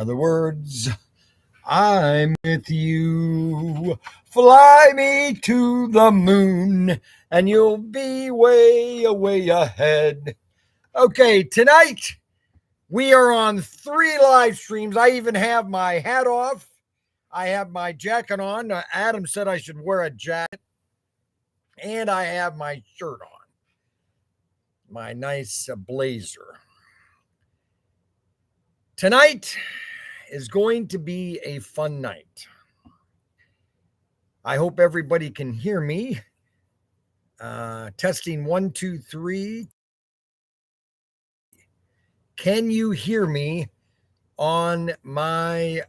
other words, I'm with you. Fly me to the moon, and you'll be way ahead. Okay, tonight we are on 3 live streams. I even have my hat off. I have my jacket on. Adam said I should wear a jacket. And I have my shirt on, my nice blazer. Tonight is going to be a fun night. I hope everybody can hear me. Testing 1, 2, 3. Can you hear me on my,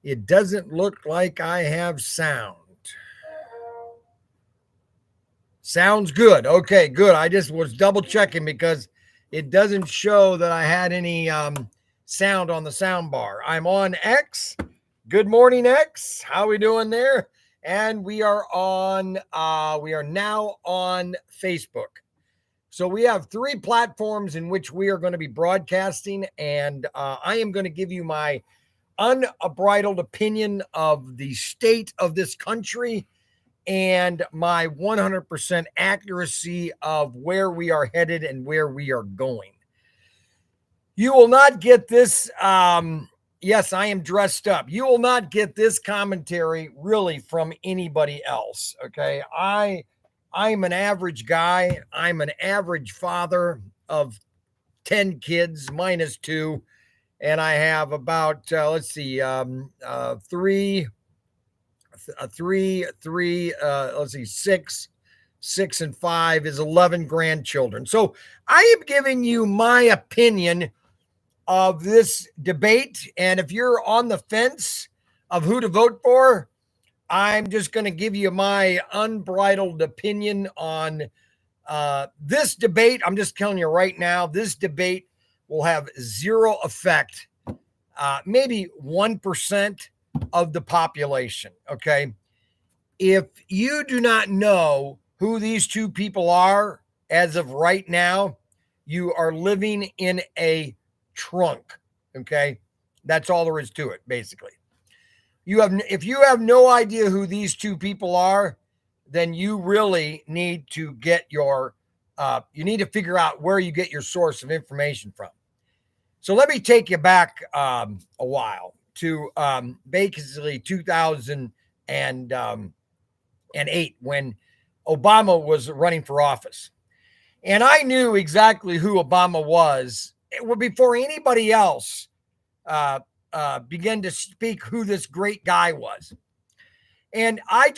it doesn't look like I have sound. Sounds good. Okay, good. I just was double checking because it doesn't show that I had any sound on the sound bar. I'm on X. Good morning, X. How we doing there? And we are now on Facebook. So we have 3 platforms in which we are going to be broadcasting, and I am going to give you my unbridled opinion of the state of this country and my 100% accuracy of where we are headed and where we are going. You will not get this. Yes, I am dressed up. You will not get this commentary really from anybody else. Okay. I'm an average guy. I'm an average father of 10 kids minus 2. And I have about, six and 5 is 11 grandchildren. So I am giving you my opinion of this debate. And if you're on the fence of who to vote for, I'm just going to give you my unbridled opinion on this debate. I'm just telling you right now, this debate will have zero effect, maybe 1% of the population. Okay. If you do not know who these 2 people are as of right now, you are living in a trunk. Okay. That's all there is to it. Basically, if you have no idea who these 2 people are, then you really need to get you need to figure out where you get your source of information from. So let me take you back a while to basically 2008 when Obama was running for office. And I knew exactly who Obama was before anybody else began to speak who this great guy was. And I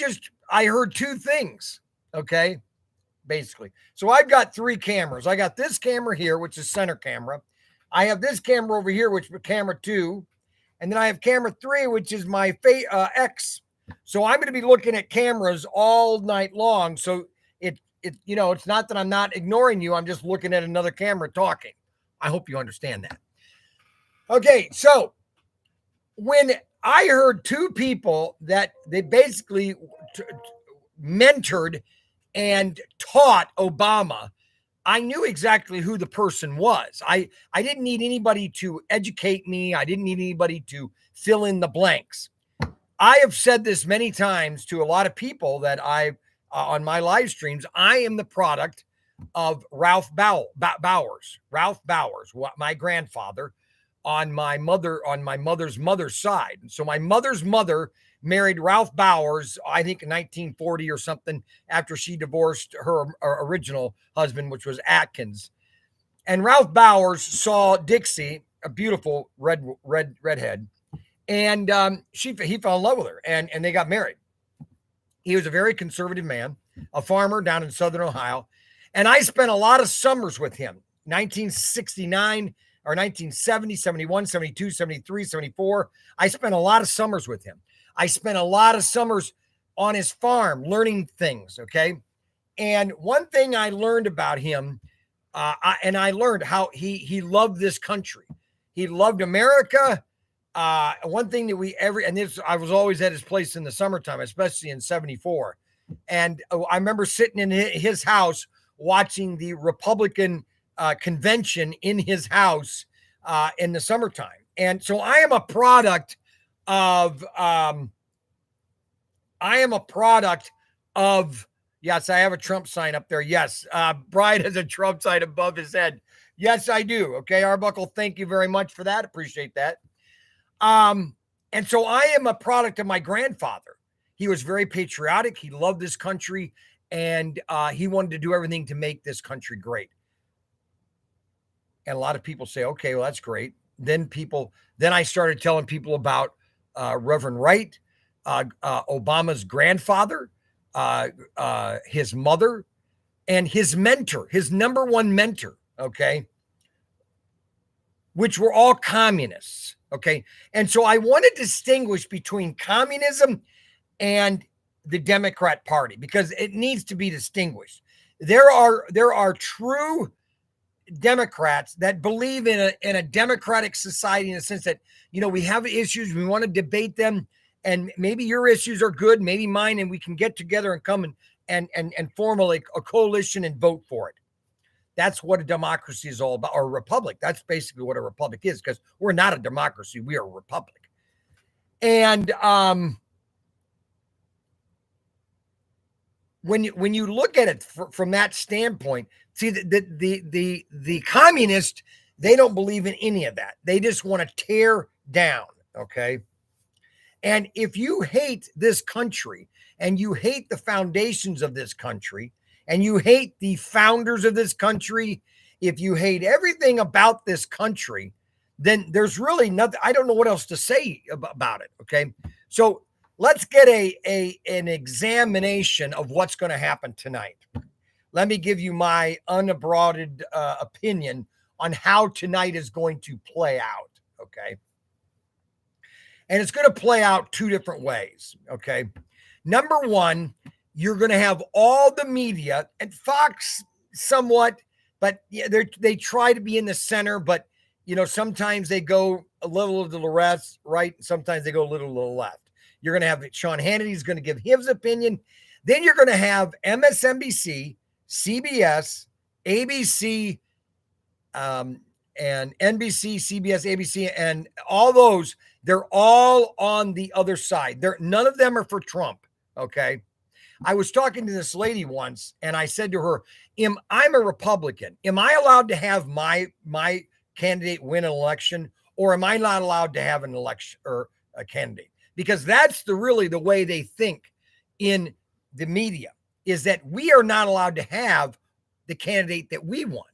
heard 2 things, okay, basically. So I've got 3 cameras. I got this camera here, which is center camera. I have this camera over here, which is camera 2. And then I have camera 3, which is my X. So I'm going to be looking at cameras all night long. So it's not that I'm not ignoring you. I'm just looking at another camera talking. I hope you understand that. Okay. So when I heard 2 people that they basically mentored and taught Obama, I knew exactly who the person was. I didn't need anybody to educate me. I didn't need anybody to fill in the blanks. I have said this many times to a lot of people that on my live streams. I am the product of Ralph Bowers, my grandfather on my mother's mother's side. And so my mother's mother married Ralph Bowers, I think in 1940 or something, after she divorced her original husband, which was Atkins. And Ralph Bowers saw Dixie, a beautiful redhead, and he fell in love with her, and they got married. He was a very conservative man, a farmer down in Southern Ohio. And I spent a lot of summers with him, 1969 or 1970, 71, 72, 73, 74. I spent a lot of summers with him. I spent a lot of summers on his farm learning things, okay? And one thing I learned about him, I learned how he loved this country. He loved America. One thing that I was always at his place in the summertime, especially in 74. And I remember sitting in his house watching the Republican convention in his house in the summertime. And so I am a product of, yes, I have a Trump sign up there. Yes. Bryan has a Trump sign above his head. Yes, I do. Okay. Arbuckle, thank you very much for that. Appreciate that. And so I am a product of my grandfather. He was very patriotic. He loved this country, and he wanted to do everything to make this country great. And a lot of people say, okay, well, that's great. Then I started telling people about Reverend Wright, Obama's grandfather, his mother, and his mentor, his number one mentor, okay, which were all communists, okay? And so I want to distinguish between communism and the Democrat Party because it needs to be distinguished. There are true Democrats that believe in a democratic society in the sense that, we have issues, we want to debate them, and maybe your issues are good, maybe mine, and we can get together and come and form a coalition and vote for it. That's what a democracy is all about, or a republic. That's basically what a republic is, because we're not a democracy, we are a republic. And when you look at it from that standpoint, see the communists, they don't believe in any of that. They just want to tear down, okay? And if you hate this country and you hate the foundations of this country and you hate the founders of this country, if you hate everything about this country, then there's really nothing. I don't know what else to say about it, okay? So let's get an examination of what's going to happen tonight. Let me give you my unabroaded opinion on how tonight is going to play out, okay? And it's going to play out two different ways, okay? Number one, you're going to have all the media, and Fox somewhat, but they try to be in the center, but, sometimes they go a little to the right? Sometimes they go a little to the left. You're going to have Sean Hannity's going to give his opinion. Then you're going to have MSNBC, CBS, ABC, and NBC, CBS, ABC, and all those, they're all on the other side. None of them are for Trump, okay? I was talking to this lady once, and I said to her, I'm a Republican. Am I allowed to have my candidate win an election, or am I not allowed to have an election or a candidate? Because that's really the way they think in the media, is that we are not allowed to have the candidate that we want.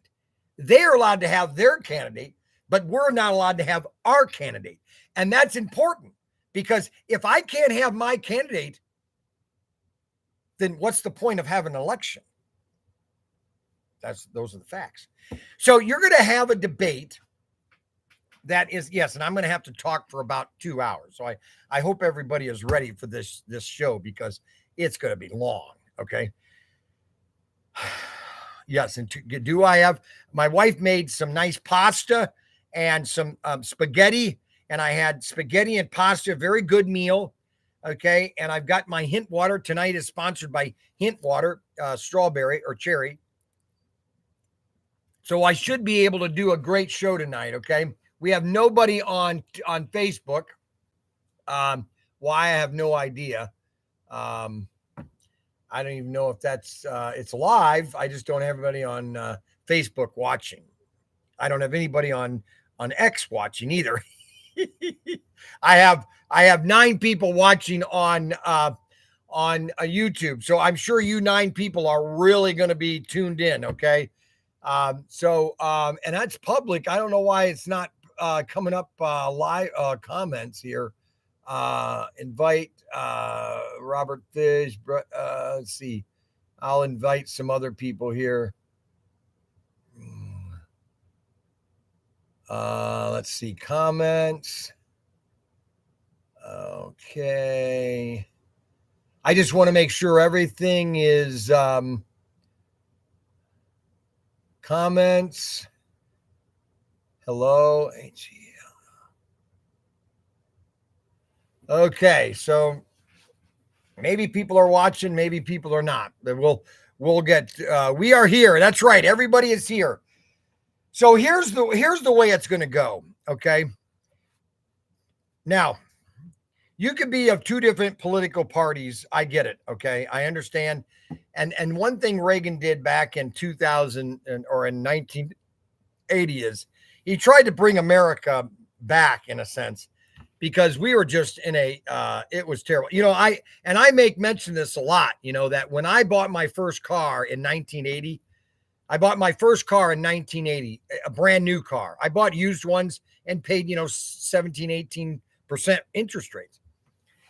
They're allowed to have their candidate, but we're not allowed to have our candidate. And that's important, because if I can't have my candidate, then what's the point of having an election? Those are the facts. So you're going to have a debate that is, yes, and I'm going to have to talk for about 2 hours. So I hope everybody is ready for this show, because it's going to be long, okay? Yes, and do I have, my wife made some nice pasta and some spaghetti, and I had spaghetti and pasta, very good meal, okay? And I've got my Hint water. Tonight is sponsored by Hint water, strawberry or cherry. So I should be able to do a great show tonight, okay? We have nobody on Facebook. Why, I have no idea. I don't even know if that's it's live. I just don't have everybody on Facebook watching. I don't have anybody on X watching either. I have 9 people watching on YouTube. So I'm sure you 9 people are really going to be tuned in, okay? And that's public. I don't know why it's not coming up live comments here. Invite Robert Fish. Let's see. I'll invite some other people here. Let's see. Comments. Okay. I just want to make sure everything is comments. Hello. Okay, so maybe people are watching, maybe people are not. But we'll get. We are here. That's right. Everybody is here. So here's the way it's going to go. Okay. Now, you could be of two different political parties. I get it. Okay. I understand. And one thing Reagan did back in 2000 or in 1980 is he tried to bring America back in a sense because we were just in it was terrible. I make mention this a lot, that when I bought my first car in 1980, I bought my first car in 1980, a brand new car. I bought used ones and paid, 17, 18% interest rates.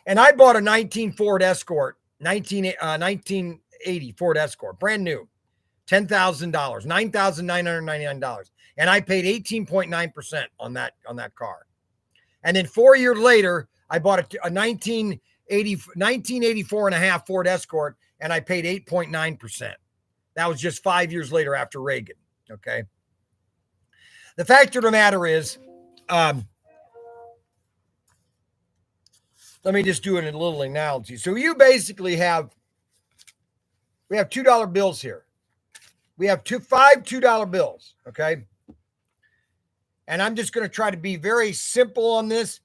And I bought a 1980 Ford Escort, brand new, $10,000, $9,999. And I paid 18.9% on that car. And then 4 years later, I bought a 1984 and a half Ford Escort, and I paid 8.9%. That was just 5 years later after Reagan. Okay. The fact of the matter is, let me just do it in a little analogy. So we have $2 bills here. We have five $2 bills. Okay. And I'm just going to try to be very simple on this.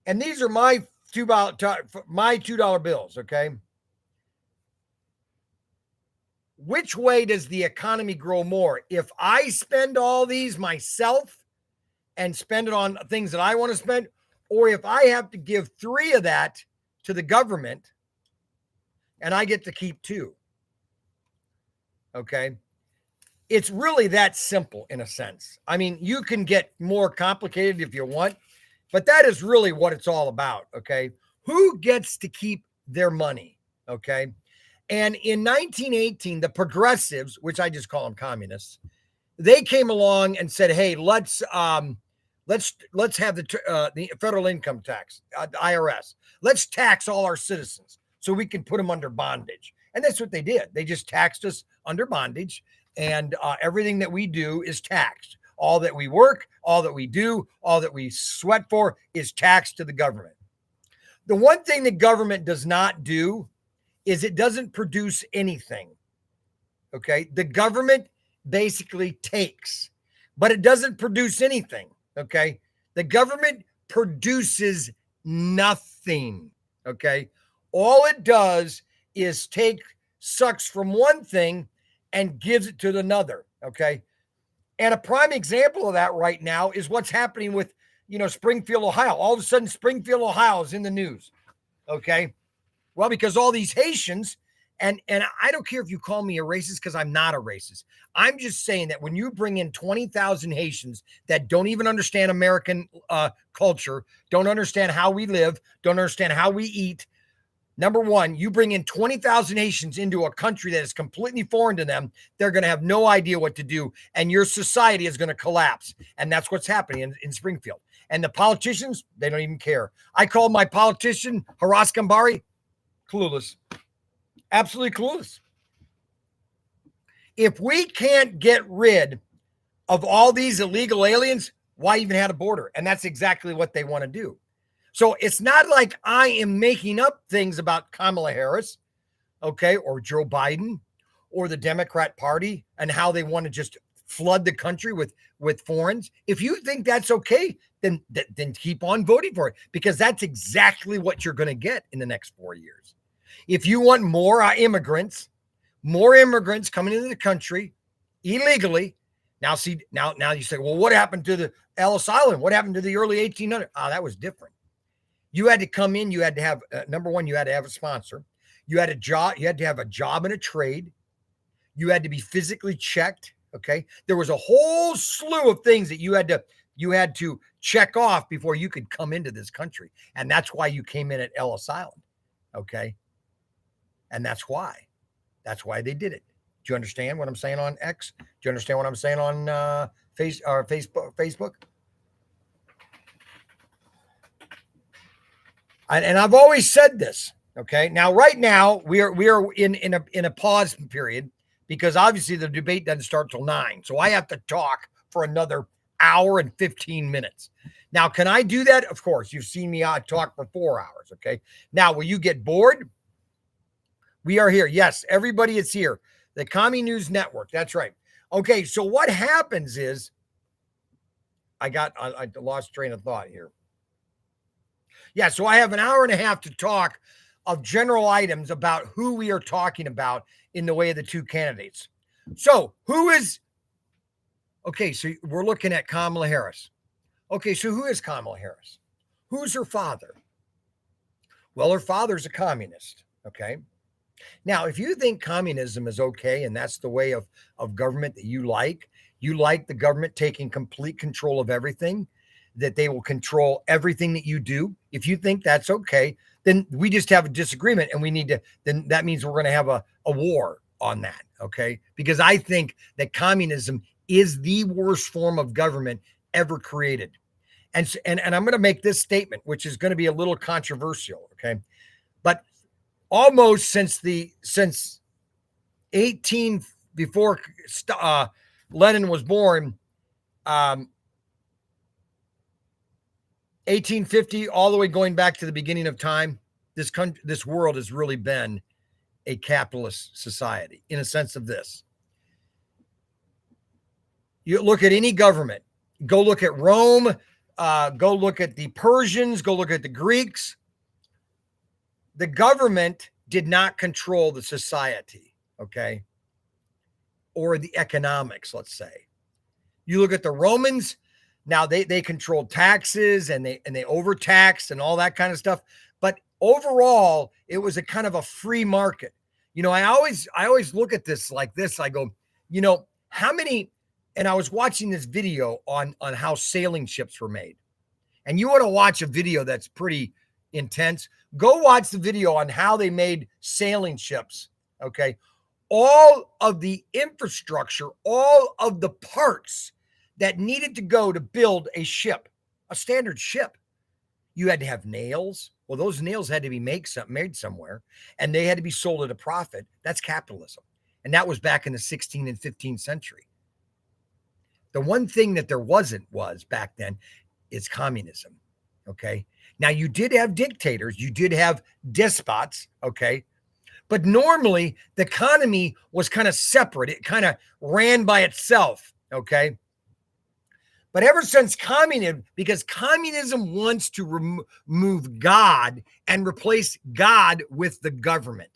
And these are my $2 bills. Okay. Which way does the economy grow more? If I spend all these myself and spend it on things that I want to spend, or if I have to give 3 of that to the government and I get to keep 2. Okay. It's really that simple in a sense. I mean, you can get more complicated if you want, but that is really what it's all about. Okay. Who gets to keep their money? Okay. And in 1918, the progressives, which I just call them communists, they came along and said, "Hey, let's have the federal income tax, the IRS. Let's tax all our citizens so we can put them under bondage." And that's what they did. They just taxed us under bondage, and everything that we do is taxed. All that we work, all that we do, all that we sweat for is taxed to the government. The one thing the government does not do is it doesn't produce anything. Okay. The government basically takes, but it doesn't produce anything. Okay. The government produces nothing. Okay. All it does is sucks from one thing and gives it to another. Okay. And a prime example of that right now is what's happening with, Springfield, Ohio. All of a sudden, Springfield, Ohio is in the news. Okay. Well, because all these Haitians, and I don't care if you call me a racist because I'm not a racist. I'm just saying that when you bring in 20,000 Haitians that don't even understand American culture, don't understand how we live, don't understand how we eat. Number one, you bring in 20,000 Haitians into a country that is completely foreign to them. They're going to have no idea what to do, and your society is going to collapse. And that's what's happening in Springfield. And the politicians, they don't even care. I called my politician, Haras Gambari, clueless. Absolutely clueless. If we can't get rid of all these illegal aliens, why even have a border? And that's exactly what they want to do. So it's not like I am making up things about Kamala Harris, okay, or Joe Biden or the Democrat Party and how they want to just flood the country with foreigners. If you think that's okay, then keep on voting for it, because that's exactly what you're going to get in the next 4 years. If you want more immigrants coming into the country illegally. Now you say, well, what happened to the Ellis Island? What happened to the early 1800s? That was different. You had to come in. You had to have, number one, you had to have a sponsor. You had a job. You had to have a job and a trade. You had to be physically checked. Okay. There was a whole slew of things that you had to check off before you could come into this country. And that's why you came in at Ellis Island. Okay. And that's why they did it. Do you understand what I'm saying on X? Do you understand what I'm saying on Facebook? And I've always said this. Okay. Now, right now we are in a pause period because obviously the debate doesn't start till 9. So I have to talk for another hour and 15 minutes. Now, can I do that? Of course. You've seen me talk for 4 hours. Okay. Now, will you get bored? We are here. Yes, everybody is here. The Commie News Network. That's right. Okay, so what happens is I lost train of thought here. Yeah, so I have an hour and a half to talk of general items about who we are talking about in the way of the two candidates. So, who is okay? So, we're looking at Kamala Harris. Okay, so who is Kamala Harris? Who's her father? Well, her father's a communist. Okay. Now, if you think communism is okay and that's the way of government that you like the government taking complete control of everything, that they will control everything that you do. If you think that's okay, then we just have a disagreement and we need to, then that means we're going to have a war on that. Okay. Because I think that communism is the worst form of government ever created. And I'm going to make this statement, which is going to be a little controversial. Okay. But almost since 18 before Lenin was born, 1850 all the way going back to the beginning of time, this world has really been a capitalist society in a sense of this. You look at any government, go look at Rome, go look at the Persians, go look at the Greeks. The government did not control the society, okay, or the economics, let's say. You look at the Romans, now they controlled taxes and they overtaxed and all that kind of stuff. But overall, it was a kind of a free market. You know, I always look at this like this. I go, you know, how many, and I was watching this video on how sailing ships were made. And you want to watch a video that's pretty intense, go watch the video on how they made sailing ships. Okay. All of the infrastructure, all of the parts that needed to go to build a ship, a standard ship. You had to have nails. Well, those nails had to be made somewhere, and they had to be sold at a profit. That's capitalism. And that was back in the 16th and 15th century. The one thing that there was back then is communism. Okay. Now, you did have dictators, you did have despots. Okay. But normally the economy was kind of separate. It kind of ran by itself. Okay. But ever since communism, because communism wants to remove God and replace God with the government.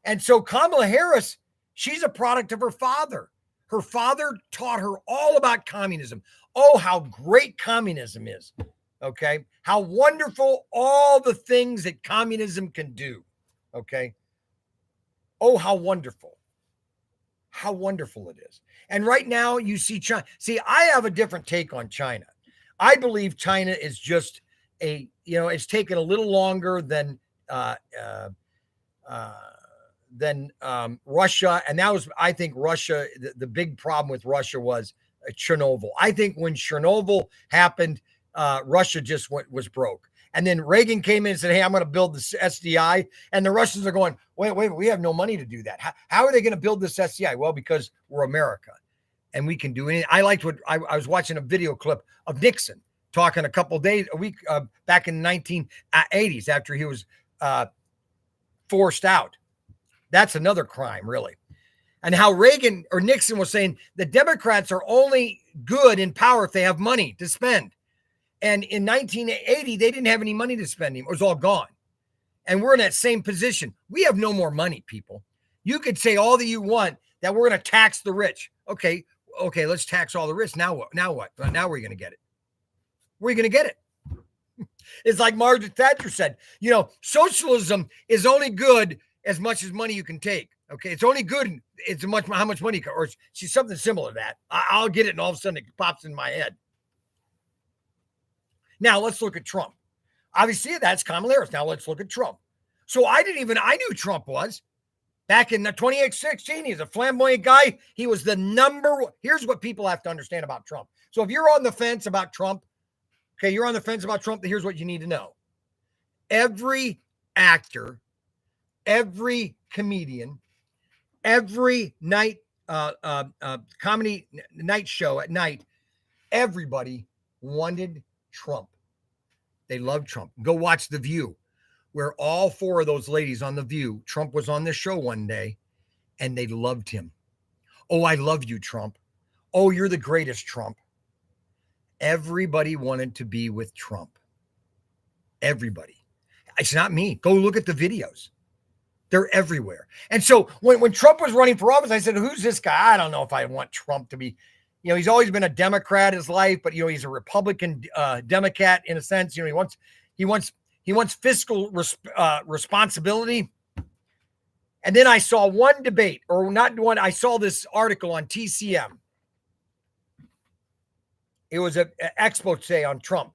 And so Kamala Harris, she's a product of her father. Her father taught her all about communism. Oh, how great communism is. Okay. How wonderful all the things that communism can do. Okay. Oh, how wonderful. How wonderful it is. And right now you see China. See, I have a different take on China. I believe China is just it's taken a little longer than Russia. And that was, I think Russia, the big problem with Russia was Chernobyl. I think when Chernobyl happened, Russia just was broke. And then Reagan came in and said, hey, I'm going to build this SDI. And the Russians are going, wait, we have no money to do that. How are they going to build this SDI? Well, because we're America and we can do anything. I liked what I was watching a video clip of Nixon talking a week back in the 1980s after he was forced out. That's another crime, really. And how Reagan or Nixon was saying the Democrats are only good in power if they have money to spend. And in 1980, they didn't have any money to spend. It was all gone. And we're in that same position. We have no more money, people. You could say all that you want that we're going to tax the rich. Okay, let's tax all the rich. Now what? Now where are you going to get it? Where are you going to get it? It's like Margaret Thatcher said, socialism is only good as much as money you can take. Okay, it's only good how much money you can, or she's something similar to that. I'll get it, and all of a sudden it pops in my head. Now, let's look at Trump. Obviously, that's Kamala Harris. Now, let's look at Trump. So I knew Trump was. Back in the 2016, he's a flamboyant guy. He was the number one. Here's what people have to understand about Trump. So if you're on the fence about Trump, here's what you need to know. Every actor, every comedian, every night comedy night show at night, everybody wanted Trump. They love Trump. Go watch The View, where all four of those ladies on The View, Trump was on the show one day, and they loved him. Oh, I love you, Trump. Oh, you're the greatest, Trump. Everybody wanted to be with Trump. Everybody. It's not me. Go look at the videos. They're everywhere. And so when Trump was running for office, I said, who's this guy? I don't know if I want Trump to be, he's always been a Democrat his life, but he's a Republican Democrat in a sense. He wants fiscal responsibility. And then I saw one debate, or not one, I saw this article on TCM. It was an expose on Trump.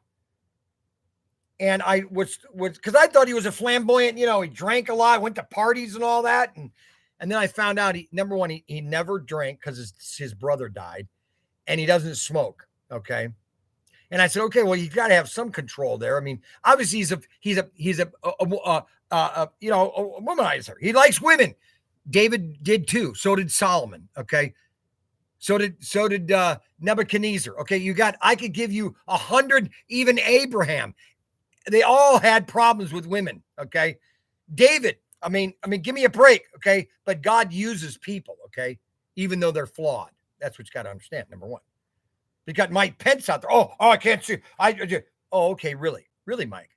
And I was because I thought he was a flamboyant, he drank a lot, went to parties and all that. And then I found out number one, he never drank because his brother died, and he doesn't smoke. Okay. And I said, okay, well, you got to have some control there. I mean, obviously he's a womanizer. He likes women. David did too. So did Solomon. Okay. So did Nebuchadnezzar. Okay. I could give you 100, even Abraham. They all had problems with women. Okay. David, I mean, give me a break. Okay. But God uses people. Okay. Even though they're flawed. That's what you got to understand. Number one. You got Mike Pence out there. Oh, I can't see. Okay. Really, Mike.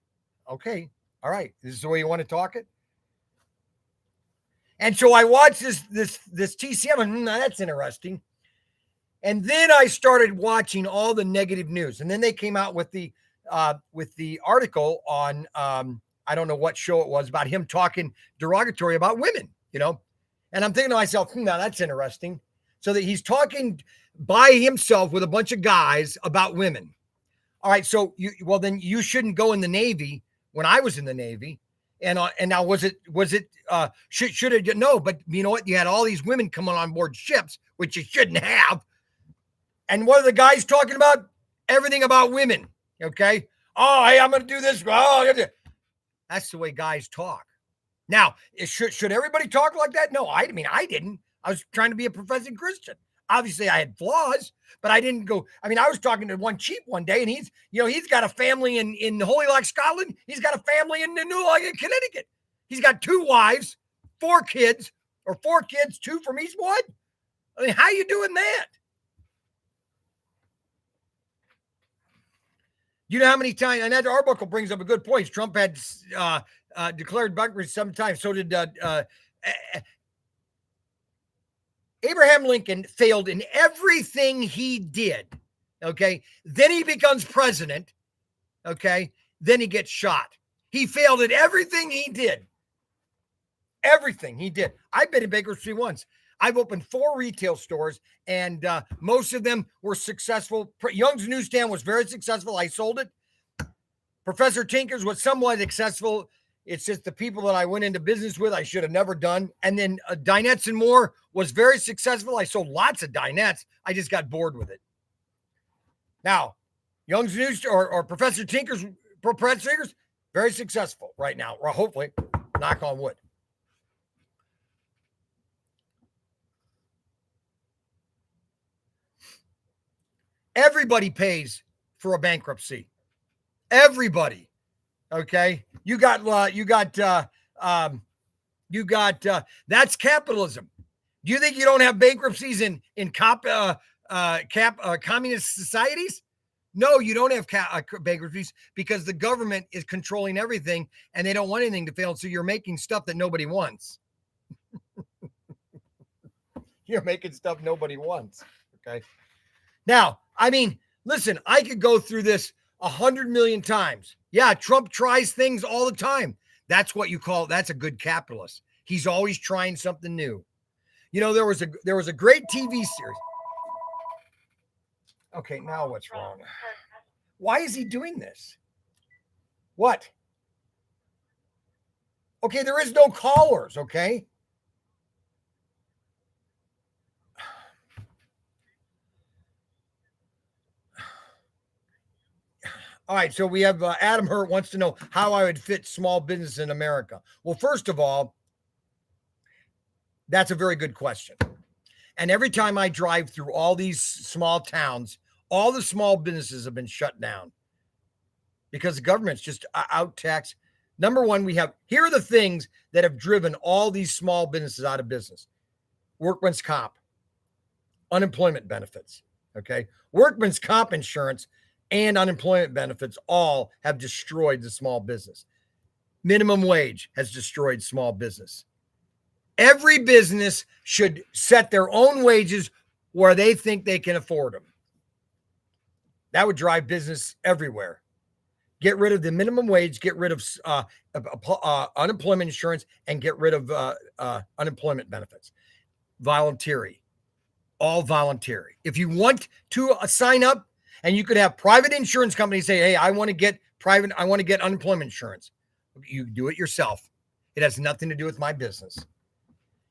Okay. All right. This is the way you want to talk it. And so I watched this TCM, and that's interesting. And then I started watching all the negative news, and then they came out with the article on I don't know what show it was about him talking derogatory about women, and I'm thinking to myself, now that's interesting. So that he's talking by himself with a bunch of guys about women. All right, so then you shouldn't go in the Navy when I was in the Navy, and now was it should it no? But you know what? You had all these women coming on board ships, which you shouldn't have. And what are the guys talking about? Everything about women. Okay. Oh, hey, I'm going to do this. Oh, that's the way guys talk. Now, should everybody talk like that? No, I didn't. I was trying to be a professing Christian. Obviously, I had flaws, but I didn't go. I was talking to one chief one day, and he's got a family in Holy Loch, Scotland. He's got a family in New Logan, Connecticut. He's got 2 wives, 4 kids, 2 from Eastwood. How you doing that? You know how many times, and that Arbuckle brings up a good point. Trump had declared bankruptcy 7 times. So did Abraham Lincoln. Failed in everything he did. Okay. Then he becomes president. Okay. Then he gets shot. He failed at everything he did. Everything he did. I've been in bankruptcy once. I've opened 4 retail stores, and most of them were successful. Young's Newsstand was very successful. I sold it. Professor Tinker's was somewhat successful. It's just the people that I went into business with, I should have never done. And then Dinettes and More was very successful. I sold lots of Dinettes. I just got bored with it. Now, Young's Newsstand or Professor Tinker's, very successful right now. Well, hopefully, knock on wood. Everybody pays for a bankruptcy. Everybody. Okay. That's capitalism. Do you think you don't have bankruptcies in communist societies? No, you don't have bankruptcies because the government is controlling everything and they don't want anything to fail. So you're making stuff that nobody wants. You're making stuff nobody wants. Okay. Now, listen, I could go through this 100 million times. Yeah, Trump tries things all the time. That's a good capitalist. He's always trying something new. There was a great TV series. Okay, now what's wrong? Why is he doing this? What? Okay, there is no callers, okay? All right, so we have Adam Hurt wants to know how I would fit small business in America. Well, first of all, that's a very good question. And every time I drive through all these small towns, all the small businesses have been shut down because the government's just out tax. Number one, here are the things that have driven all these small businesses out of business. Workman's comp. unemployment benefits. Okay. Workman's comp insurance and unemployment benefits all have destroyed the small business. Minimum wage has destroyed small business. Every business should set their own wages where they think they can afford them. That would drive business everywhere. Get rid of the minimum wage, get rid of unemployment insurance, and get rid of unemployment benefits. Voluntary, all voluntary. If you want to sign up, and you could have private insurance companies say, hey, I want to get unemployment insurance. You do it yourself. It has nothing to do with my business.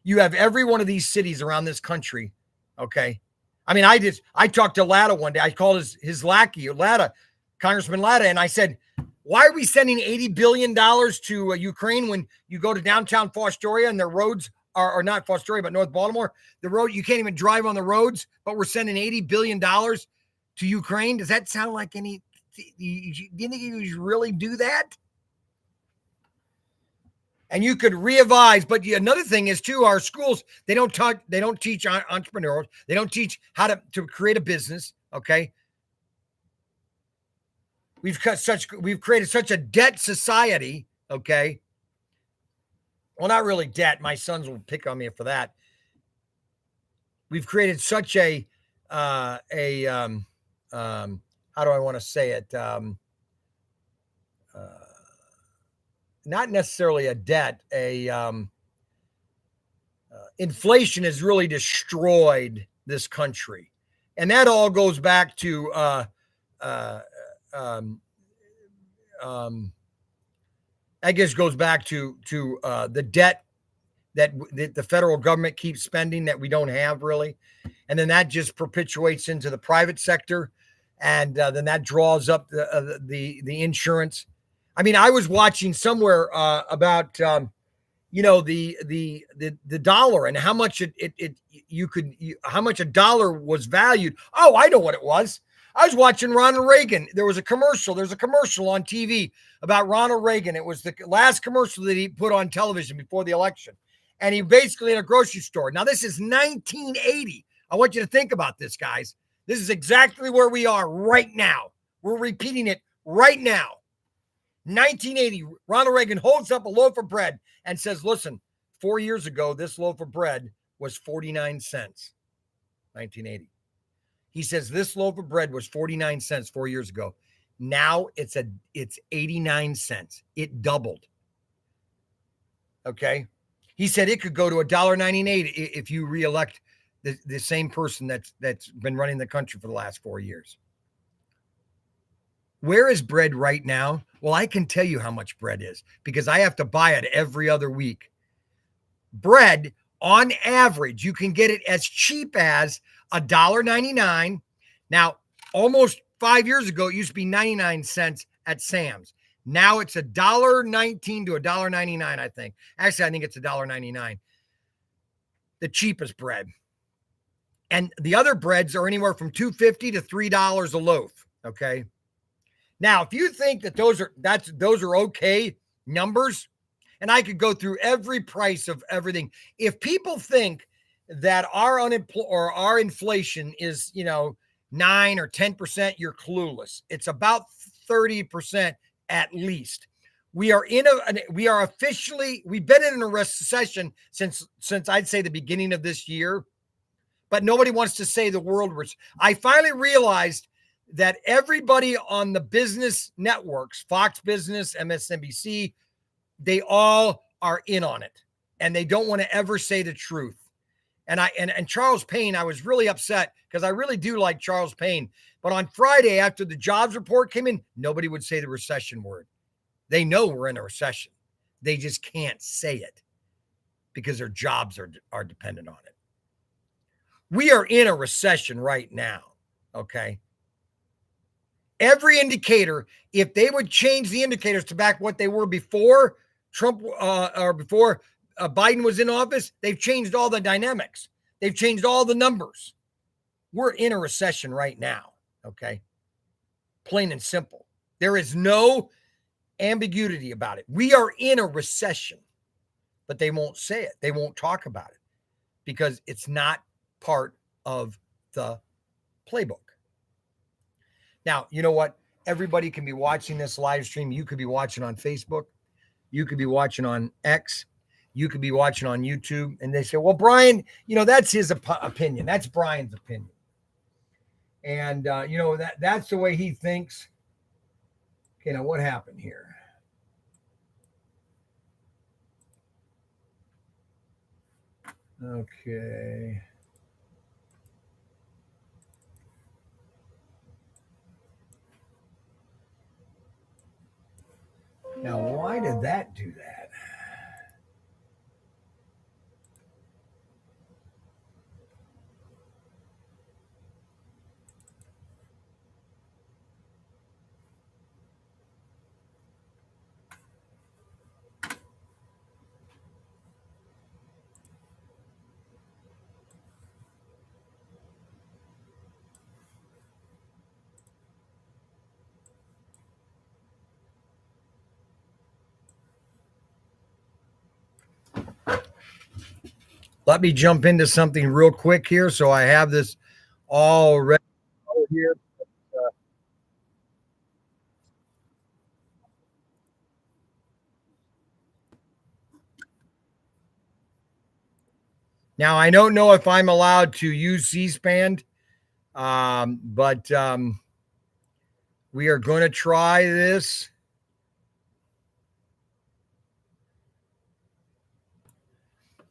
You have every one of these cities around this country, okay? I mean, I talked to Latta one day. I called his lackey, Latta, Congressman Latta, and I said, why are we sending $80 billion to Ukraine when you go to downtown Fostoria and their roads are not Fostoria, but North Baltimore? The road, you can't even drive on the roads, but we're sending $80 billion to Ukraine. Does that sound like do you think you should really do that? And you could revise, but another thing is too, our schools, they don't teach entrepreneurs. They don't teach how to create a business. Okay. We've created such a debt society. Okay. Well, not really debt. My sons will pick on me for that. We've created such how do I want to say it? Not necessarily a debt, inflation has really destroyed this country. And that all goes back to, I guess goes back to the debt that the federal government keeps spending that we don't have really. And then that just perpetuates into the private sector. And then that draws up the insurance. I mean, I was watching somewhere about the dollar and how much how much a dollar was valued. Oh, I know what it was. I was watching Ronald Reagan. There's a commercial on TV about Ronald Reagan. It was the last commercial that he put on television before the election. And he basically in a grocery store. Now, this is 1980. I want you to think about this, guys. This is exactly where we are right now. We're repeating it right now. 1980, Ronald Reagan holds up a loaf of bread and says, listen, 4 years ago, this loaf of bread was 49 cents. 1980. He says this loaf of bread was 49 cents 4 years ago. Now it's 89 cents. It doubled. Okay. He said it could go to $1.98 if you reelect the same person that's been running the country for the last 4 years. Where is bread right now? Well, I can tell you how much bread is because I have to buy it every other week. Bread, on average, you can get it as cheap as $1.99. Now, almost 5 years ago, it used to be 99 cents at Sam's. Now it's $1.19 to $1.99, I think. Actually, I think it's $1.99. The cheapest bread. And the other breads are anywhere from $2.50 to $3 a loaf. Okay. Now, if you think that those are okay numbers, and I could go through every price of everything. If people think that our inflation is, 9 or 10%, you're clueless. It's about 30% at least. We've been in a recession since I'd say the beginning of this year, but nobody wants to say the world was. I finally realized that everybody on the business networks, Fox Business, MSNBC, they all are in on it and they don't want to ever say the truth. And Charles Payne, I was really upset because I really do like Charles Payne. But on Friday, after the jobs report came in, nobody would say the recession word. They know we're in a recession. They just can't say it because their jobs are dependent on it. We are in a recession right now, okay? Every indicator, if they would change the indicators to back what they were before Trump or before Biden was in office, they've changed all the dynamics. They've changed all the numbers. We're in a recession right now, okay? Plain and simple. There is no ambiguity about it. We are in a recession, but they won't say it. They won't talk about it because it's not part of the playbook. Now, you know what? Everybody can be watching this live stream. You could be watching on Facebook. You could be watching on X. You could be watching on YouTube. And they say, well, Bryan, that's his opinion. That's Bryan's opinion. And, that's the way he thinks. Okay, now what happened here? Okay. Now, why did that do that? Let me jump into something real quick here. So I have this all ready here. Now, I don't know if I'm allowed to use C-SPAN, but we are going to try this.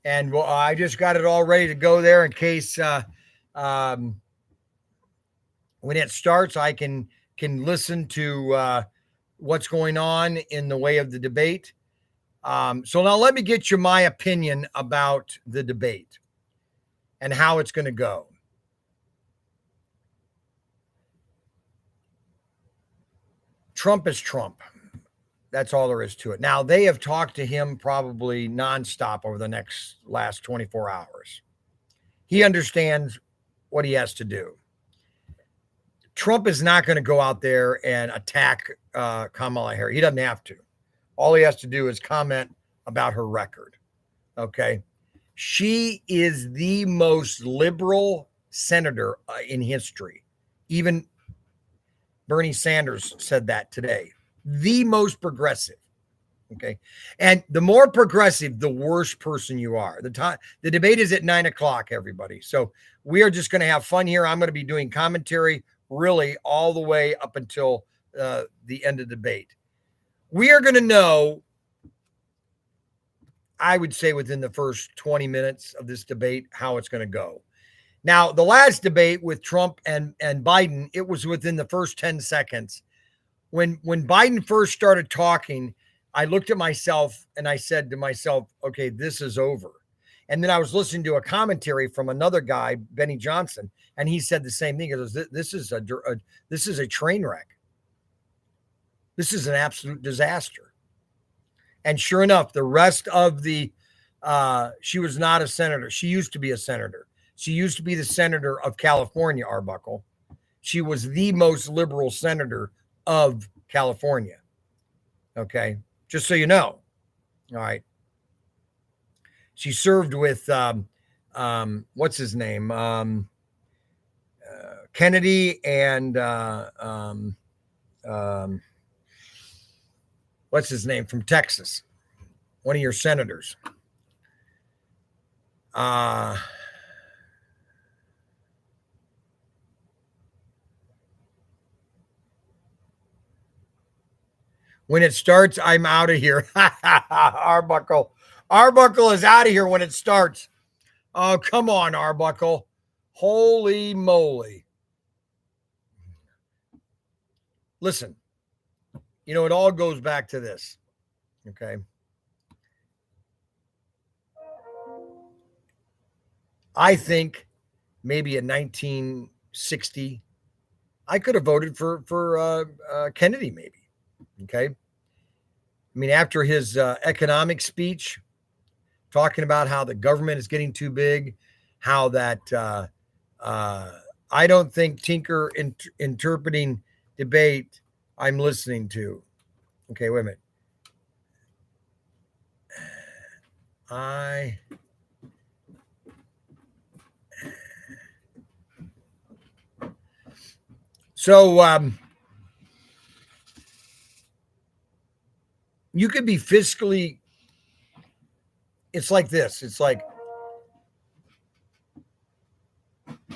And I just got it all ready to go there in case when it starts, I can listen to what's going on in the way of the debate. So now let me get you my opinion about the debate and how it's going to go. Trump is Trump. That's all there is to it. Now, they have talked to him probably nonstop over the last 24 hours. He understands what he has to do. Trump is not going to go out there and attack Kamala Harris. He doesn't have to. All he has to do is comment about her record. Okay. She is the most liberal senator in history. Even Bernie Sanders said that today. The most progressive. Okay. And the more progressive, the worse person you are. The debate is at 9:00, everybody. So we are just going to have fun here. I'm going to be doing commentary really all the way up until the end of the debate. We are going to know, I would say within the first 20 minutes of this debate, how it's going to go. Now, the last debate with Trump and Biden, it was within the first 10 seconds. When Biden first started talking, I looked at myself and I said to myself, okay, this is over. And then I was listening to a commentary from another guy, Benny Johnson, and he said the same thing. He goes, this is a train wreck. This is an absolute disaster. And sure enough, the rest of she was not a senator. She used to be a senator. She used to be the senator of California, Arbuckle. She was the most liberal senator of California. Okay. Just so you know. All right. She served with, what's his name? Kennedy and, what's his name from Texas? One of your senators. When it starts, I'm out of here. Arbuckle is out of here when it starts. Oh, come on, Arbuckle. Holy moly. Listen, it all goes back to this. Okay. I think maybe in 1960, I could have voted for Kennedy, maybe. Okay. I mean, after his economic speech, talking about how the government is getting too big, how that I don't think Tinker interpreting debate I'm listening to. Okay, wait a minute. So you could be fiscally, it's like this. It's like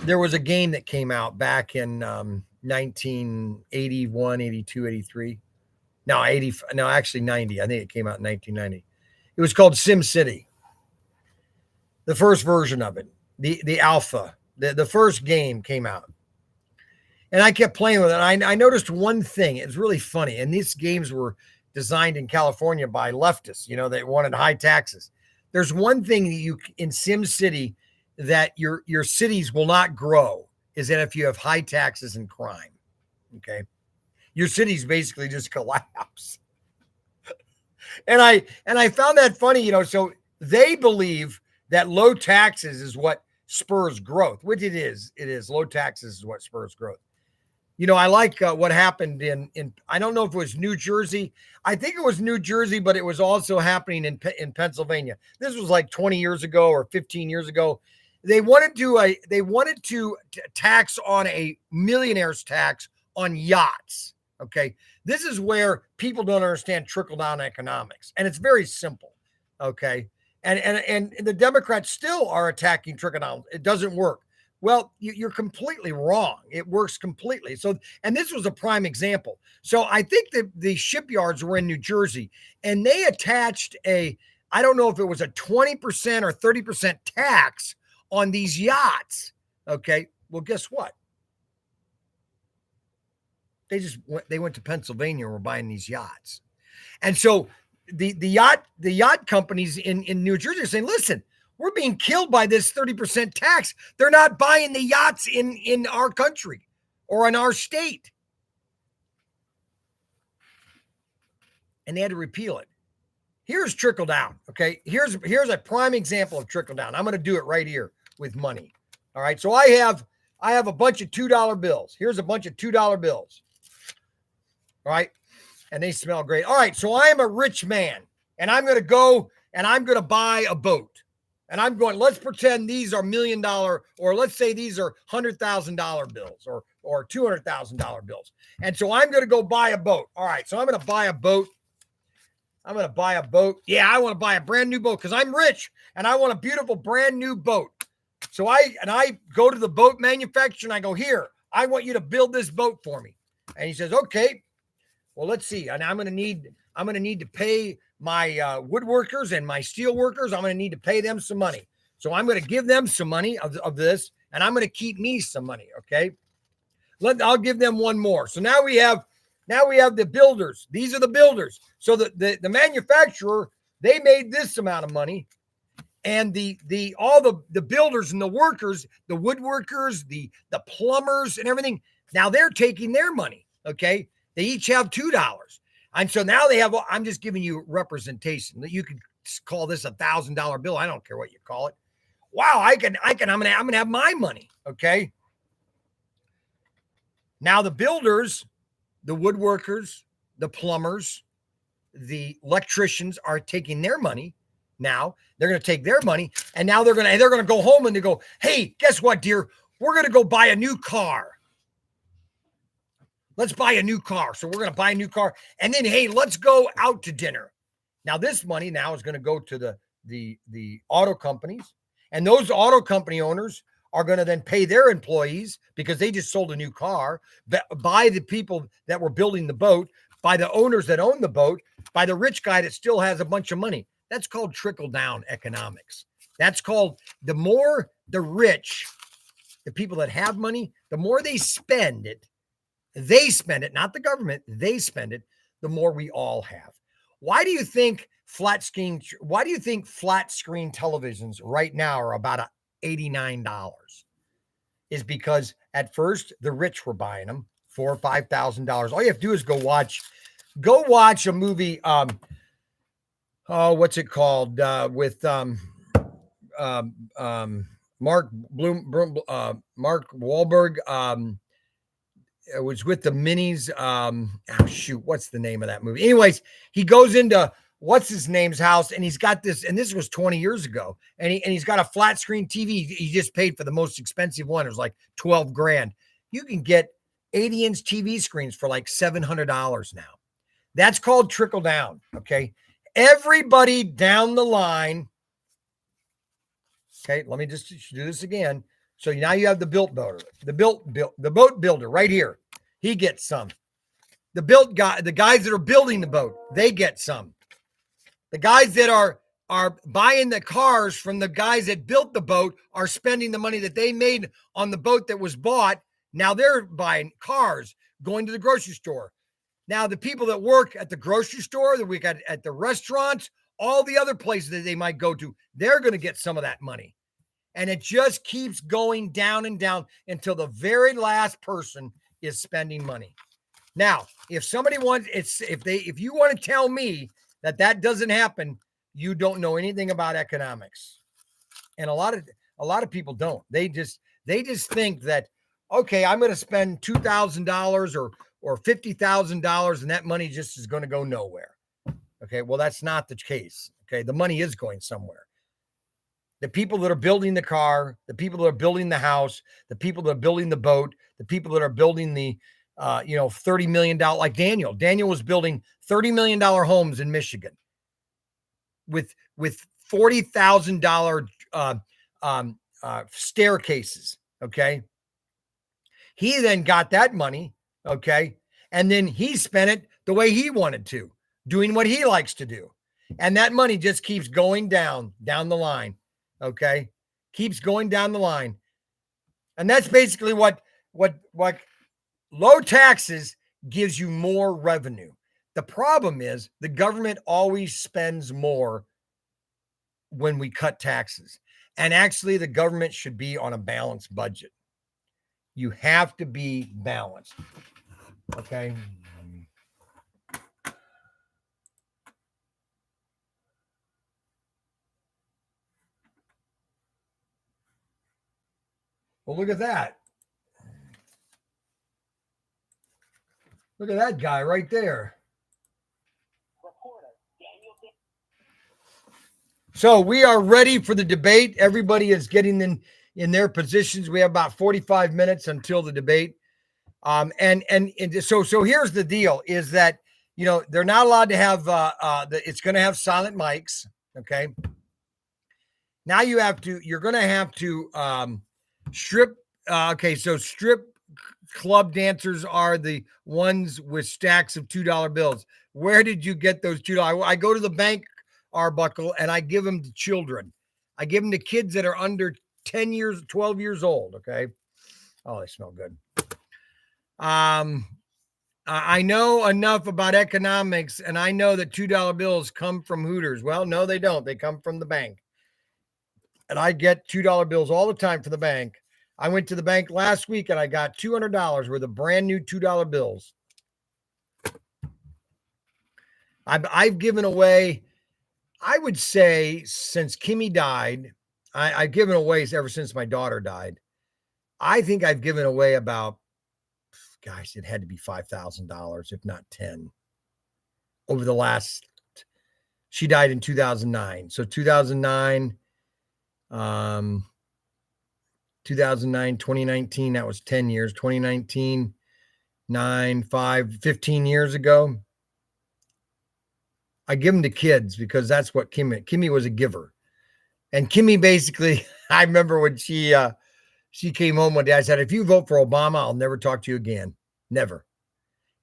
there was a game that came out back in 1981, 82, 83. No, 80, no, actually 90. I think it came out in 1990. It was called Sim City. The first version of it, the alpha, the first game came out. And I kept playing with it. I noticed one thing. It was really funny. And these games were designed in California by leftists. You know, they wanted high taxes. There's one thing that you in Sim City that your cities will not grow is that if you have high taxes and crime. Okay. Your cities basically just collapse. And I found that funny, you know, so they believe that low taxes is what spurs growth, which it is. It is. Low taxes is what spurs growth. You know, I like what happened in I don't know if it was New Jersey. I think it was New Jersey, but it was also happening in Pennsylvania. This was like 20 years ago or 15 years ago. They wanted to tax on a millionaire's tax on yachts. Okay. This is where people don't understand trickle down economics. And it's very simple. Okay. And the Democrats still are attacking trickle down. It doesn't work. Well, you're completely wrong. It works completely. So, and this was a prime example. So I think that the shipyards were in New Jersey and they attached I don't know if it was a 20% or 30% tax on these yachts. Okay. Well, guess what? They went to Pennsylvania and were buying these yachts. And so the yacht companies in New Jersey are saying, listen, we're being killed by this 30% tax. They're not buying the yachts in our country or in our state. And they had to repeal it. Here's trickle down. Okay. Here's a prime example of trickle down. I'm going to do it right here with money. All right. So I have a bunch of $2 bills. Here's a bunch of $2 bills. All right. And they smell great. All right. So I am a rich man and I'm going to go and I'm going to buy a boat. And I'm going, let's pretend these are $1 million, or let's say these are $100,000 bills or $200,000 bills. And so I'm going to go buy a boat. All right. So I'm going to buy a boat. Yeah, I want to buy a brand new boat because I'm rich and I want a beautiful brand new boat. So I go to the boat manufacturer and I go, here, I want you to build this boat for me. And he says, okay, well, let's see. And I'm going to need to pay my woodworkers and my steel workers. I'm going to need to pay them some money. So I'm going to give them some money of this, and I'm going to keep me some money. Okay. I'll give them one more. So now we have the builders. These are the builders. So the manufacturer, they made this amount of money. And all the builders and the workers, the woodworkers, the plumbers and everything, now they're taking their money. Okay. They each have $2. And so now I'm just giving you representation that you could call this $1,000 bill. I don't care what you call it. Wow. I'm going to have my money. Okay. Now the builders, the woodworkers, the plumbers, the electricians are taking their money. Now they're going to take their money and now they're going to go home and they go, hey, guess what, dear? We're going to go buy a new car. Let's buy a new car. So we're going to buy a new car. And then, hey, let's go out to dinner. Now, this money now is going to go to the auto companies. And those auto company owners are going to then pay their employees because they just sold a new car, by the people that were building the boat, by the owners that own the boat, by the rich guy that still has a bunch of money. That's called trickle down economics. That's called the more the rich, the people that have money, the more they spend it, not the government, they spend it, the more we all have. Why do you think flat screen televisions right now are about $89? Is because at first the rich were buying them $4,000 or $5,000. All you have to do is go watch a movie. What's it called? With Mark Wahlberg. It was with the minis. What's the name of that movie? Anyways, he goes into what's his name's house, and he's got this, and this was 20 years ago, and he's got a flat screen TV. He just paid for the most expensive one. It was like $12,000. You can get 80-inch TV screens for like $700 now. That's called trickle down. Okay. Everybody down the line. Okay. Let me just do this again. So now you have the boat builder right here. He gets some. The guys that are building the boat, they get some. The guys that are buying the cars from the guys that built the boat are spending the money that they made on the boat that was bought. Now they're buying cars, going to the grocery store. Now the people that work at the grocery store, that we got at the restaurants, all the other places that they might go to, they're going to get some of that money. And it just keeps going down and down until the very last person is spending money. Now, if somebody wants, if you want to tell me that doesn't happen, you don't know anything about economics. And a lot of people don't. They just think that, okay, I'm going to spend $2,000 or $50,000 and that money just is going to go nowhere. Okay, well, that's not the case. Okay, the money is going somewhere. The people that are building the car, the people that are building the house, the people that are building the boat, the people that are building the, $30 million, like Daniel. Daniel was building $30 million homes in Michigan with $40,000 staircases. Okay. He then got that money. Okay. And then he spent it the way he wanted to, doing what he likes to do. And that money just keeps going down the line. Okay. Keeps going down the line. And that's basically what low taxes gives you more revenue. The problem is the government always spends more when we cut taxes. And actually the government should be on a balanced budget. You have to be balanced. Okay. Well, look at that. Look at that guy right there. So we are ready for the debate. Everybody is getting in their positions. We have about 45 minutes until the debate. And so here's the deal is that, they're not allowed to have, it's going to have silent mics. Okay. Now you're going to have to strip. Okay. So strip club dancers are the ones with stacks of $2 bills. Where did you get those $2? I go to the bank, Arbuckle, and I give them to children. I give them to kids that are under 10 years, 12 years old. Okay. Oh, they smell good. I know enough about economics, and I know that $2 bills come from Hooters. Well, no, they don't. They come from the bank. And I get $2 bills all the time from the bank. I went to the bank last week and I got $200 worth of brand new $2 bills. I've given away, I would say, since Kimmy died, I've given away ever since my daughter died. I think I've given away about, gosh, it had to be $5,000, if not 10, over the last. She died in 2009. So 2009, 2019, that was 10 years. 2019, 15 years ago. I give them to kids because that's what Kimmy was a giver. And Kimmy basically, I remember when she came home one day, I said, if you vote for Obama, I'll never talk to you again. Never.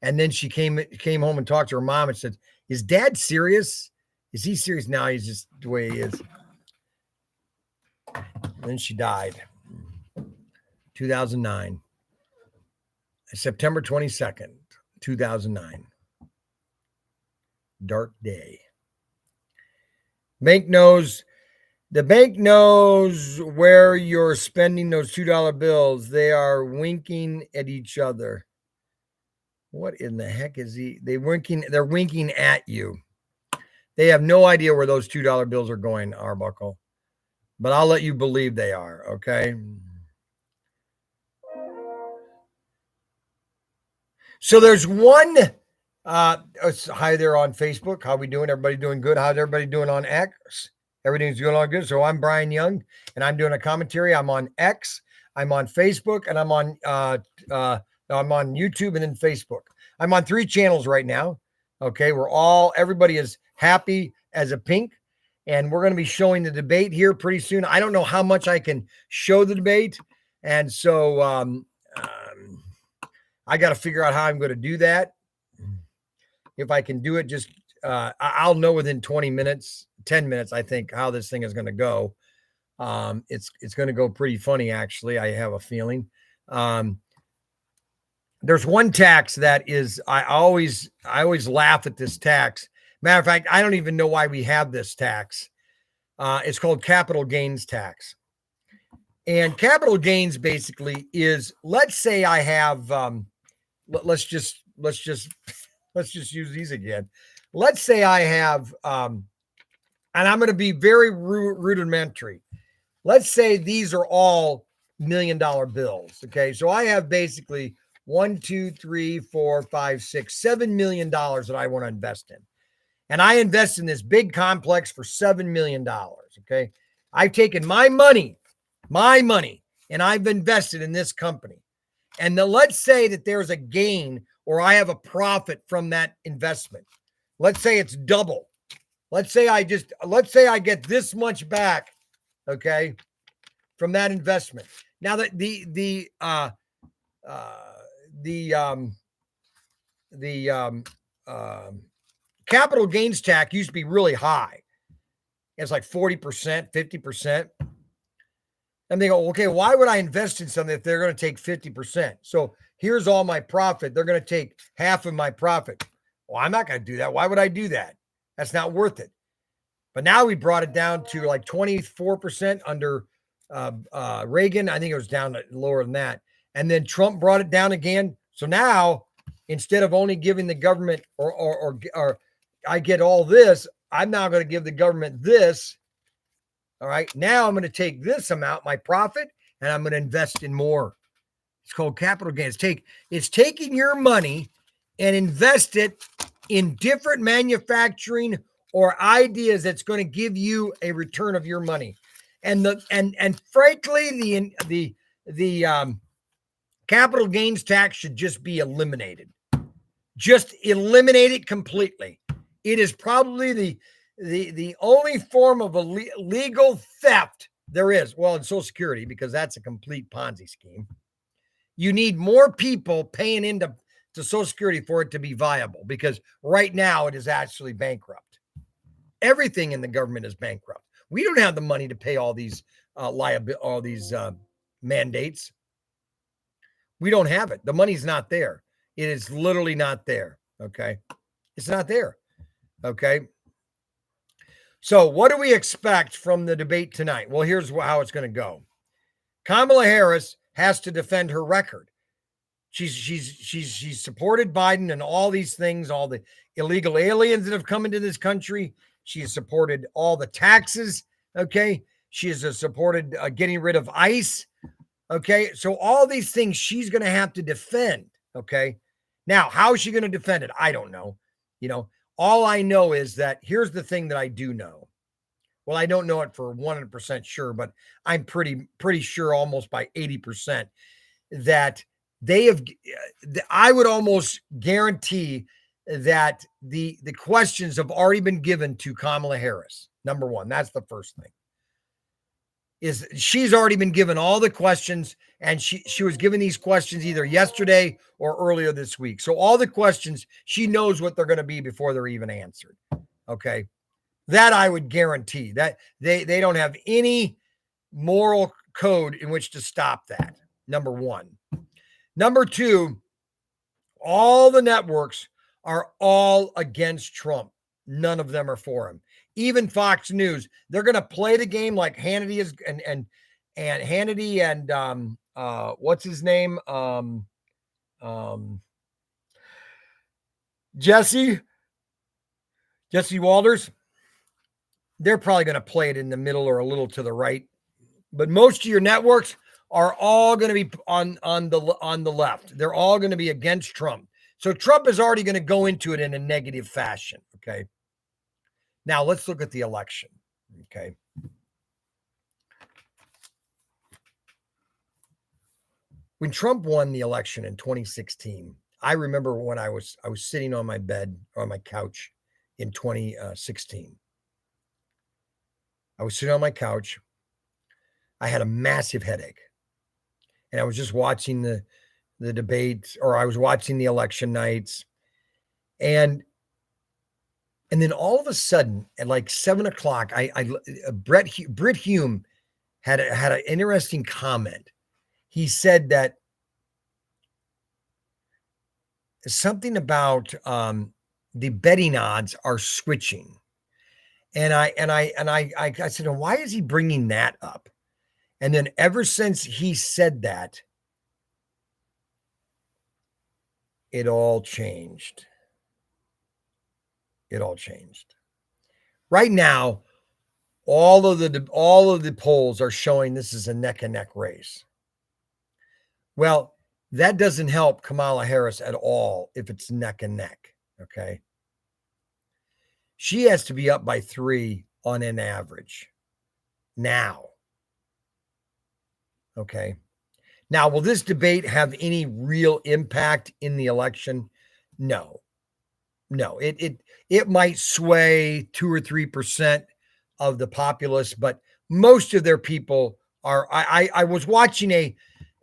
And then she came home and talked to her mom and said, is Dad serious? Is he serious? No, he's just the way he is. And then she died. 2009. September 22nd, 2009. Dark day. The bank knows where you're spending those $2 bills. They are winking at each other. What in the heck is they're winking at you. They have no idea where those $2 bills are going, Arbuckle. But I'll let you believe they are, okay? So there's one. Hi there on Facebook. How we doing? Everybody doing good? How's everybody doing on X? Everything's going on good. So I'm Bryan Young, and I'm doing a commentary. I'm on X. I'm on Facebook, and I'm on I'm on YouTube and then Facebook. I'm on 3 channels right now. Okay. Everybody is happy as a pink. And we're going to be showing the debate here pretty soon. I don't know how much I can show the debate. And so I got to figure out how I'm going to do that. If I can do it, just I'll know within 20 minutes, 10 minutes, I think, how this thing is going to go. It's going to go pretty funny, actually. I have a feeling. There's one tax that is, I always laugh at this tax. Matter of fact, I don't even know why we have this tax. It's called capital gains tax. And capital gains basically is, let's say I have, let's just use these again. Let's say I have, and I'm going to be very rudimentary. Let's say these are all $1 million bills. Okay. So I have basically $1, 2, 3, 4, 5, 6, $7 million that I want to invest in. And I invest in this big complex for $7 million. Okay. I've taken my money, and I've invested in this company. And then let's say that there's a gain or I have a profit from that investment. Let's say it's double. Let's say I get this much back, okay, from that investment. Now that the capital gains tax used to be really high. It's like 40%, 50%. And they go, okay, why would I invest in something if they're going to take 50%? So here's all my profit. They're going to take half of my profit. Well, I'm not going to do that. Why would I do that? That's not worth it. But now we brought it down to like 24% under Reagan. I think it was down lower than that. And then Trump brought it down again. So now, instead of only giving the government or I get all this, I'm now going to give the government this. All right. Now I'm going to take this amount, my profit, and I'm going to invest in more. It's called capital gains. It's taking your money and invest it in different manufacturing or ideas that's going to give you a return of your money. And frankly, the capital gains tax should just be eliminated. Just eliminate it completely. It is probably the only form of a legal theft there is. Well, in Social Security, because that's a complete Ponzi scheme. You need more people paying into Social Security for it to be viable, because right now it is actually bankrupt. Everything in the government is bankrupt. We don't have the money to pay all these mandates. We don't have it. The money's not there. It is literally not there. Okay. It's not there. Okay. So what do we expect from the debate tonight? Well, here's how it's going to go. Kamala Harris has to defend her record. She's supported Biden and all these things, all the illegal aliens that have come into this country. She has supported all the taxes. Okay. She has supported getting rid of ICE. Okay. So all these things she's going to have to defend. Okay. Now, how is she going to defend it? I don't know. All I know is that here's the thing that I do know. Well, I don't know it for 100% sure, but I'm pretty sure almost by 80% that I would almost guarantee that the questions have already been given to Kamala Harris. Number one, that's the first thing. Is she's already been given all the questions, and she was given these questions either yesterday or earlier this week. So all the questions, she knows what they're going to be before they're even answered. Okay. That I would guarantee that they don't have any moral code in which to stop that. Number one. Number two, all the networks are all against Trump. None of them are for him. Even Fox News, they're going to play the game like Hannity is and Hannity and what's his name? Jesse Walters. They're probably going to play it in the middle or a little to the right. But most of your networks are all going to be on the left. They're all going to be against Trump. So Trump is already going to go into it in a negative fashion. Okay. Now let's look at the election. Okay. When Trump won the election in 2016, I remember when I was sitting on my bed or on my couch in 2016. I was sitting on my couch. I had a massive headache, and I was just watching the debates, or I was watching the election nights, and then all of a sudden at like 7 o'clock, Brit Hume had an interesting comment. He said that something about the betting odds are switching, and I said, well, why is he bringing that up? And then ever since he said that, it all changed. It all changed. Right now, all of the polls are showing this is a neck and neck race. Well, that doesn't help Kamala Harris at all if it's neck and neck. Okay. She has to be up by 3 on an average now. Okay. Now, will this debate have any real impact in the election? No. It might sway 2 or 3% of the populace, but most of their people are. I was watching not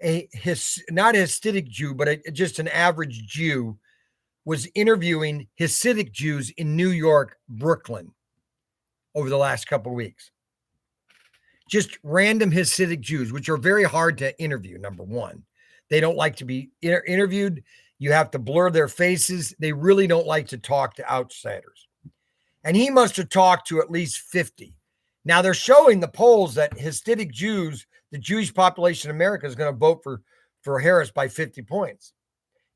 a Hasidic Jew, but just an average Jew was interviewing Hasidic Jews in New York, Brooklyn over the last couple of weeks. Just random Hasidic Jews, which are very hard to interview. Number one, they don't like to be interviewed. You have to blur their faces. They really don't like to talk to outsiders. And he must have talked to at least 50. Now they're showing the polls that Hasidic Jews, the Jewish population in America, is going to vote for Harris by 50 points.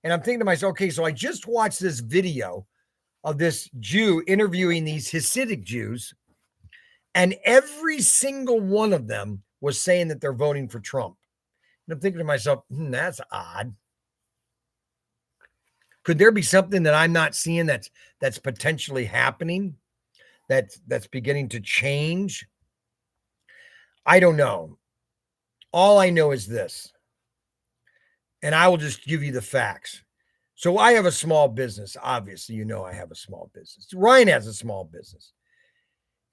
And I'm thinking to myself, okay, so I just watched this video of this Jew interviewing these Hasidic Jews, and every single one of them was saying that they're voting for Trump. And I'm thinking to myself, that's odd. Could there be something that I'm not seeing that's potentially happening, that's beginning to change? I don't know. All I know is this, and I will just give you the facts. So I have a small business. Obviously, I have a small business. Ryan has a small business.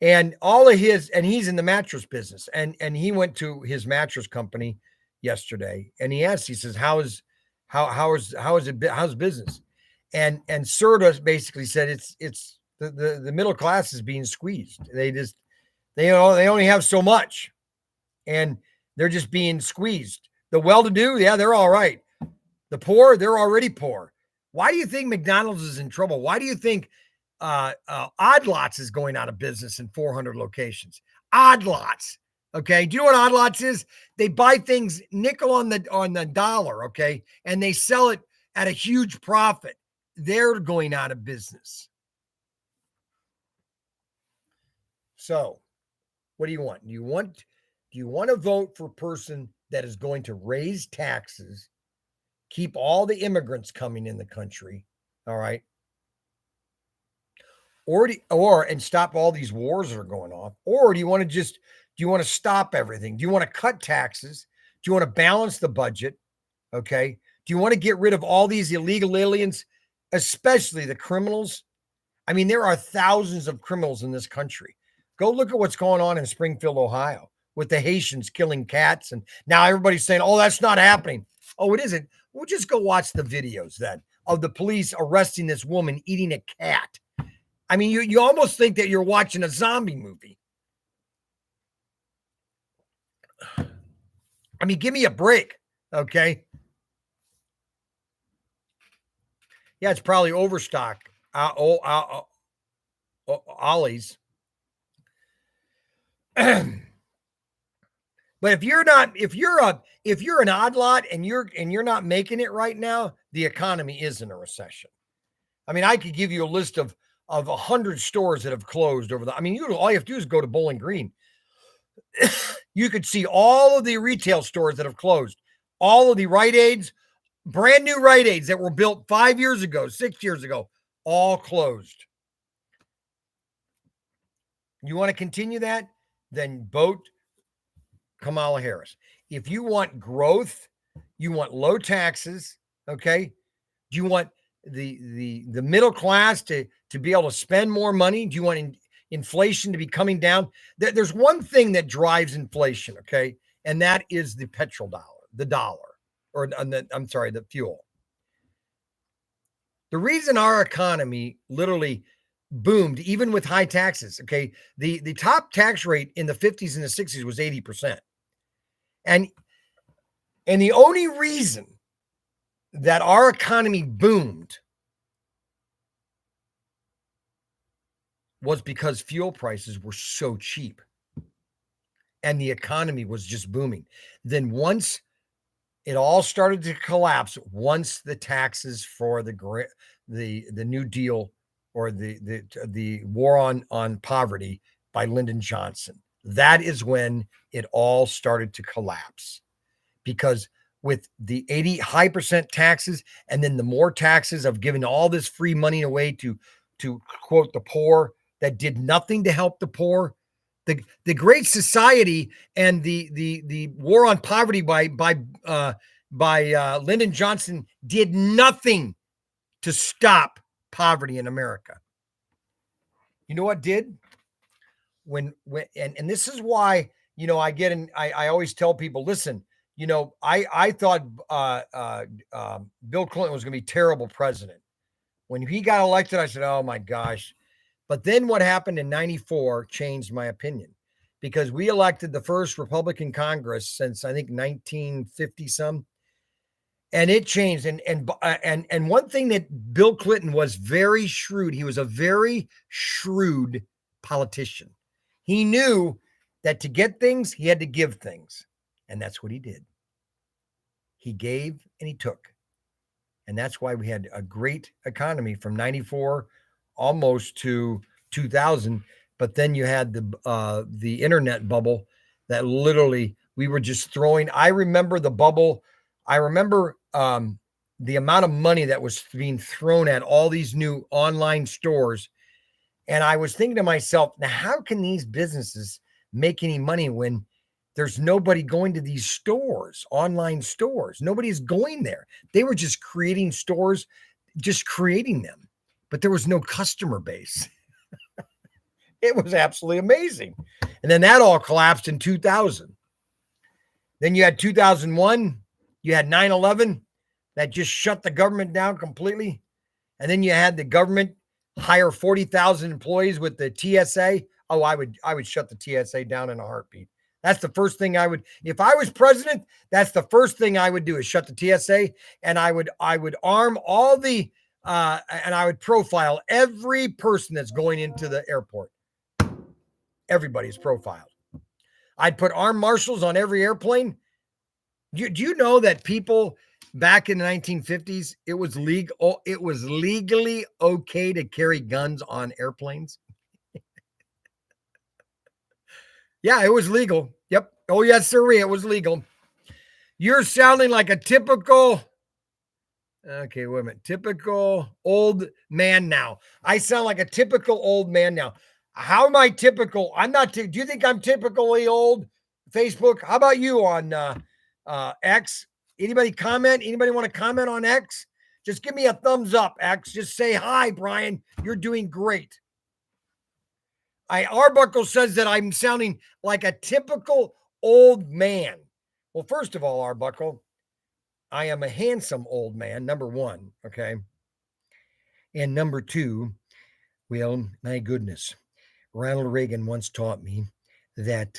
And he's in the mattress business. And he went to his mattress company yesterday, and he says, how's business? And Serta basically said it's the middle class is being squeezed. They only have so much, and they're just being squeezed. The well-to-do, yeah, they're all right. The poor, they're already poor. Why do you think McDonald's is in trouble? Why do you think Odd Lots is going out of business in 400 locations? Odd Lots. Okay. Do you know what Odd Lots is? They buy things nickel on the dollar. Okay. And they sell it at a huge profit. They're going out of business. So what do you want? Do you want to vote for a person that is going to raise taxes, keep all the immigrants coming in the country? All right. And stop all these wars that are going on? Or do you want to stop everything? Do you want to cut taxes? Do you want to balance the budget? Okay. Do you want to get rid of all these illegal aliens, especially the criminals? I mean, there are thousands of criminals in this country. Go look at what's going on in Springfield, Ohio, with the Haitians killing cats. And now everybody's saying, oh, that's not happening. Oh, it isn't. We'll just go watch the videos then of the police arresting this woman eating a cat. I mean, you almost think that you're watching a zombie movie. I mean, give me a break, okay? Yeah, it's probably overstock. Ollie's. But if you're an odd lot and you're not making it right now, the economy is in a recession. I mean, I could give you a list of 100 stores that have closed all you have to do is go to Bowling Green. You could see all of the retail stores that have closed, all of the Rite Aids, brand new Rite Aids that were built 5 years ago, 6 years ago, all closed. You want to continue that? Then vote Kamala Harris. If you want growth, You want low taxes, okay? Do you want the middle class to be able to spend more money? Do you want inflation to be coming down? There's one thing that drives inflation, okay? And that is the petrol dollar, the dollar, or I'm sorry, the fuel. The reason our economy literally boomed, even with high taxes, okay? The top tax rate in the 50s and the 60s was 80%. And the only reason that our economy boomed was because fuel prices were so cheap and the economy was just booming. Then once it all started to collapse, once the taxes for the New Deal or the war on poverty by Lyndon Johnson, that is when it all started to collapse. Because with the 80 high percent taxes and then the more taxes of giving all this free money away to quote the poor that did nothing to help the poor, the Great Society and the war on poverty by Lyndon Johnson did nothing to stop poverty in America. You know what did? When and this is why, you know, I always tell people, listen, you know, I thought Bill Clinton was going to be terrible president. When he got elected, I said, oh my gosh. But then what happened in 94 changed my opinion, because we elected the first Republican Congress since I think 1950 some, and it changed. And one thing that Bill Clinton was very shrewd. He was a very shrewd politician. He knew that to get things, he had to give things. And that's what he did. He gave and he took. And that's why we had a great economy from 94 almost to 2000. But then you had the internet bubble that literally we were just throwing. I remember the bubble. I remember the amount of money that was being thrown at all these new online stores. And I was thinking to myself, now, how can these businesses make any money when there's nobody going to these stores, online stores? Nobody's going there. They were just creating stores, just creating them, but there was no customer base. It was absolutely amazing. And then that all collapsed in 2000. Then you had 2001, you had 9/11 that just shut the government down completely. And then you had the government hire 40,000 employees with the TSA. Oh, I would shut the TSA down in a heartbeat. That's the first thing I would, if I was president, that's the first thing I would do is shut the TSA. And I would arm all the, and I would profile every person that's going into the airport. Everybody's profiled. I'd put armed marshals on every airplane. Do you know that people back in the 1950s, it was legal, it was legally okay to carry guns on airplanes? Yeah, it was legal. Yep. Oh, yes, sir. It was legal. You're sounding like a typical, okay, wait a minute, typical old man now. I sound like a typical old man now. How am I typical? I'm not, do you think I'm typically old? Facebook? How about you on X? Anybody comment? Anybody want to comment on X? Just give me a thumbs up, X. Just say, hi, Bryan. You're doing great. Arbuckle says that I'm sounding like a typical old man. Well, first of all, Arbuckle, I am a handsome old man, number one, okay? And number two, well, my goodness, Ronald Reagan once taught me that,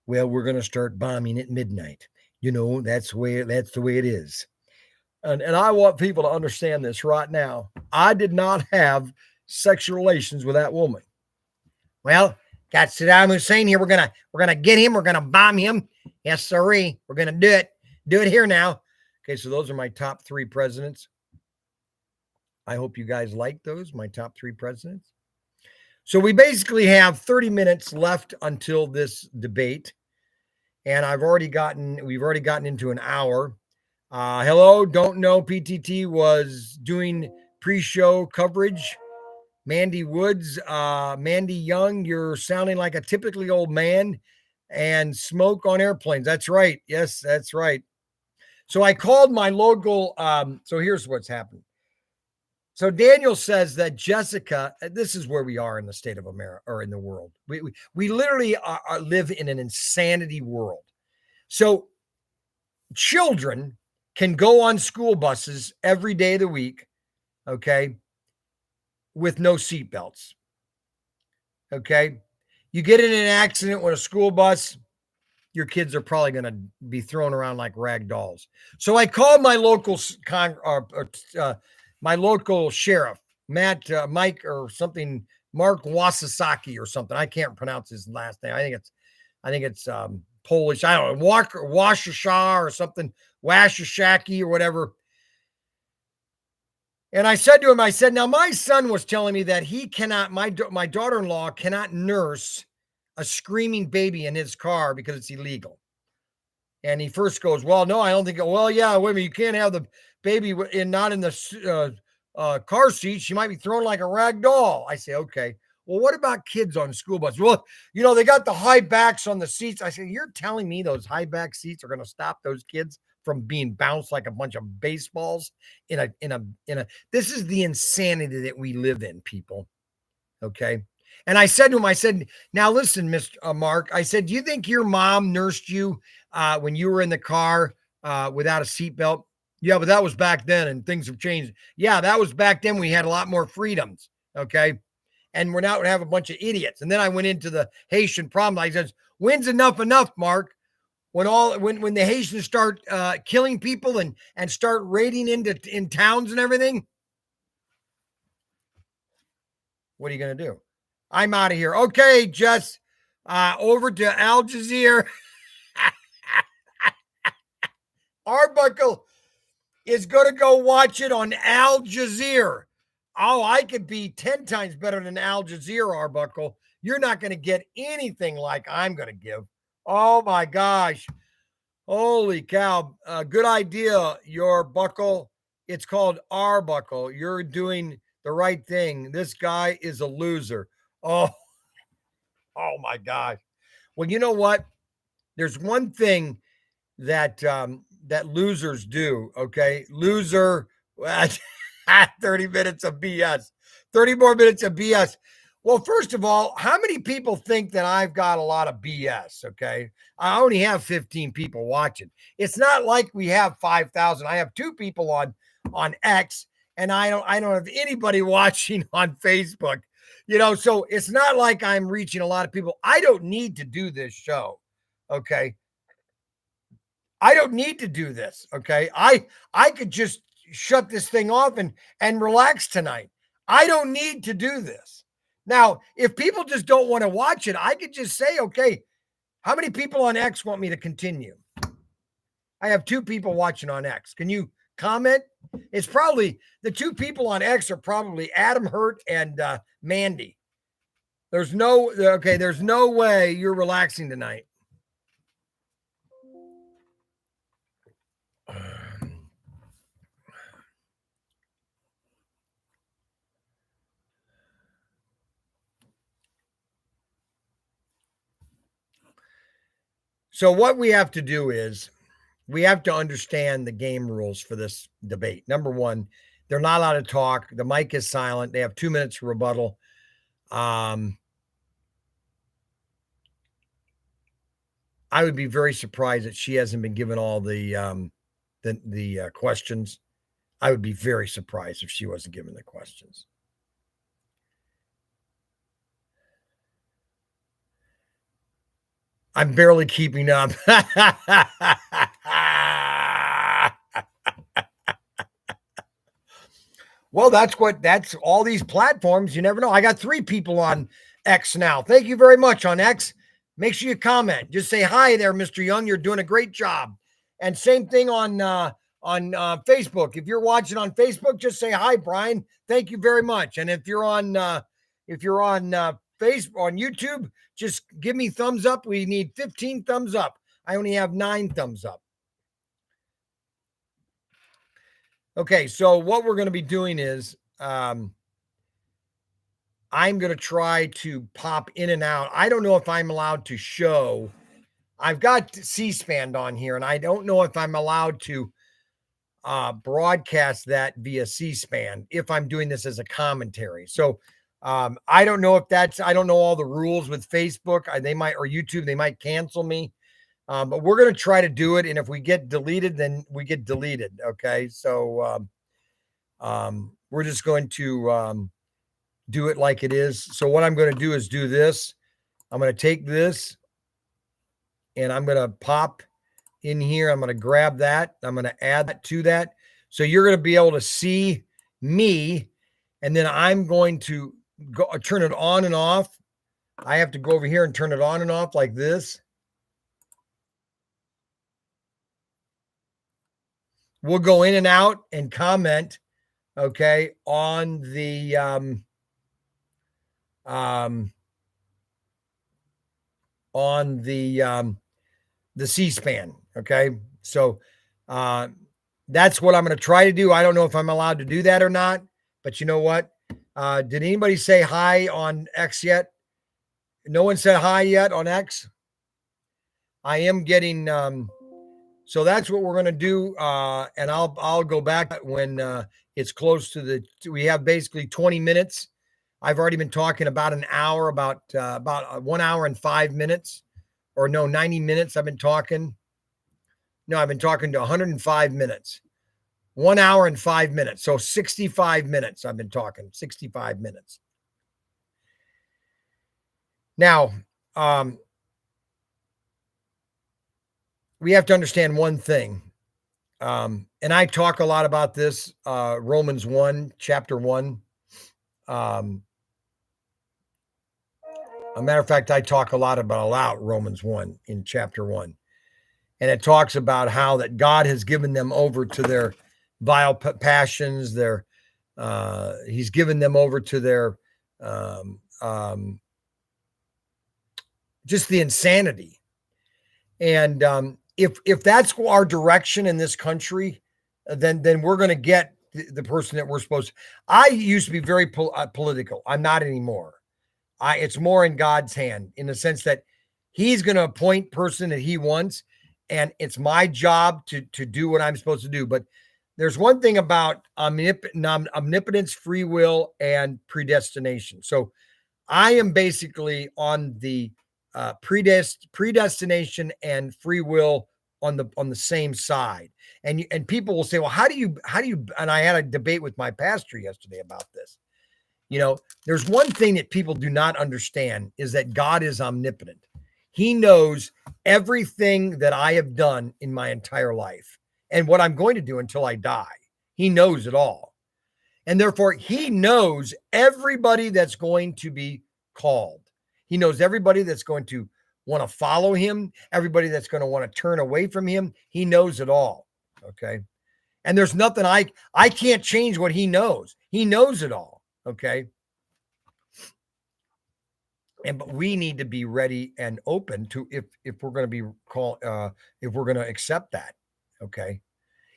well, we're going to start bombing at midnight. You know, that's the way it is. And I want people to understand this right now. I did not have sexual relations with that woman. Well, got Saddam Hussein here. We're gonna get him. We're gonna bomb him. Yes, sirree. We're gonna do it. Do it here now. Okay, so those are my top 3 presidents. I hope you guys like those, my top 3 presidents. So we basically have 30 minutes left until this debate, and we've already gotten into an hour. Hello, don't know. PTT was doing pre-show coverage. Mandy Woods, Mandy Young, you're sounding like a typically old man, and smoke on airplanes. That's right. Yes, that's right. So I called my local. So here's what's happened. So Daniel says that Jessica, this is where we are in the state of America or in the world. We literally live in an insanity world. So children can go on school buses every day of the week, okay, with no seatbelts. Okay. You get in an accident with a school bus, your kids are probably going to be thrown around like rag dolls. So I called my local my local sheriff, Mike or something, Mark Wasasaki or something. I can't pronounce his last name. I think it's Polish. I don't know, Washasha or something, Washashaki or whatever. And I said to him, I said, now my son was telling me that he cannot, my daughter-in-law cannot nurse a screaming baby in his car because it's illegal. And he first goes, well, no, I don't think, well, yeah, wait a minute, you can't have the baby not in the car seat. She might be thrown like a rag doll. I say, okay. Well, what about kids on school buses? Well, they got the high backs on the seats. I say, you're telling me those high back seats are going to stop those kids from being bounced like a bunch of baseballs in a this is the insanity that we live in, people. Okay. And I said to him, I said, now listen, Mr. Mark, I said, do you think your mom nursed you when you were in the car without a seatbelt? Yeah, but that was back then and things have changed. Yeah, that was back then. We had a lot more freedoms. Okay. And we're now going to have a bunch of idiots. And then I went into the Haitian problem. I said, when's enough, Mark? When the Haitians start killing people and start raiding in towns and everything, what are you going to do? I'm out of here. Okay, Jess, over to Al Jazeera. Arbuckle is going to go watch it on Al Jazeera. Oh, I could be 10 times better than Al Jazeera, Arbuckle. You're not going to get anything like I'm going to give. Oh, my gosh. Holy cow. Good idea, your buckle. It's called Arbuckle. You're doing the right thing. This guy is a loser. Oh my gosh. Well, you know what? There's one thing that that losers do. Okay, loser. 30 minutes of BS. 30 more minutes of BS. Well, first of all, how many people think that I've got a lot of BS? Okay, I only have 15 people watching. It's not like we have 5,000. I have 2 people on X, and I don't have anybody watching on Facebook. So it's not like I'm reaching a lot of people. I don't need to do this show. Okay. I don't need to do this. Okay. I could just shut this thing off and relax tonight. I don't need to do this. Now, if people just don't want to watch it, I could just say, okay, how many people on X want me to continue? I have 2 people watching on X. Can you comment? It's probably the 2 people on X are probably Adam Hurt and Mandy. There's no way you're relaxing tonight. So what we have to do is we have to understand the game rules for this debate. Number one, they're not allowed to talk. The mic is silent. They have 2 minutes for rebuttal. I would be very surprised that she hasn't been given all the questions. I would be very surprised if she wasn't given the questions. I'm barely keeping up. Well, that's all these platforms. You never know. I got 3 people on X now. Thank you very much on X. Make sure you comment. Just say hi there, Mr. Young. You're doing a great job. And same thing on Facebook. If you're watching on Facebook, just say hi, Bryan. Thank you very much. And if you're on Facebook on YouTube, just give me thumbs up. We need 15 thumbs up. I only have 9 thumbs up. Okay, so what we're going to be doing is I'm going to try to pop in and out. I don't know if I'm allowed to show. I've got C-SPAN on here, and I don't know if I'm allowed to broadcast that via C-SPAN if I'm doing this as a commentary. So I don't know if I don't know all the rules with Facebook. They might, or YouTube, they might cancel me. But we're going to try to do it. And if we get deleted, then we get deleted. Okay. So we're just going to do it like it is. So what I'm going to do is do this. I'm going to take this and I'm going to pop in here. I'm going to grab that. I'm going to add that to that. So you're going to be able to see me. And then I'm going to go turn it on and off. I have to go over here and turn it on and off like this. We'll go in and out and comment, okay, on the C-SPAN. Okay. So that's what I'm going to try to do. I don't know if I'm allowed to do that or not, but you know what? Did anybody say hi on X yet? No one said hi yet on X. I am getting, so that's what we're going to do. And I'll go back when it's close to we have basically 20 minutes. I've already been talking about an hour, about 1 hour and 5 minutes, or no, 90 minutes. I've been talking. No, I've been talking to 105 minutes, 1 hour and 5 minutes. So 65 minutes. I've been talking 65 minutes. Now, we have to understand one thing. And I talk a lot about this, Romans 1, chapter 1. A matter of fact, I talk a lot about Romans 1 in chapter 1. And it talks about how that God has given them over to their vile passions, he's given them over to their just the insanity. And if that's our direction in this country, then we're going to get the person that we're supposed to. I used to be very political. I'm not anymore. It's more in God's hand, in the sense that he's going to appoint person that he wants, and it's my job to do what I'm supposed to do. But there's one thing about omnipotence, free will, and predestination. So I am basically on the predestination and free will on the same side. And people will say, well, how do you, and I had a debate with my pastor yesterday about this. You know, there's one thing that people do not understand, is that God is omnipotent. He knows everything that I have done in my entire life and what I'm going to do until I die. He knows it all. And therefore, he knows everybody that's going to be called. He knows everybody that's going to want to follow him, everybody that's going to want to turn away from him. He knows it all. Okay. And there's nothing I can't change what he knows. He knows it all. Okay. But we need to be ready and open to if we're going to be called, if we're going to accept that. Okay.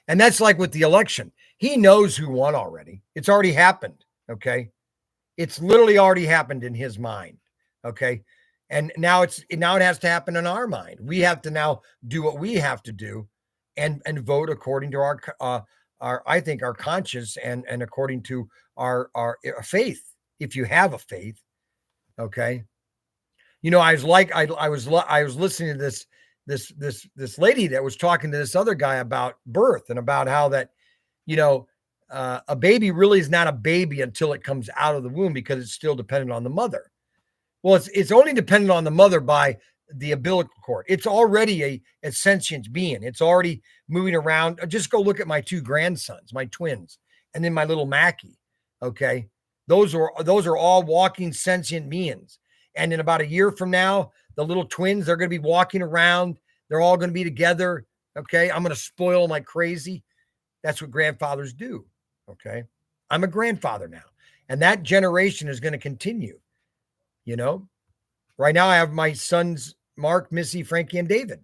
And that's like with the election. He knows who won already. It's already happened. Okay. It's literally already happened in his mind. Okay. And now it has to happen in our mind. We have to now do what we have to do and vote according to our I think our conscience and according to our faith. If you have a faith. Okay. You know, I was listening to this lady that was talking to this other guy about birth and about how that, you know, a baby really is not a baby until it comes out of the womb, because it's still dependent on the mother. Well, it's only dependent on the mother by the umbilical cord. It's already a sentient being. It's already moving around. Just go look at my two grandsons, my twins, and then my little Mackie. Okay. Those are all walking sentient beings. And in about a year from now, the little twins, they're going to be walking around. They're all going to be together. Okay. I'm going to spoil them like crazy. That's what grandfathers do. Okay. I'm a grandfather now. And that generation is going to continue. You know, right now I have my sons, Mark, Missy, Frankie, and David.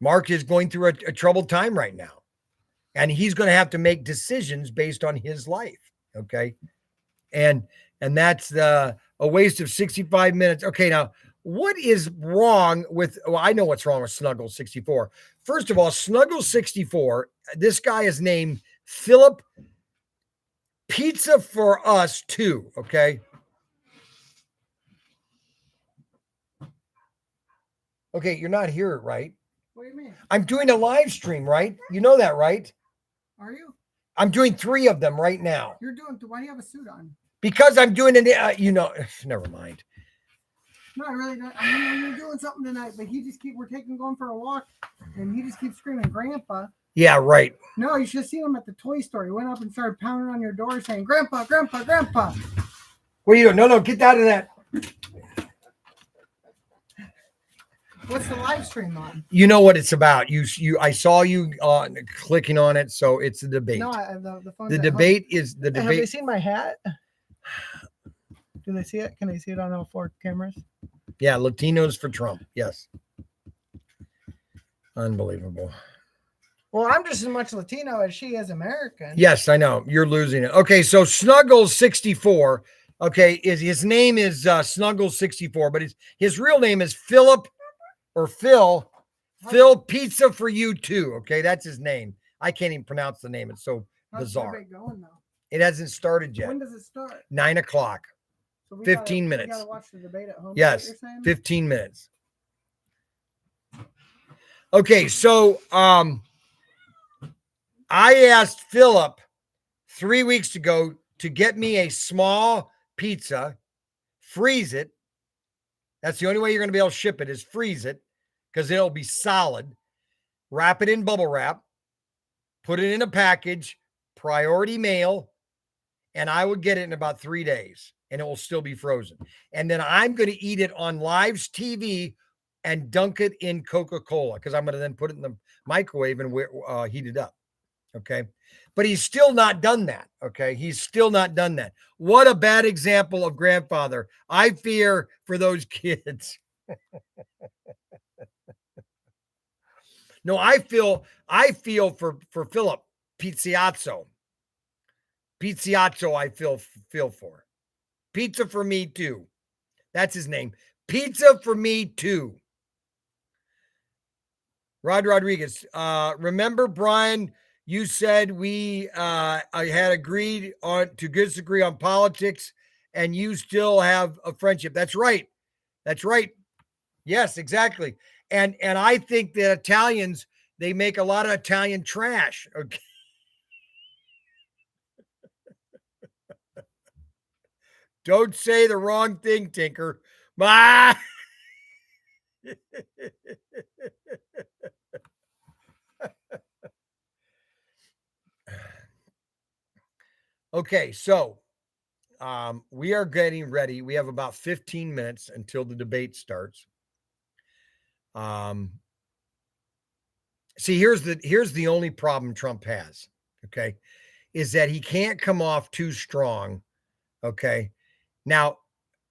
Mark is going through a troubled time right now. And he's going to have to make decisions based on his life. Okay. And that's a waste of 65 minutes. Okay. Now, what is wrong with, well, I know what's wrong with Snuggle64. First of all, Snuggle64, this guy is named Philip Pizza for Us too, okay? Okay, you're not here, right? What do you mean? I'm doing a live stream, right? You know that, right? Are you? I'm doing 3 of them right now. You're doing. Why do you have a suit on? Because I'm doing it, never mind. No, I really don't. I mean, you're doing something tonight, but we're going for a walk, and he just keeps screaming, Grandpa. Yeah, right. No, you should have seen him at the toy store. He went up and started pounding on your door saying, Grandpa, Grandpa, Grandpa. What are you doing? No, get out of that. What's the live stream on? You know what it's about. I saw you clicking on it, so it's a debate. No, the phone. The debate is the Have they debate. seen my hat? Do they see it? Can they see it on all 4 cameras? Yeah, Latinos for Trump. Yes. Unbelievable. Well, I'm just as much Latino as she is American. Yes, I know. You're losing it. Okay, so Snuggles64. Okay, his name is Snuggles64, but his real name is Philip or Phil. Phil Pizza for You too. Okay, that's his name. I can't even pronounce the name. It's so bizarre. How's the debate going now? It hasn't started yet. When does it start? 9 o'clock. So 15 minutes. We gotta watch the debate at home. Yes, 15 minutes. Okay, so I asked Philip 3 weeks ago to get me a small pizza, freeze it. That's the only way you're going to be able to ship it is freeze it because it'll be solid. Wrap it in bubble wrap, put it in a package, priority mail, and I would get it in about 3 days and it will still be frozen. And then I'm going to eat it on Live's TV and dunk it in Coca-Cola because I'm going to then put it in the microwave and heat it up. Okay. But he's still not done that. Okay. He's still not done that. What a bad example of grandfather. I fear for those kids. No, I feel for Philip Pizziazzo. Pizziazzo, I feel for. Pizza for me too. That's his name. Pizza for me too. Rod Rodriguez. Remember, Bryan, you said we had agreed to disagree on politics, and you still have a friendship. That's right. That's right. Yes, exactly. And I think that Italians, they make a lot of Italian trash. Okay. Don't say the wrong thing, Tinker. Okay, so we are getting ready. We have about 15 minutes until the debate starts. See, here's the only problem Trump has, okay, is that he can't come off too strong, okay? Now,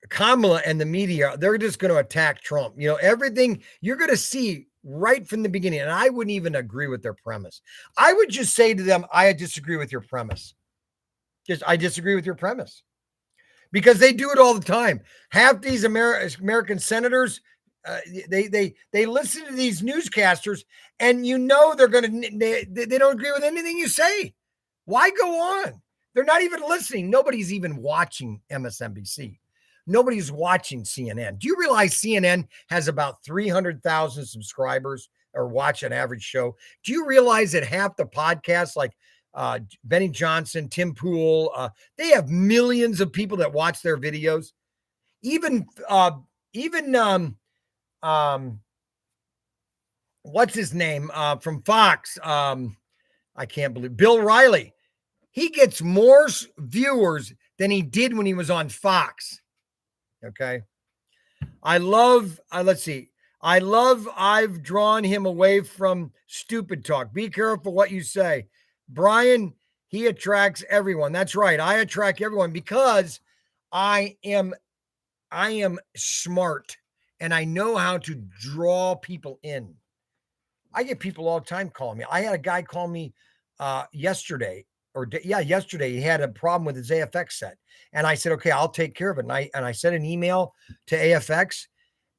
Kamala and the media, they're just going to attack Trump. You know, everything you're going to see right from the beginning, and I wouldn't even agree with their premise. I would just say to them, I disagree with your premise. I disagree with your premise. Because they do it all the time. Half these American senators, they listen to these newscasters, and you know they don't agree with anything you say. Why go on? They're not even listening. Nobody's even watching MSNBC. Nobody's watching CNN. Do you realize CNN has about 300,000 subscribers or watch an average show? Do you realize that half the podcasts, like Benny Johnson, Tim Pool, they have millions of people that watch their videos. Even what's his name from Fox? I can't believe Bill Riley. He gets more viewers than he did when he was on Fox. Okay. Let's see. I've drawn him away from stupid talk. Be careful what you say. Bryan, he attracts everyone. That's right. I attract everyone because I am smart and I know how to draw people in. I get people all the time calling me. I had a guy call me yesterday. Yesterday he had a problem with his AFX set. And I said, okay, I'll take care of it. And I sent an email to AFX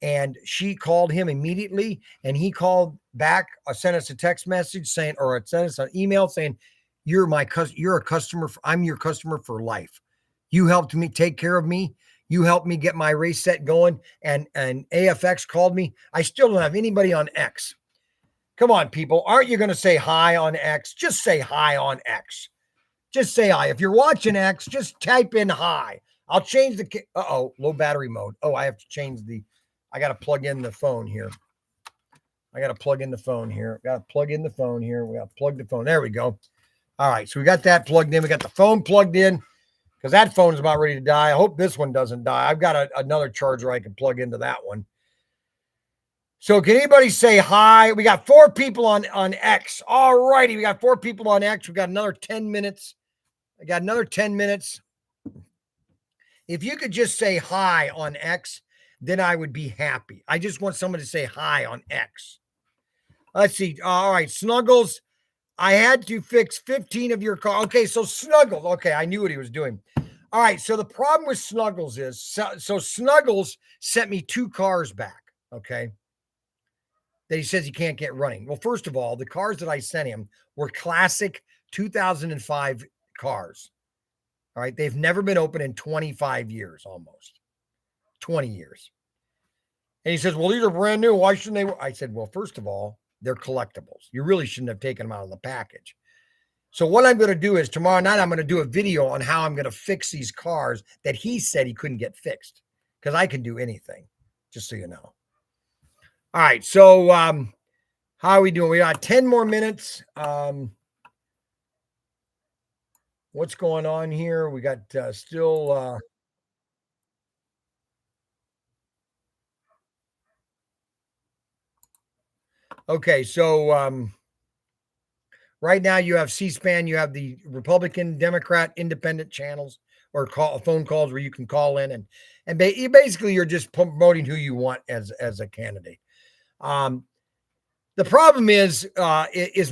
and she called him immediately, and he called back, sent us a text message saying, or sent us an email saying, you're a customer. I'm your customer for life. You helped me take care of me. You helped me get my race set going. And AFX called me. I still don't have anybody on X. Come on, people. Aren't you going to say hi on X? Just say hi on X. Just say hi. If you're watching X, just type in hi. I'll change the, low battery mode. Oh, I have to change I got to plug in the phone here. We got to plug in the phone here. We got to plug the phone. There we go. All right. So we got that plugged in. We got the phone plugged in because that phone's about ready to die. I hope this one doesn't die. I've got another charger I can plug into that one. So can anybody say hi? We got 4 people on X. All righty. We got 4 people on X. We got another 10 minutes. I got another 10 minutes. If you could just say hi on X, then I would be happy. I just want someone to say hi on X. Let's see. All right. Snuggles, I had to fix 15 of your cars. Okay. So Snuggles. Okay. I knew what he was doing. All right. So the problem with Snuggles is, so Snuggles sent me 2 cars back. Okay. That he says he can't get running. Well, first of all, the cars that I sent him were classic 2005 cars. All right. They've never been open in 25 years, almost 20 years. And he says, well, these are brand new. Why shouldn't they? I said, well, first of all, they're collectibles. You really shouldn't have taken them out of the package. So what I'm going to do is tomorrow night, I'm going to do a video on how I'm going to fix these cars that he said he couldn't get fixed, because I can do anything, just so you know. All right. So how are we doing? We got 10 more minutes. What's going on here? We got still... Okay, so right now you have C-SPAN, you have the Republican, Democrat, independent channels or phone calls where you can call in and basically you're just promoting who you want as a candidate. The problem is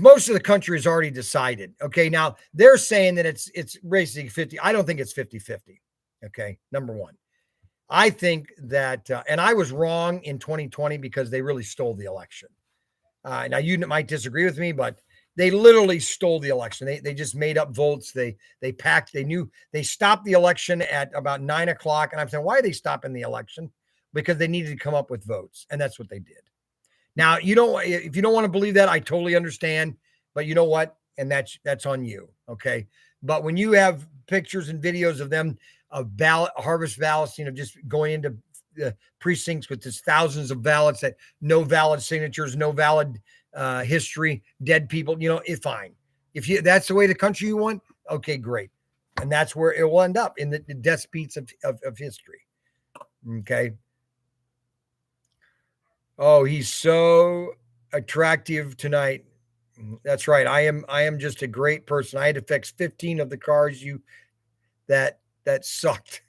most of the country has already decided. Okay, now they're saying that it's basically 50. I don't think it's 50-50. Okay, number one. I think that, and I was wrong in 2020 because they really stole the election. Now you might disagree with me, but they literally stole the election. They just made up votes. They stopped the election at about 9:00. And I'm saying, why are they stopping the election? Because they needed to come up with votes. And that's what they did. Now, if you don't want to believe that, I totally understand, but you know what? And that's on you. Okay. But when you have pictures and videos of them, of harvest ballots, just going into the precincts with just thousands of ballots, that no valid signatures, no valid history, dead people, it's fine. If that's the way the country you want, okay, great. And that's where it will end up, in the death beats of history. Okay. Oh, he's so attractive tonight. That's right. I am just a great person. I had to fix 15 of the cars that sucked.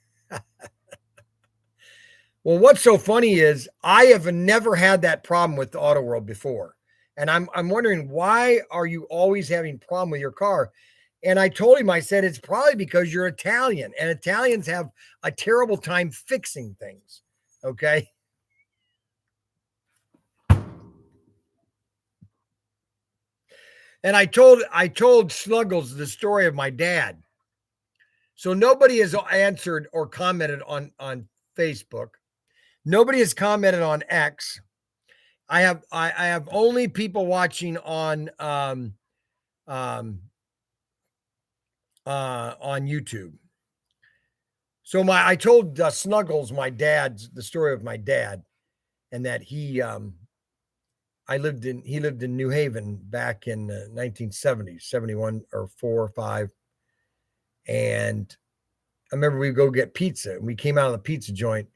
Well, what's so funny is I have never had that problem with the Auto World before. And I'm wondering, why are you always having a problem with your car? And I told him, I said, it's probably because you're Italian, and Italians have a terrible time fixing things. Okay. And I told Snuggles the story of my dad. So nobody has answered or commented on Facebook. Nobody has commented on X. I have only people watching on YouTube. So I told Snuggles the story of my dad, and that he lived in New Haven back in 1970, 71 or 4 or 5. And I remember we go get pizza, and we came out of the pizza joint,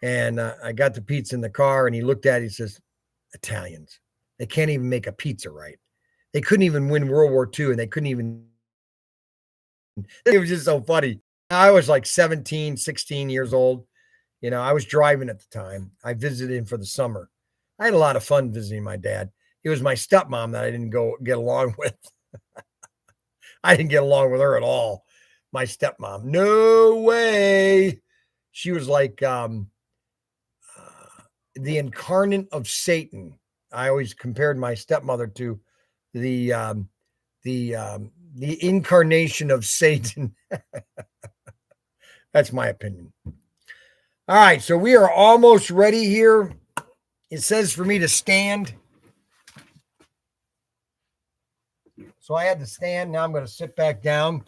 and I got the pizza in the car, and he looked at it, he says, Italians, they can't even make a pizza right. They couldn't even win World War II, and they couldn't even, it was just so funny. I was like 17, 16 years old. I was driving at the time. I visited him for the summer. I had a lot of fun visiting my dad. It was my stepmom that I didn't go get along with. I didn't get along with her at all. My stepmom, no way. She was like, the incarnate of Satan. I always compared my stepmother to the incarnation of Satan. That's my opinion. All right, so we are almost ready here. It says for me to stand. So I had to stand. Now I'm going to sit back down.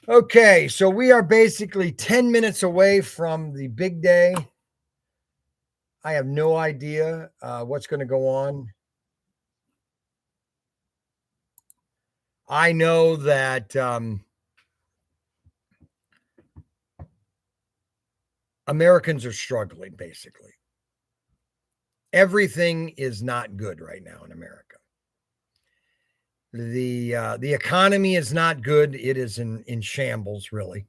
Okay, so we are basically 10 minutes away from the big day. I have no idea what's going to go on. I know that Americans are struggling, basically. Everything is not good right now in America. The economy is not good. It is in shambles, really.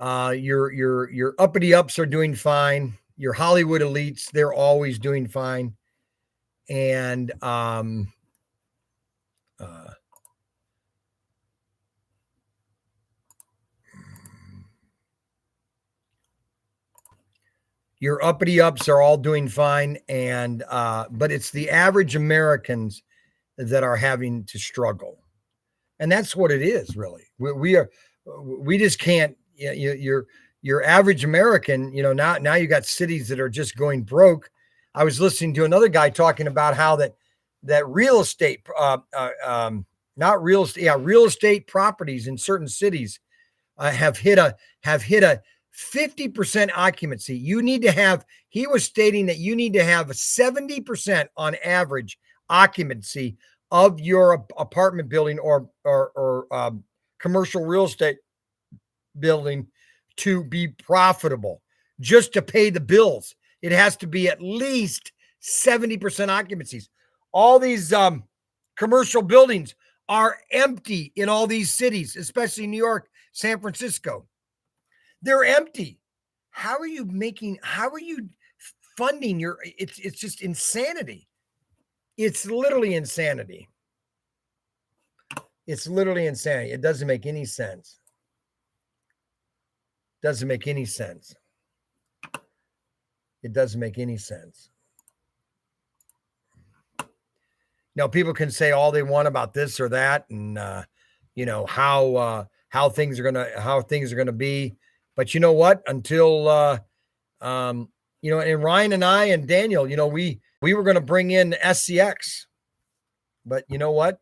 Your uppity ups are doing fine. Your Hollywood elites, they're always doing fine. And your uppity ups are all doing fine. And but it's the average Americans that are having to struggle. And that's what it is, really. We just can't, your average American, now you got cities that are just going broke. I was listening to another guy talking about how that real estate, real estate properties in certain cities have hit a 50% occupancy. He was stating that you need to have a 70% on average occupancy of your apartment building or commercial real estate building to be profitable, just to pay the bills. It has to be at least 70% occupancies. All these commercial buildings are empty in all these cities, especially New York, San Francisco. They're empty. How are you funding it's just insanity. It's literally insanity. It's literally insanity. It doesn't make any sense. Doesn't make any sense. It doesn't make any sense. Now, people can say all they want about this or that, and how things are gonna be. But you know what? Until and Ryan and I and Daniel, we were going to bring in SCX, but you know what?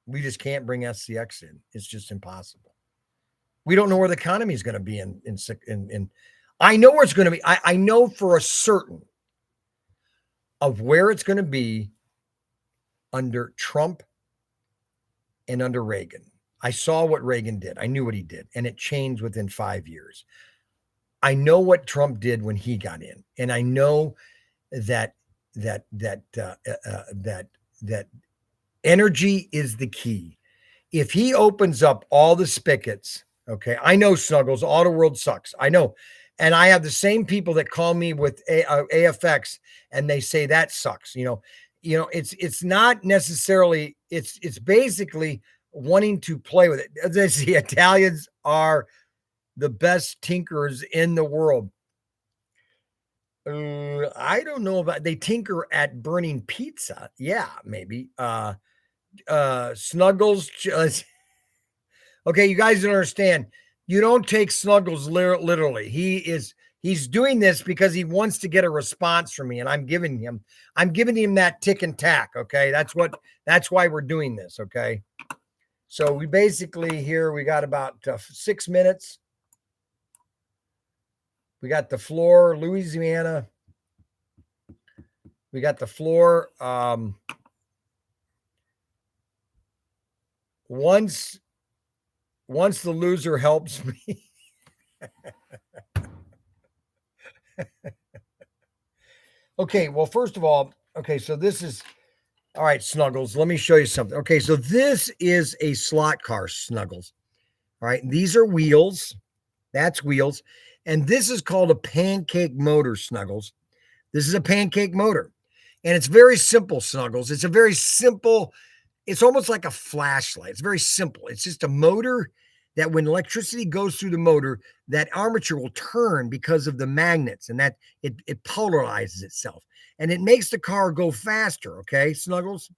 We just can't bring SCX in. It's just impossible. We don't know where the economy is going to be in. I know where it's going to be. I know for a certain of where it's going to be under Trump and under Reagan. I saw what Reagan did. I knew what he did, and it changed within 5 years. I know what Trump did when he got in, and I know that energy is the key. If he opens up all the spigots, okay, I know Snuggles, Auto World sucks. I know. And I have the same people that call me with AFX and they say that sucks. It's not necessarily, it's basically wanting to play with it. The Italians are the best tinkers in the world. I don't know about, they tinker at burning pizza. Yeah, maybe. Snuggles. Okay, you guys don't understand. You don't take Snuggles literally. He's doing this because he wants to get a response from me, and I'm giving him that tick and tack. Okay, that's why we're doing this. Okay, so we basically here we got about 6 minutes. We got the floor, Louisiana. We got the floor. Once the loser helps me. Okay, well, first of all, okay, so this is, all right, Snuggles, let me show you something. Okay, so this is a slot car, Snuggles. All right, these are wheels. That's wheels. And this is called a pancake motor, Snuggles. This is a pancake motor. And it's very simple, Snuggles. It's a very simple, it's almost like a flashlight. It's very simple. It's just a motor that when electricity goes through the motor, that armature will turn because of the magnets, and that it polarizes itself, and it makes the car go faster. Okay, Snuggles?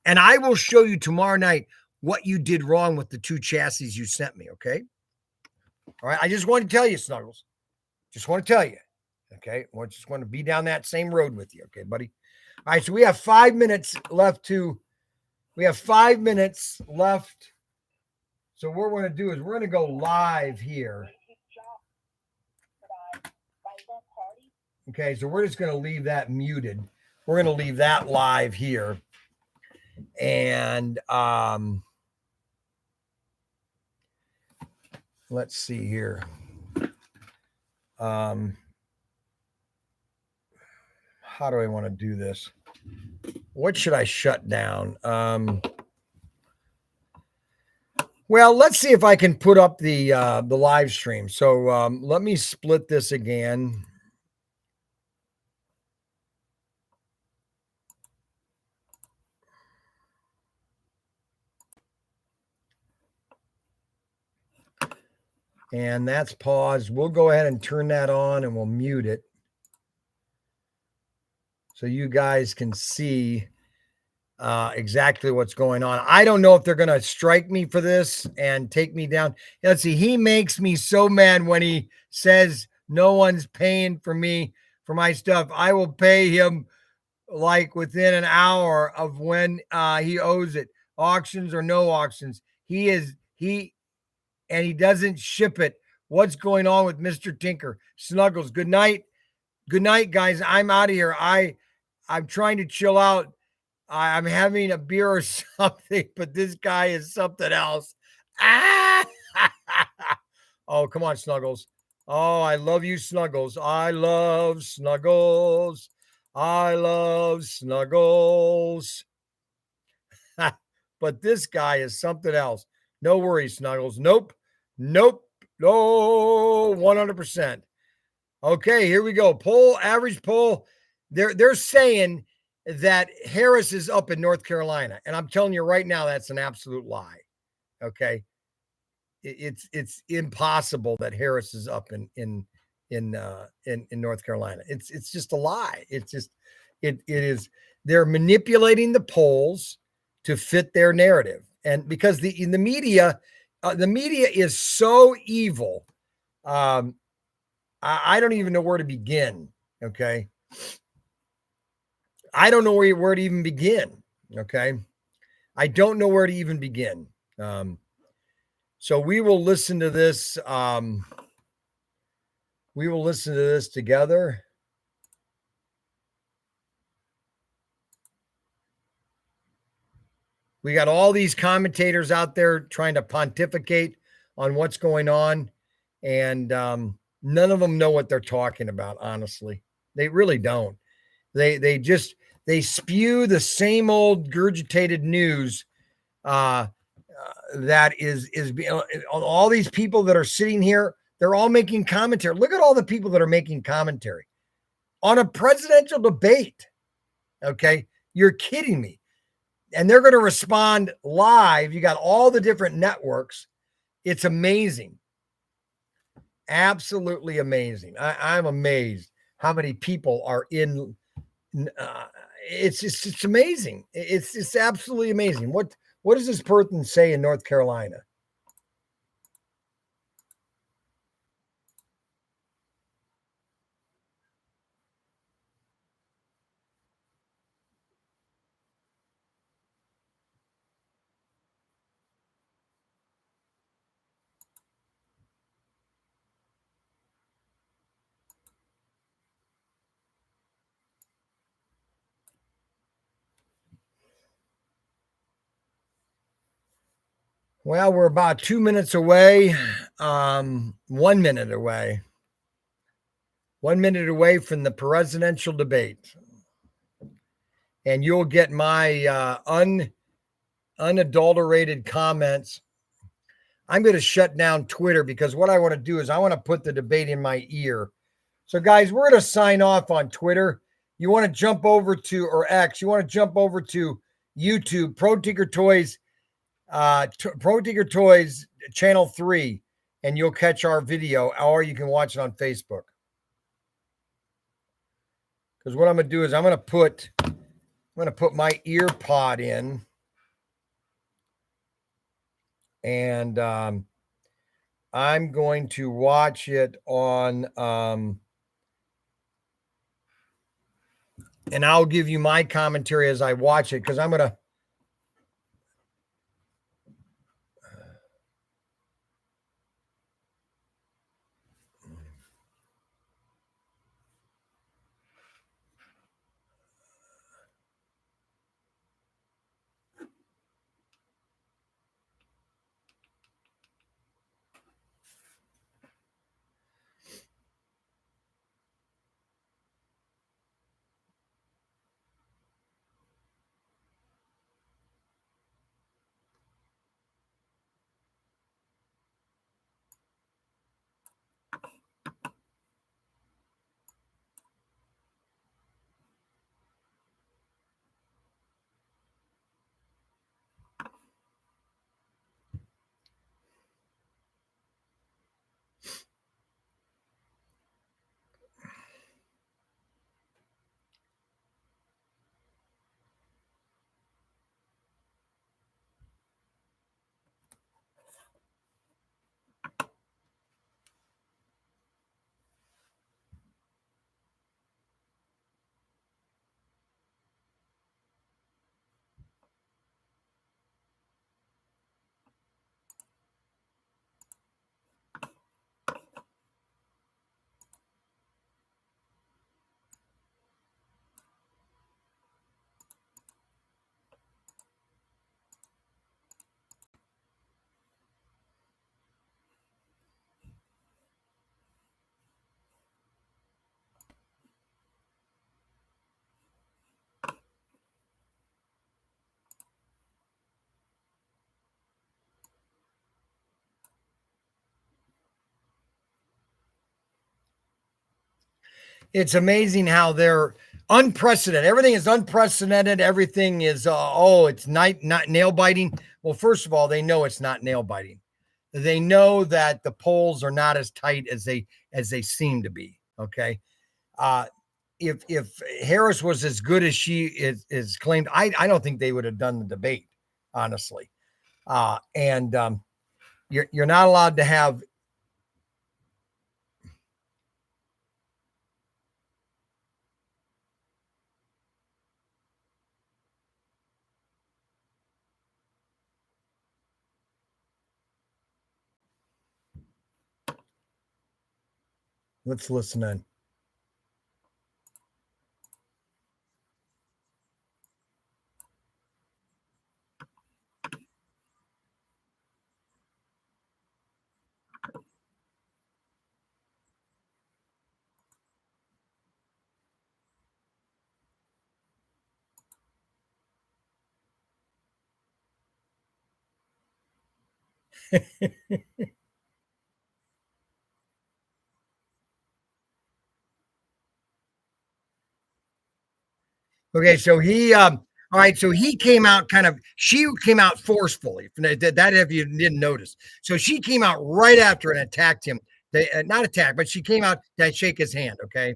And I will show you tomorrow night what you did wrong with the 2 chassis you sent me. Okay. All right. I just want to tell you, Snuggles. Just want to tell you. Okay. I just want to be down that same road with you. Okay, buddy. All right. So we have 5 minutes left we have 5 minutes left. So what we're going to do is we're going to go live here. Okay. So we're just going to leave that muted. We're going to leave that live here. And, let's see here. How do I want to do this? What should I shut down? Well, let's see if I can put up the live stream. So let me split this again. And that's paused. We'll go ahead and turn that on and we'll mute it so you guys can see exactly what's going on. I don't know if they're going to strike me for this and take me down. Let's see. He makes me so mad when he says no one's paying for me for my stuff. I will pay him like within an hour of when he owes it. Auctions or no auctions. And he doesn't ship it. What's going on with Mr. Tinker? Snuggles, good night. Good night, guys. I'm out of here. I'm trying to chill out. I'm having a beer or something, but this guy is something else. Ah! Oh, come on, Snuggles. Oh, I love you, Snuggles. I love Snuggles. I love Snuggles. But this guy is something else. No worries, Snuggles. Nope. No, 100%. Okay, here we go. Average poll. They're saying that Harris is up in North Carolina, and I'm telling you right now, that's an absolute lie. Okay, it's impossible that Harris is up in North Carolina. It's just a lie. It is. They're manipulating the polls to fit their narrative, and because the media is so evil. I don't even know where to begin. Okay. I don't know where to even begin. Okay. I don't know where to even begin. So we will listen to this. We will listen to this together. We got all these commentators out there trying to pontificate on what's going on. And none of them know what they're talking about, honestly. They really don't. They spew the same old gurgitated news that is all these people that are sitting here, they're all making commentary. Look at all the people that are making commentary on a presidential debate. Okay, you're kidding me. And they're going to respond live. You got all the different networks. It's amazing. Absolutely amazing. I'm amazed how many people are in. It's amazing. It's absolutely amazing. What does this person say in North Carolina? Well, we're about 2 minutes away. 1 minute away. 1 minute away from the presidential debate. And you'll get my unadulterated comments. I'm going to shut down Twitter because what I want to do is I want to put the debate in my ear. So, guys, we're going to sign off on Twitter. You want to jump over to, or X, you want to jump over to YouTube, ProTinkerToys, ProTinkerToys channel 3 and you'll catch our video, or you can watch it on Facebook. Because what I'm going to do is I'm going to put my ear pod in, and I'm going to watch it on, and I'll give you my commentary as I watch it, because I'm going to. It's amazing how they're unprecedented. Everything is unprecedented. Everything is it's not nail biting. Well, first of all, they know it's not nail biting. They know that the polls are not as tight as they seem to be. Okay. If Harris was as good as she is claimed, I don't think they would have done the debate, honestly. And you're not allowed to have. Let's listen in. Okay, so he all right, so he came out she came out forcefully. That if you didn't notice. So she came out right after and attacked him. They not attack, but she came out to shake his hand, okay?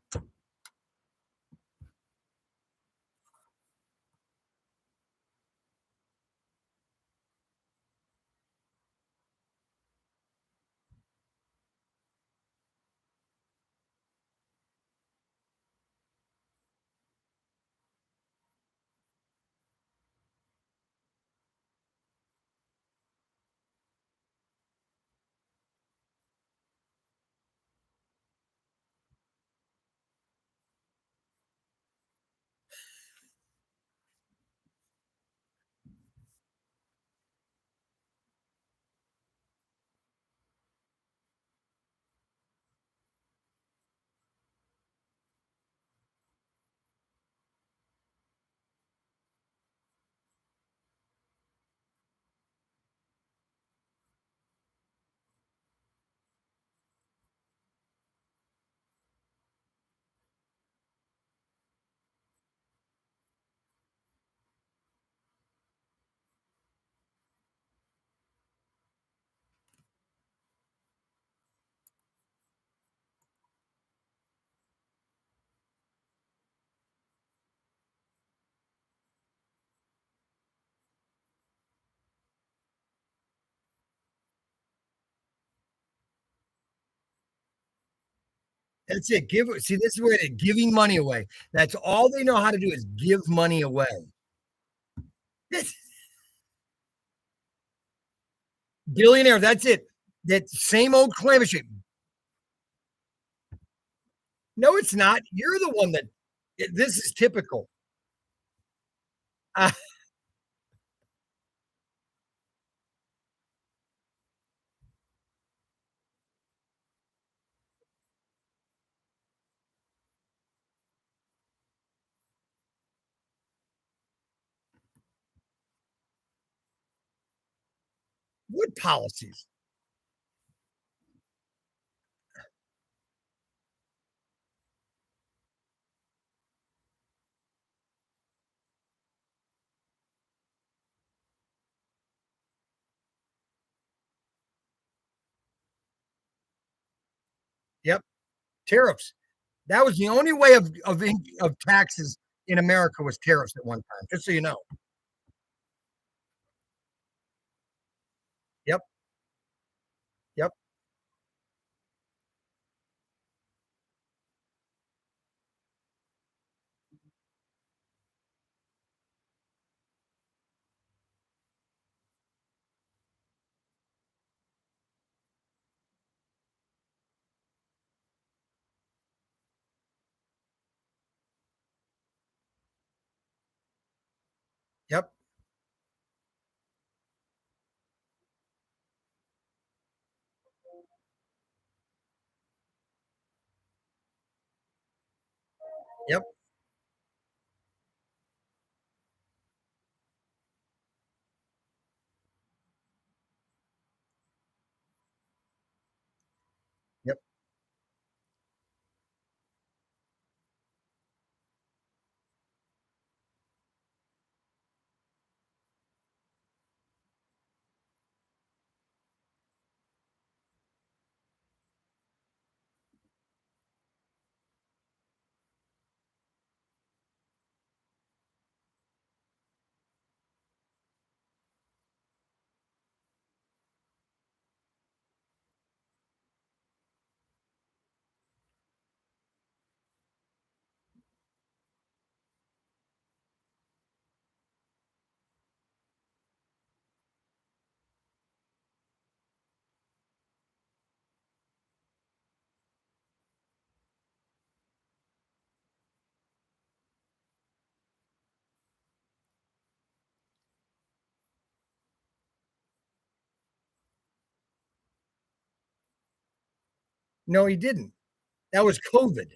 That's it. Give see, this is where they're giving money away. That's all they know how to do is give money away. This billionaire, that's it. That same old claim machine. No, it's not. You're the one that this is typical. Uh, what policies? Yep, tariffs. That was the only way of taxes in America was tariffs at one time, just so you know. Yep, yep, yep, yep, yep. No, he didn't. That was COVID.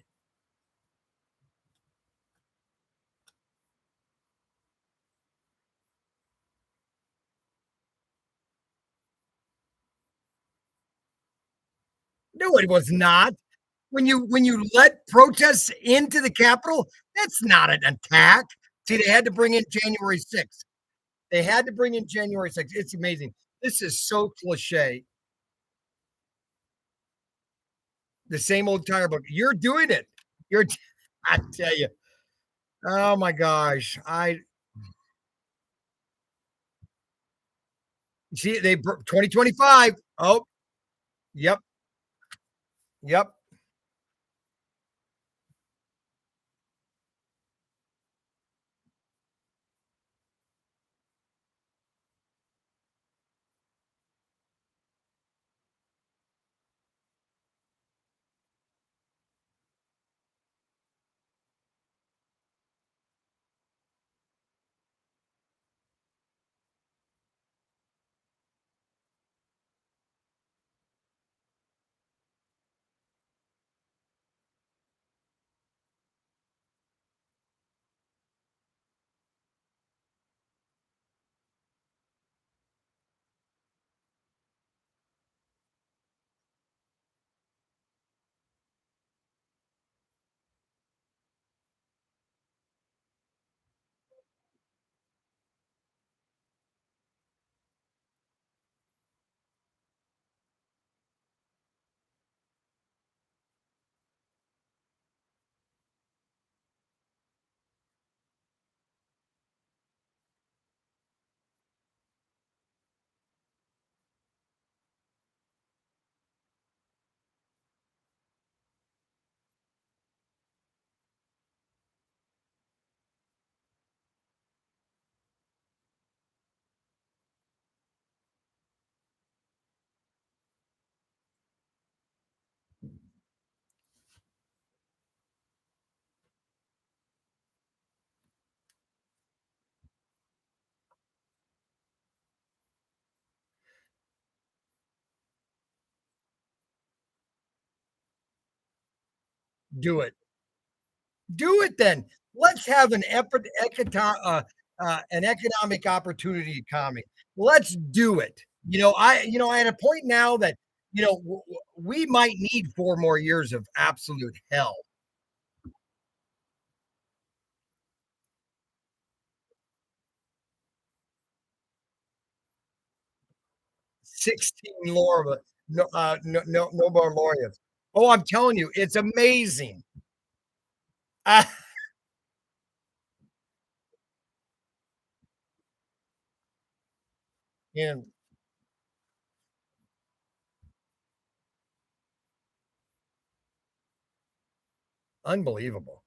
No, it was not. When you let protests into the Capitol, that's not an attack. See, they had to bring in January 6th. They had to bring in January 6th. It's amazing. This is so cliche. The same old tire book. You're doing it. You're I tell you. Oh my gosh. I see they 2025. Oh, yep, yep, Do it. Do it then. Let's have an economic opportunity economy. Let's do it. I'm at a point now that, we might need 4 more years of absolute hell. 16 Laura, no more laureates. Oh, I'm telling you, it's amazing. Ah, and unbelievable.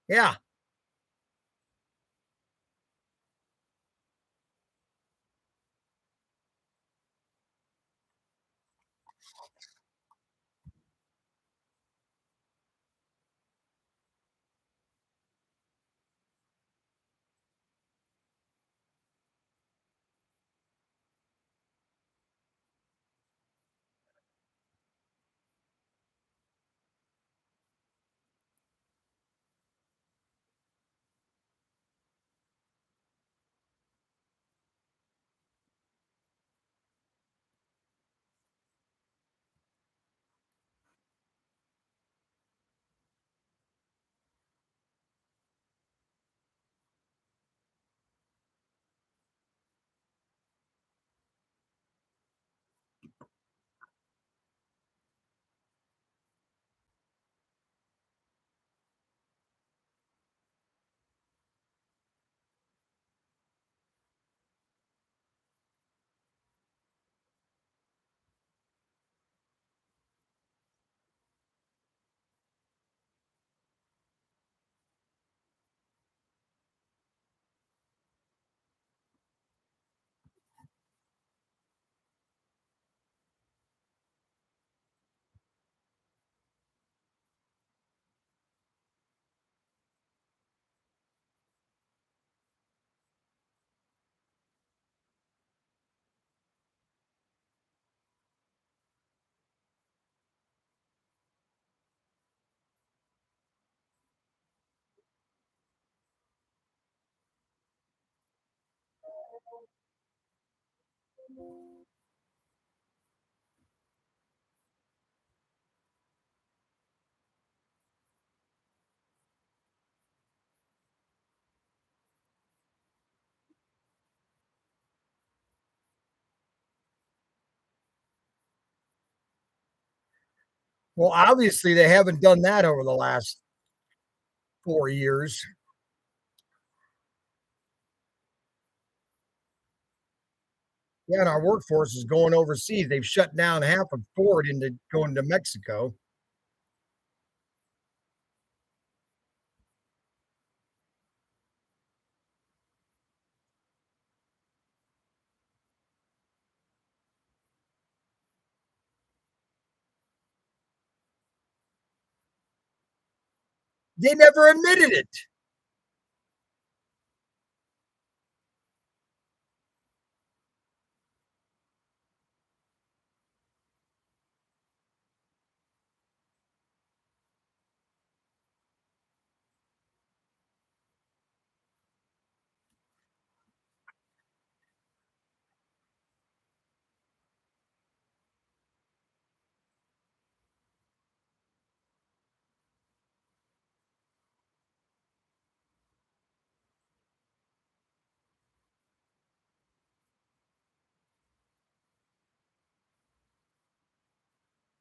Yeah. Well, obviously, they haven't done that over the last 4 years. Yeah, and our workforce is going overseas. They've shut down half of Ford into going to Mexico. They never admitted it.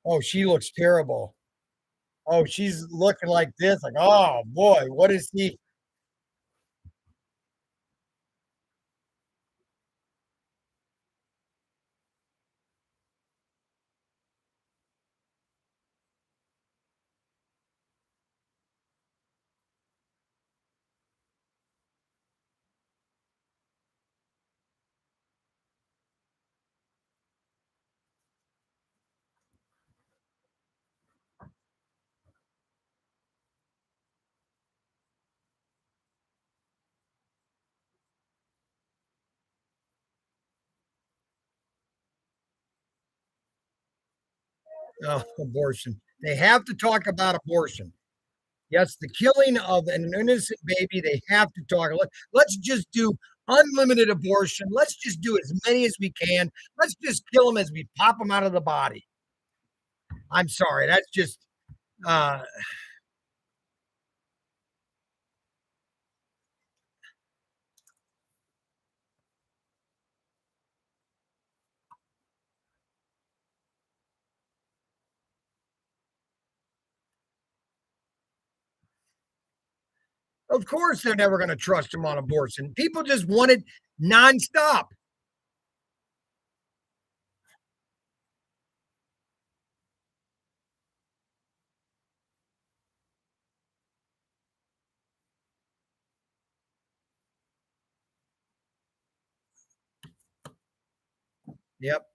Oh, she looks terrible. Oh, she's looking like this, like, "Oh, boy, what is he?" Oh, abortion. They have to talk about abortion. Yes, the killing of an innocent baby, they have to talk. Let's just do unlimited abortion. Let's just do as many as we can. Let's just kill them as we pop them out of the body. I'm sorry. That's just, uh, of course, they're never going to trust them on abortion. People just want it nonstop. Yep.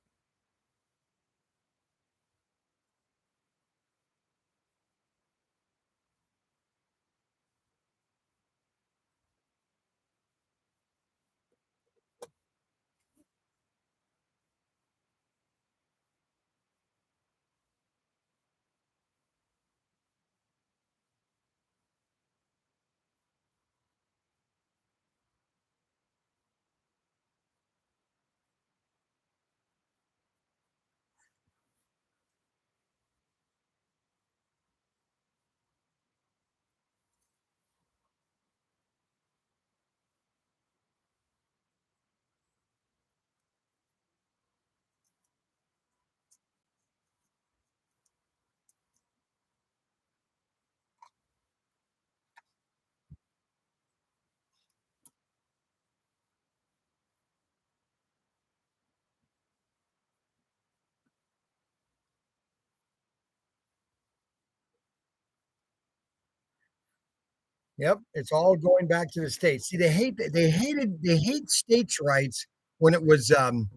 Yep, it's all going back to the states. See, they hate states' rights when it was um,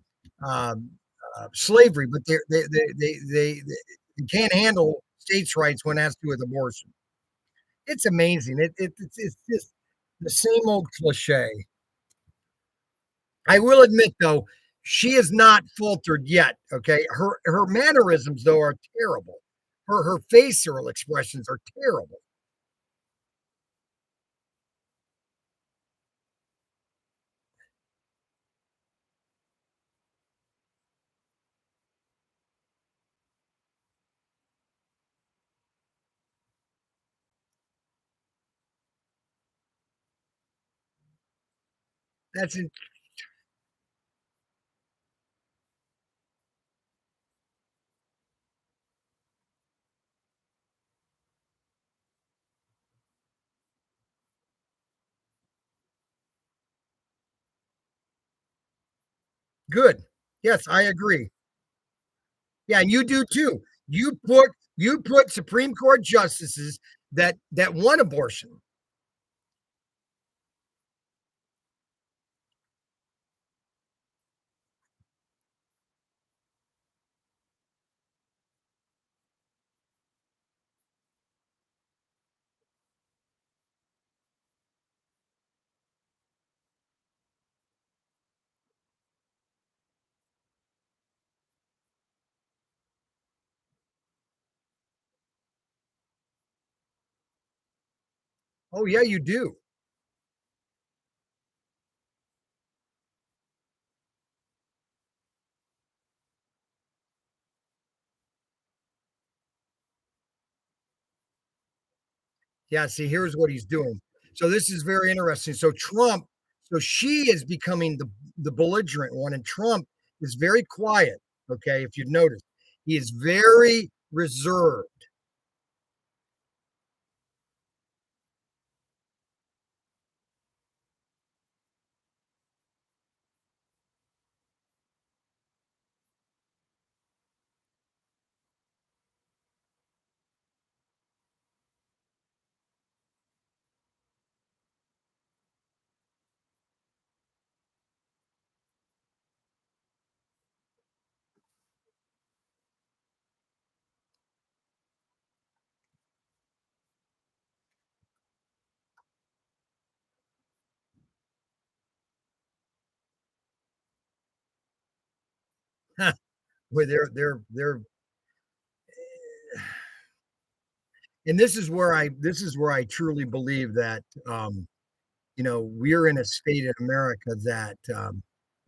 slavery, but they can't handle states' rights when it has to do with abortion. It's amazing. It's just the same old cliche. I will admit, though, she has not faltered yet. Okay, her mannerisms though are terrible. Her facial expressions are terrible. That's good. Yes, I agree. Yeah, and you do too. You put Supreme Court justices that want abortion. Oh, yeah, you do. Yeah, see, here's what he's doing. So this is very interesting. So she is becoming the belligerent one, and Trump is very quiet. Okay, if you've noticed, he is very reserved. Where they're and this is where I truly believe that we're in a state in America that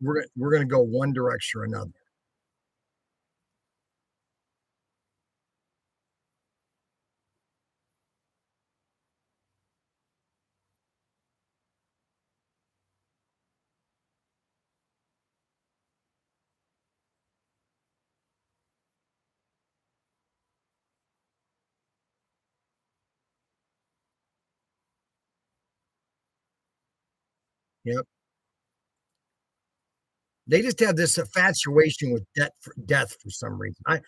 we're going to go one direction or another. Yep. They just have this infatuation with death for some reason. I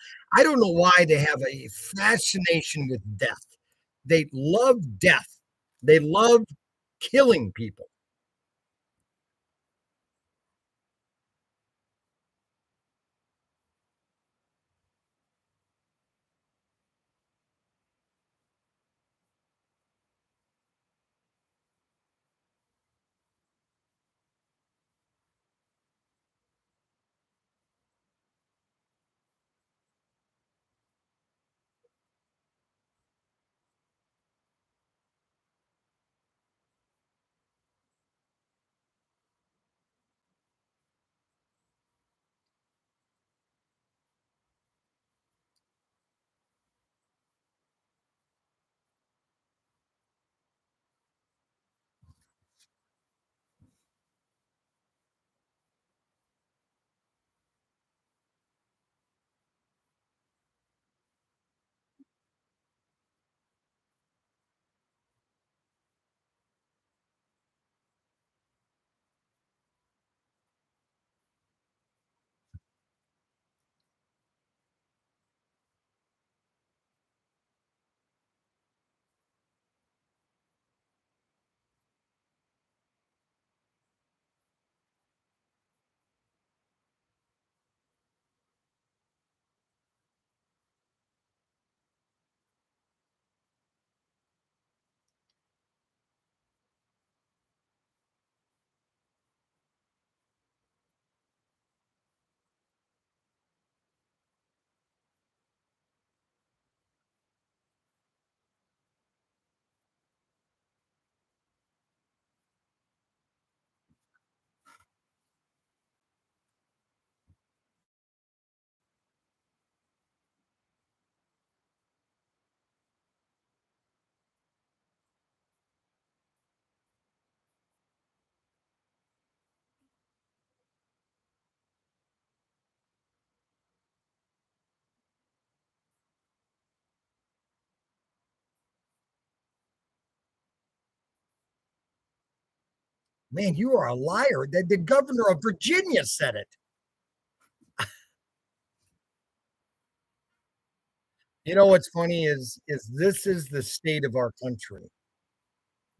don't know why they have a fascination with death. They love death. They love killing people. Man, you are a liar. The governor of Virginia said it. You know what's funny is this is the state of our country.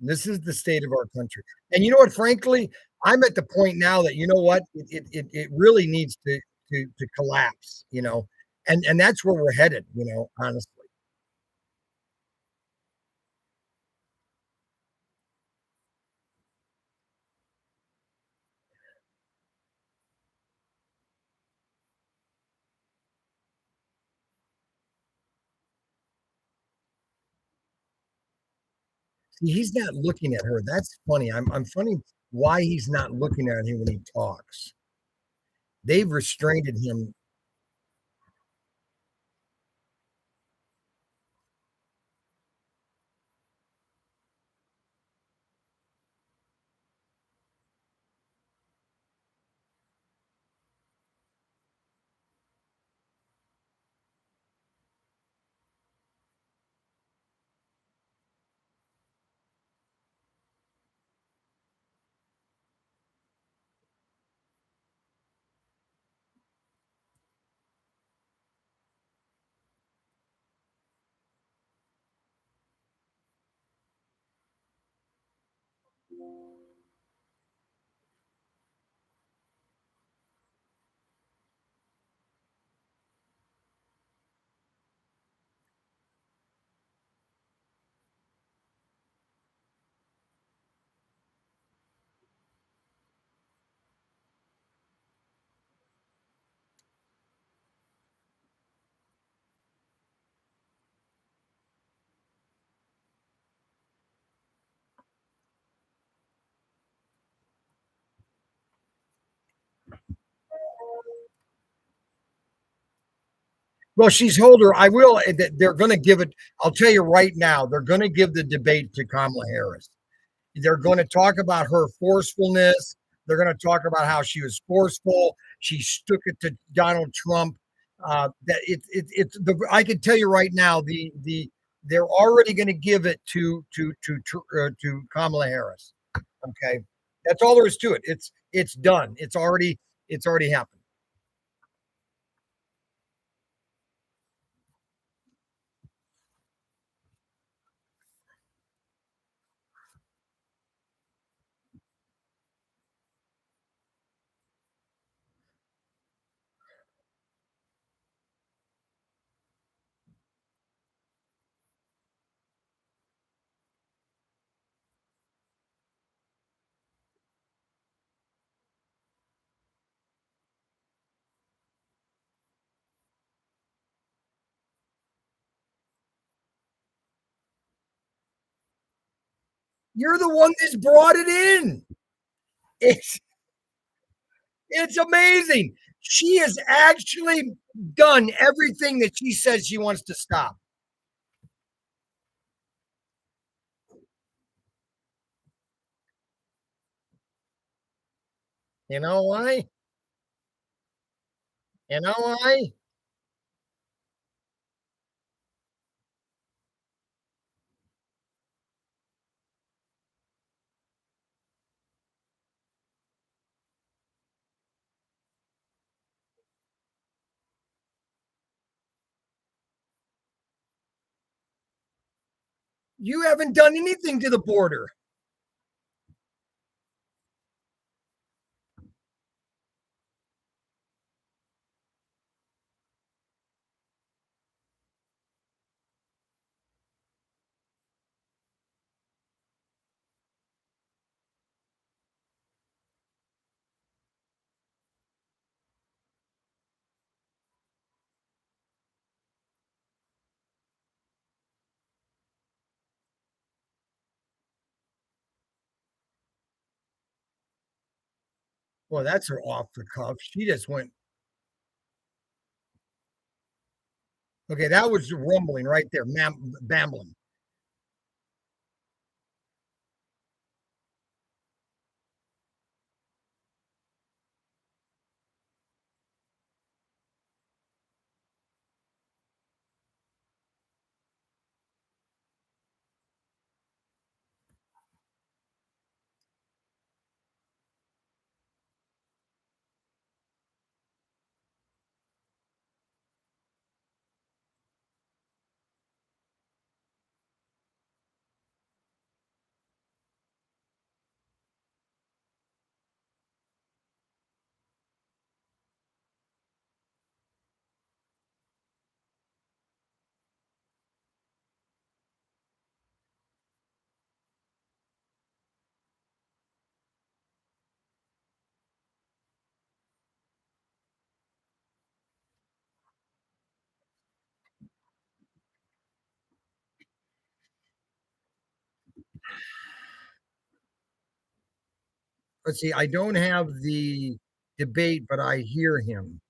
This is the state of our country. And you know what? Frankly, I'm at the point now that you know what? It really needs to collapse, and that's where we're headed, honestly. See, he's not looking at her. That's funny. I'm funny why he's not looking at him when he talks. They've restrained him. Well, she's older. I will. They're going to give it. I'll tell you right now. They're going to give the debate to Kamala Harris. They're going to talk about her forcefulness. They're going to talk about how she was forceful. She stuck it to Donald Trump. That it's the. I can tell you right now. They're already going to give it to Kamala Harris. Okay, that's all there is to it. It's done. It's already happened. You're the one that's brought it in. It's it's amazing. She has actually done everything that she says she wants to stop. You know why? You know why? You haven't done anything to the border. Well, that's her off the cuff. She just went, okay, that was rumbling right there, bambling. Let's see, I don't have the debate, but I hear him.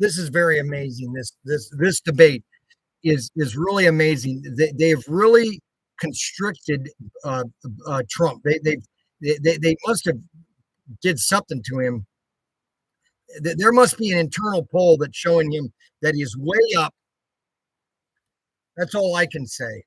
this is very amazing. This debate is really amazing. They've really constricted uh, Trump. They must have did something to him. There must be an internal poll that's showing him that he's way up. That's all I can say.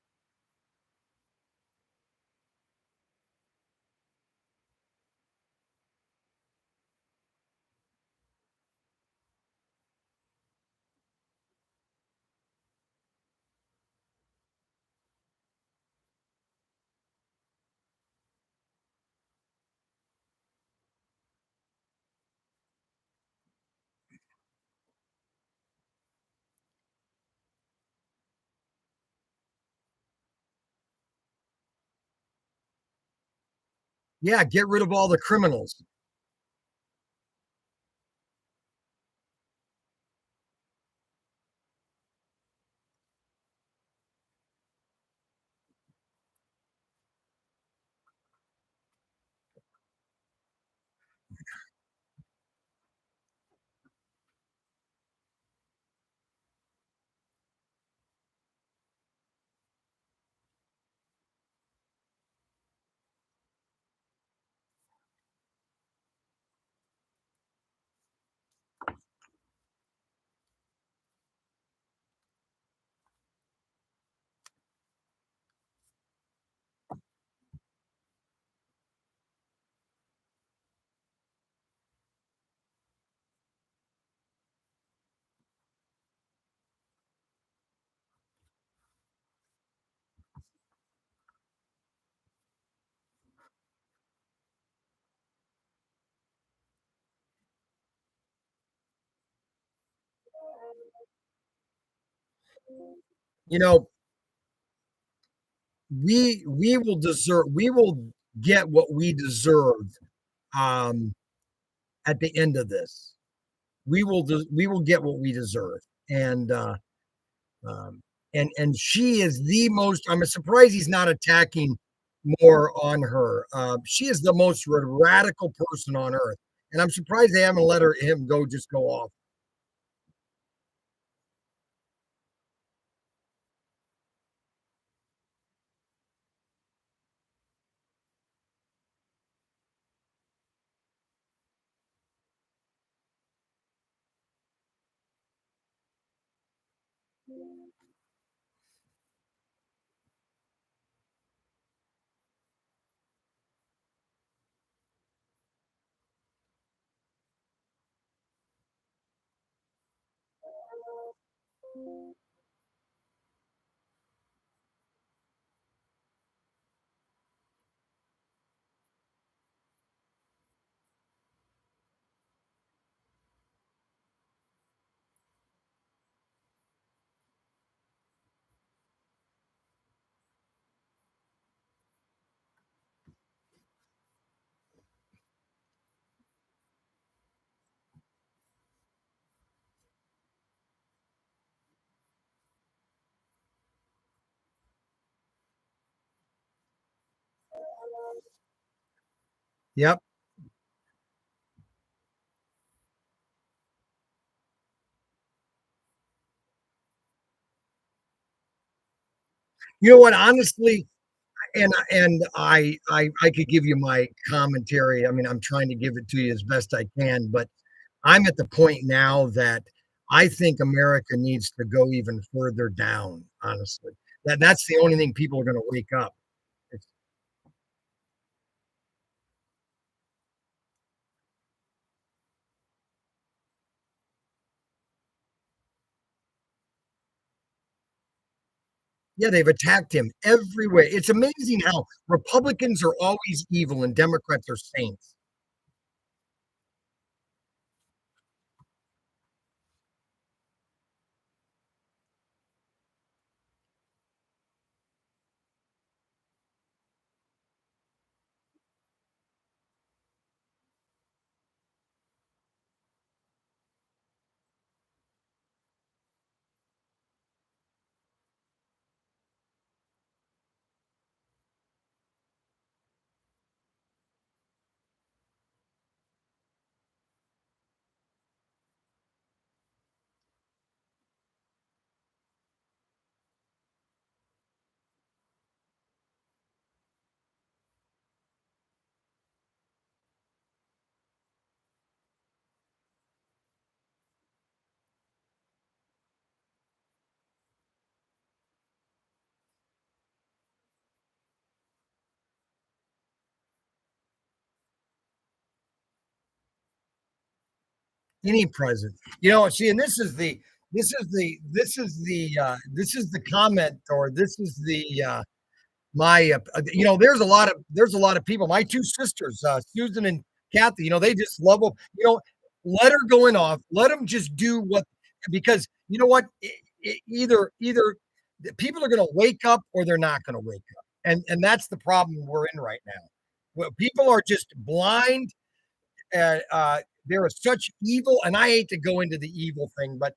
Yeah, get rid of all the criminals. You know, we will get what we deserve um, at the end of this. We will get what we deserve, and um, and she is the most. I'm surprised he's not attacking more on her. She is the most radical person on earth, and I'm surprised they haven't let him go just go off. Yep. You know what? Honestly, and I could give you my commentary. I mean, I'm trying to give it to you as best I can, but I'm at the point now that I think America needs to go even further down, honestly. That's the only thing people are gonna wake up. It's yeah, they've attacked him every way. It's amazing how Republicans are always evil and Democrats are saints. Any president. You know, see, and this is the comment, or this is the my there's a lot of people. My two sisters, Susan and Kathy, they just love them. Let her go in off. Let them just do what, because you know what? Either the people are going to wake up or they're not going to wake up, and that's the problem we're in right now. Well, people are just blind. There is such evil, and I hate to go into the evil thing, but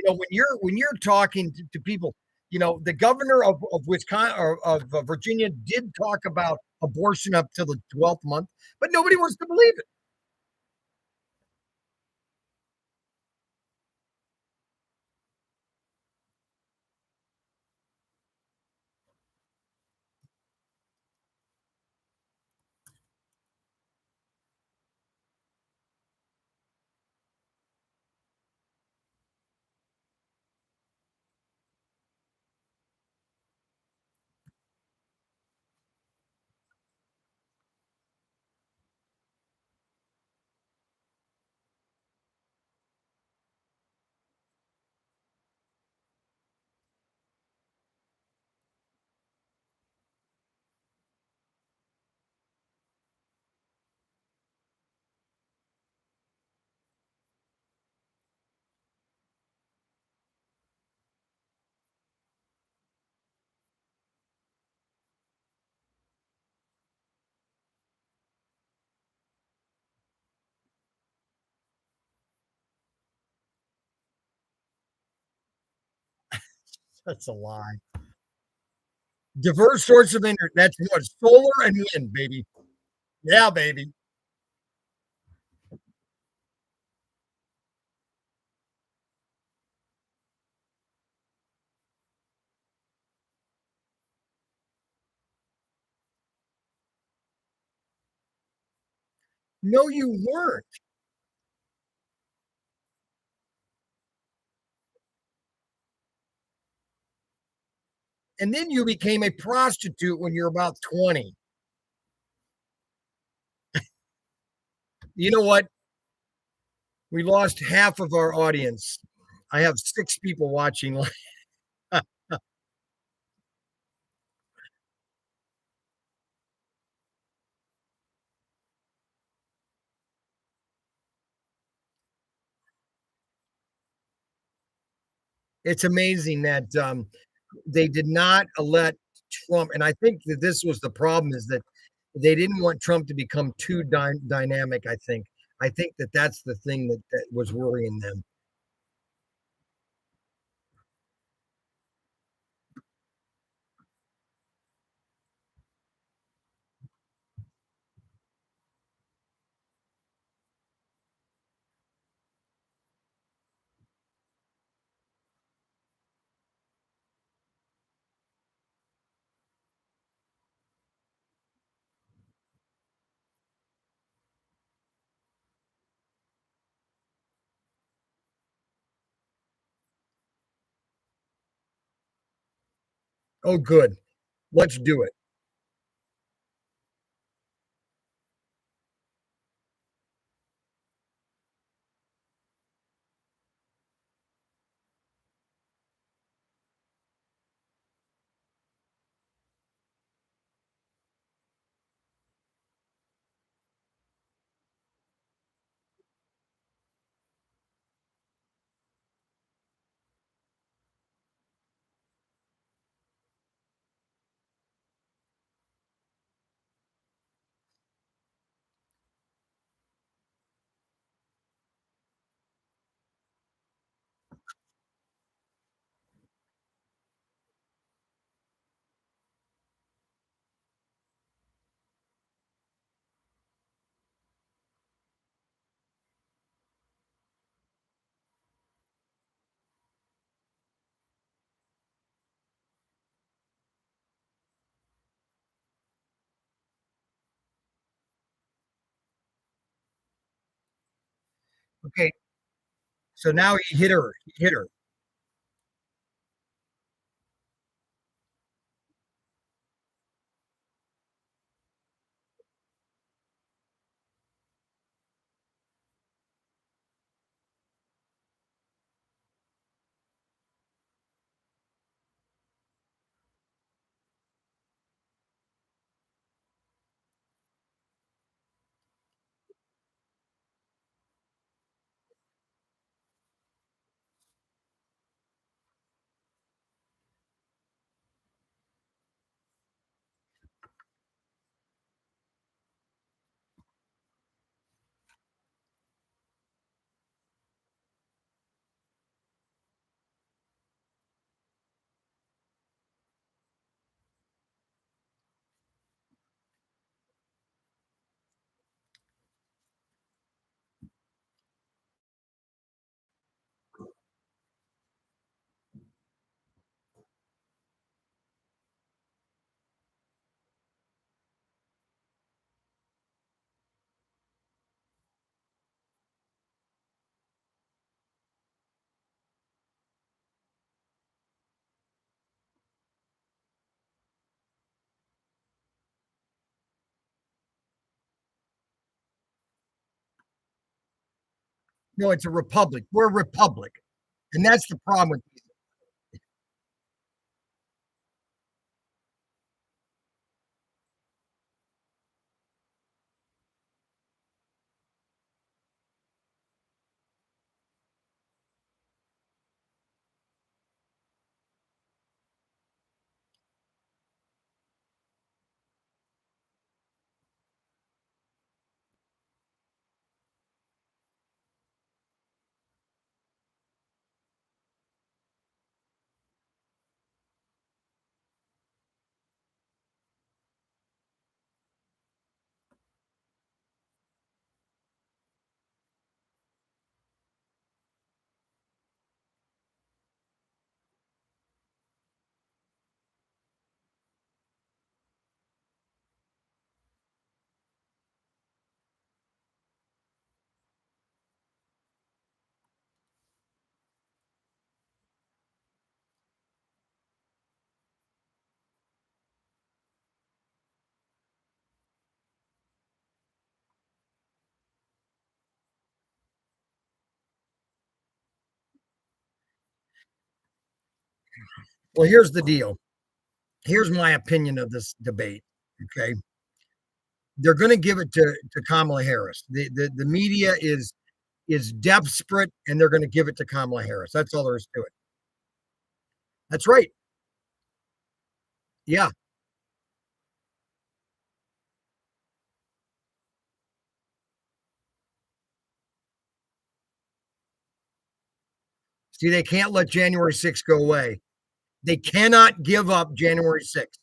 when you're talking to people, the governor of Wisconsin, or of Virginia, did talk about abortion up to the 12th month, but nobody wants to believe it. That's a lie. Diverse source of internet. That's what, solar and wind, baby. Yeah, baby. No, you weren't. And then you became a prostitute when you're about 20. You know what? We lost half of our audience. I have 6 people watching. It's amazing that they did not let Trump, and I think that this was the problem, is that they didn't want Trump to become too dynamic. I think that that's the thing that was worrying them. Oh, good. Let's do it. Okay. So now he hit her. He hit her. No, it's a republic. We're a republic, and that's the problem with. Well, here's the deal. Here's my opinion of this debate. Okay, they're going to give it to Kamala Harris. The media is desperate, and they're going to give it to Kamala Harris. That's all there is to it. That's right. Yeah. See, they can't let January 6th go away. They cannot give up January 6th.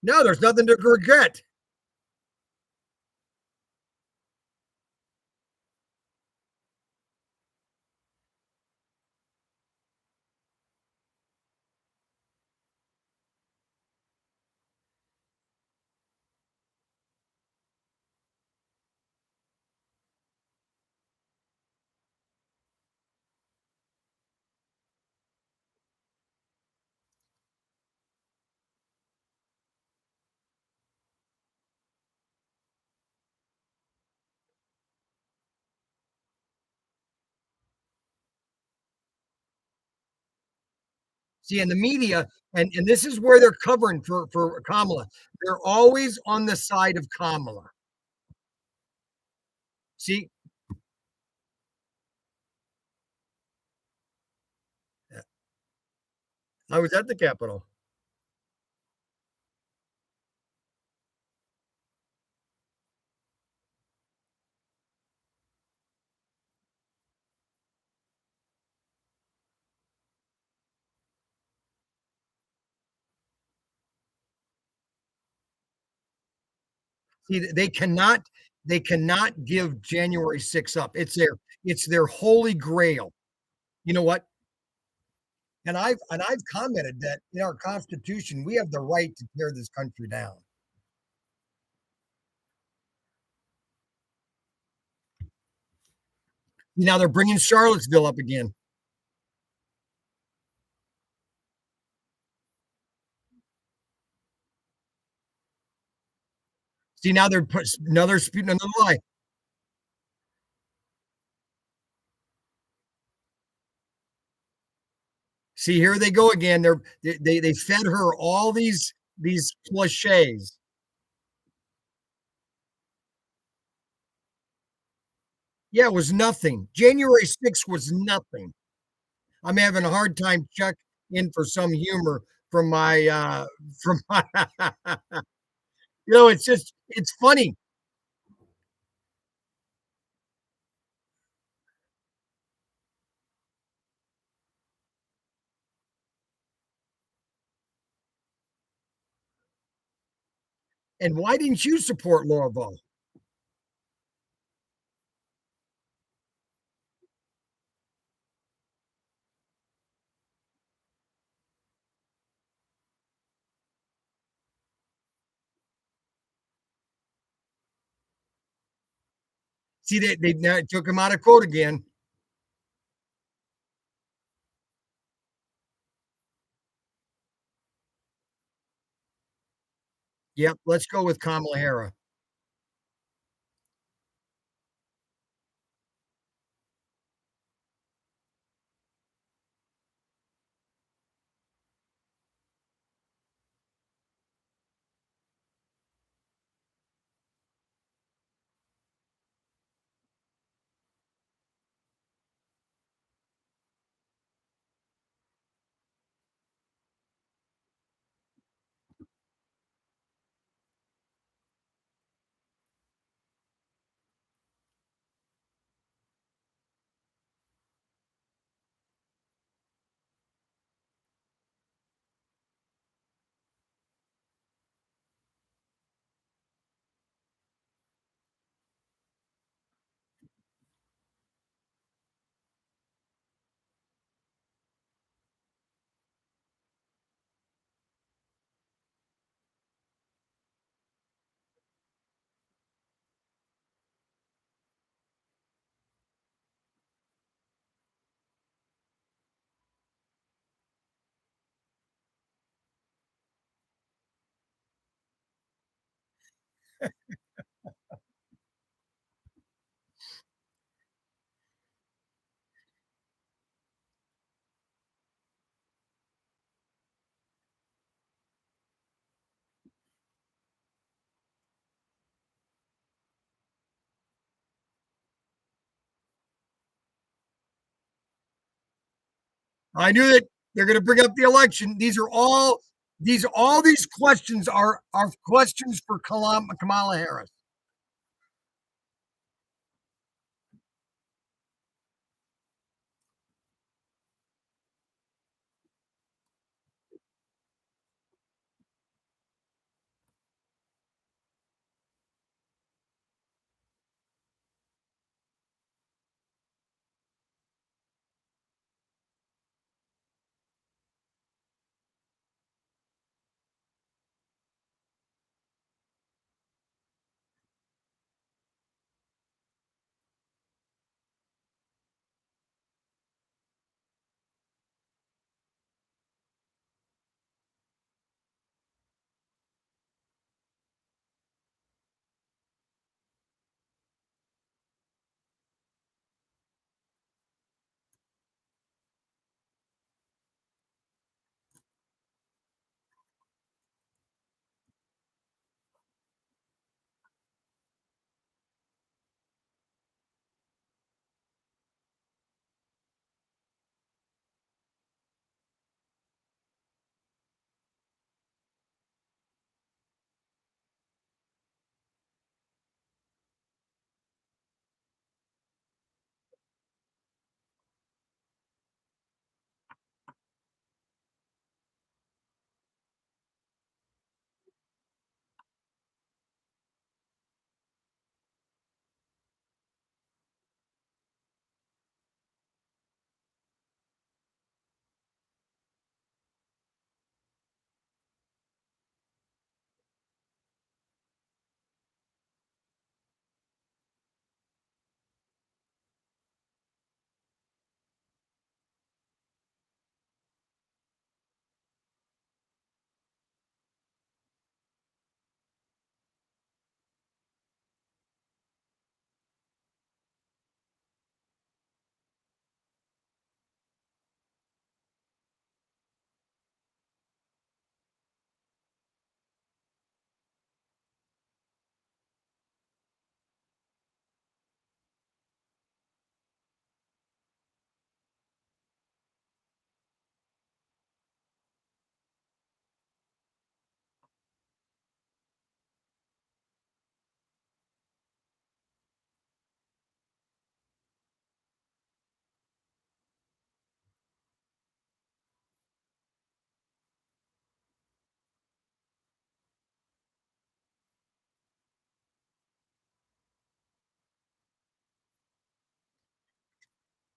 No, there's nothing to regret. See, in the media, and this is where they're covering for Kamala. They're always on the side of Kamala. See, I was at the Capitol. See, they cannot give January 6th up. It's their holy grail. You know what? And I've commented that in our Constitution, we have the right to tear this country down. Now they're bringing Charlottesville up again. See, now they're put another spewing another lie. See, here they go again. They fed her all these cliches. Yeah, it was nothing. January 6th was nothing. I'm having a hard time check in for some humor from my it's just it's funny. And why didn't you support Louisville? See, they now took him out of quote again. Yep, let's go with Kamala Harris. I knew that they're going to bring up the election. These questions are questions for Kamala Harris.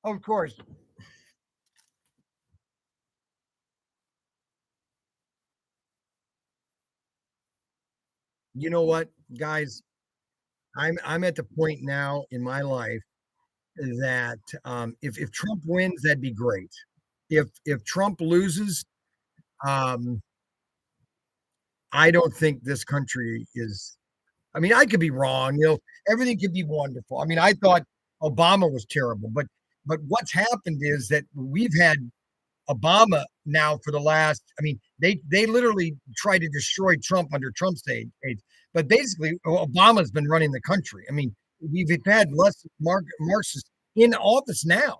Of course. You know what, guys? I'm at the point now in my life that if Trump wins, that'd be great. If Trump loses, um, I don't think this country is. I mean, I could be wrong. Everything could be wonderful. I mean, I thought Obama was terrible, but what's happened is that we've had Obama now for the last. I mean, they literally tried to destroy Trump under Trump's age, but basically Obama's been running the country. I mean, we've had less Marxists in office now.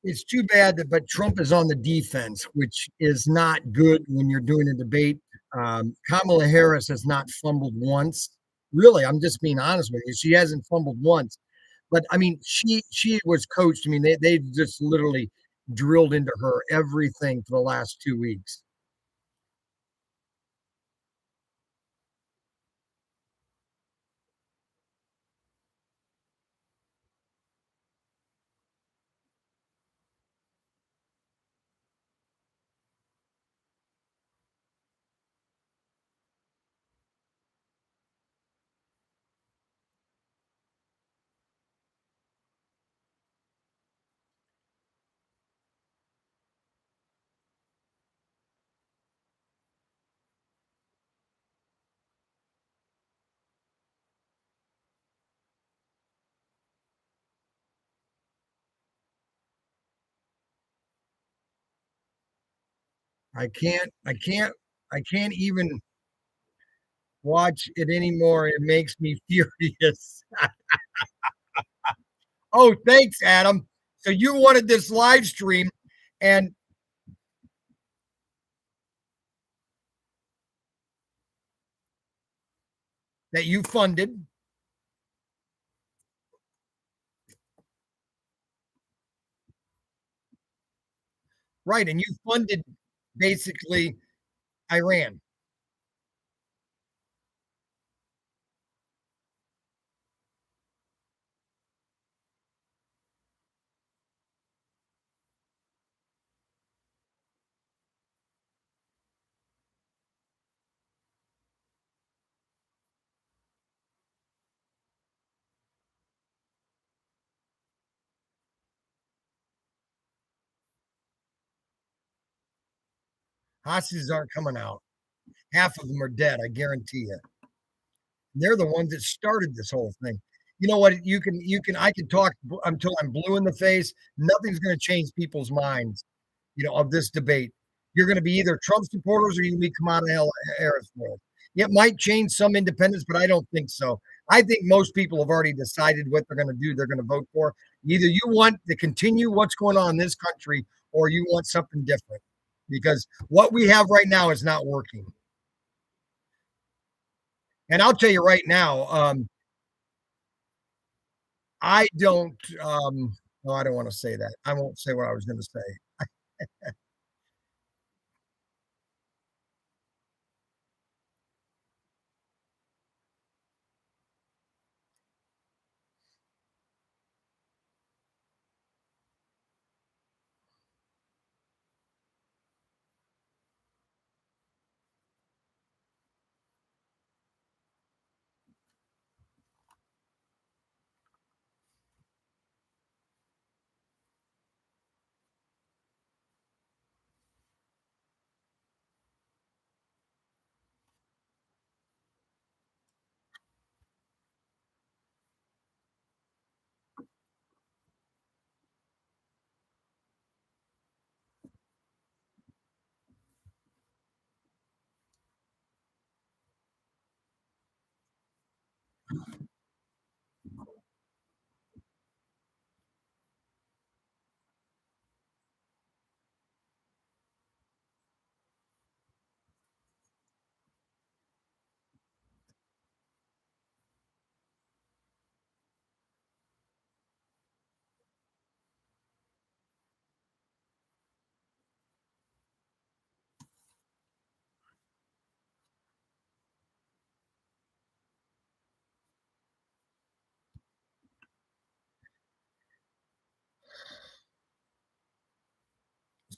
It's too bad that, but Trump is on the defense, which is not good when you're doing a debate. Kamala Harris has not fumbled once. Really, I'm just being honest with you. She hasn't fumbled once. But I mean, she was coached. I mean, they just literally drilled into her everything for the last 2 weeks. I can't even watch it anymore. It makes me furious. Oh, thanks, Adam. So you wanted this live stream and that you funded, right? And you funded basically Iran. Hostages aren't coming out. Half of them are dead. I guarantee you. They're the ones that started this whole thing. You know what? I can talk until I'm blue in the face. Nothing's going to change people's minds, of this debate. You're going to be either Trump supporters or you be Kamala Harris world. It might change some independents, but I don't think so. I think most people have already decided what they're going to do. They're going to vote for. Either you want to continue what's going on in this country or you want something different because what we have right now is not working. And I'll tell you right now, I don't. No, I don't want to say that. I won't say what I was going to say.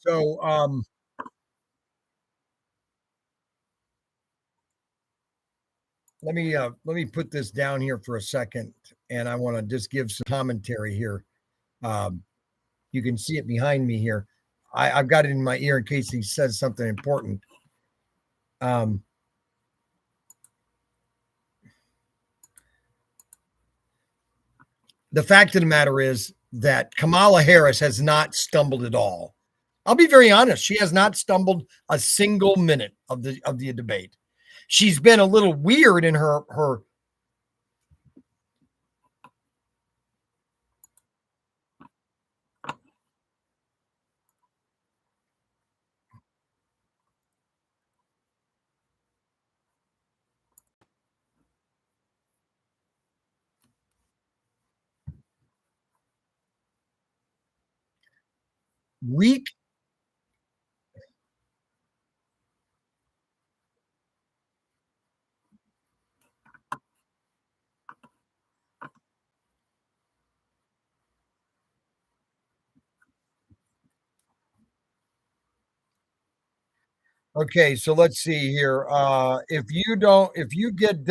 So let me put this down here for a second, and I want to just give some commentary here. Um, you can see it behind me here. I've got it in my ear in case he says something important. Um, the fact of the matter is that Kamala Harris has not stumbled at all. I'll be very honest; she has not stumbled a single minute of the debate. She's been a little weird in her. Weak. Okay, so let's see here. If you get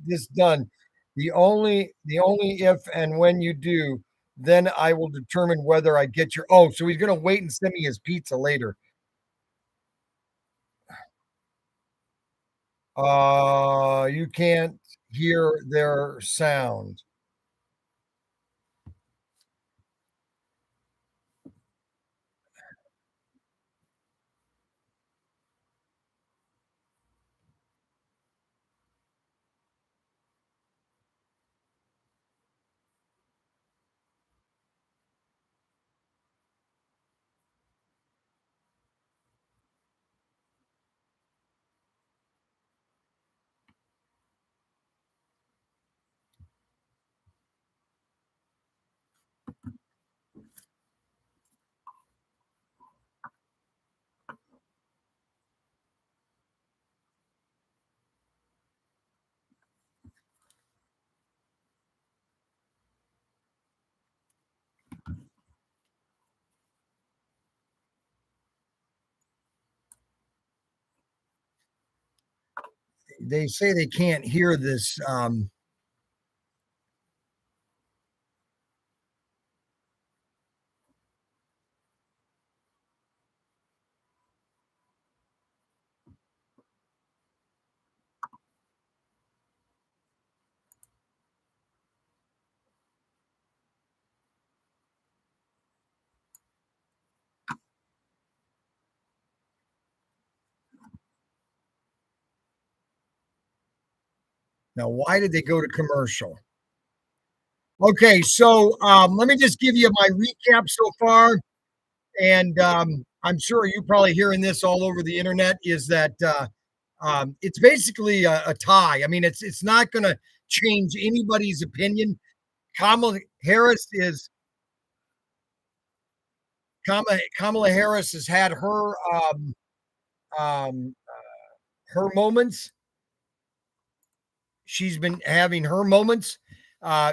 this done, the only if and when you do, then I will determine whether I get your. Oh, so he's gonna wait and send me his pizza later. You can't hear their sound. They say they can't hear this. Now, why did they go to commercial? Okay, so let me just give you my recap so far, and I'm sure you're probably hearing this all over the internet. Is that it's basically a tie. I mean, it's not going to change anybody's opinion. Kamala Harris is Kamala Harris has had um, her moments. She's been having her moments.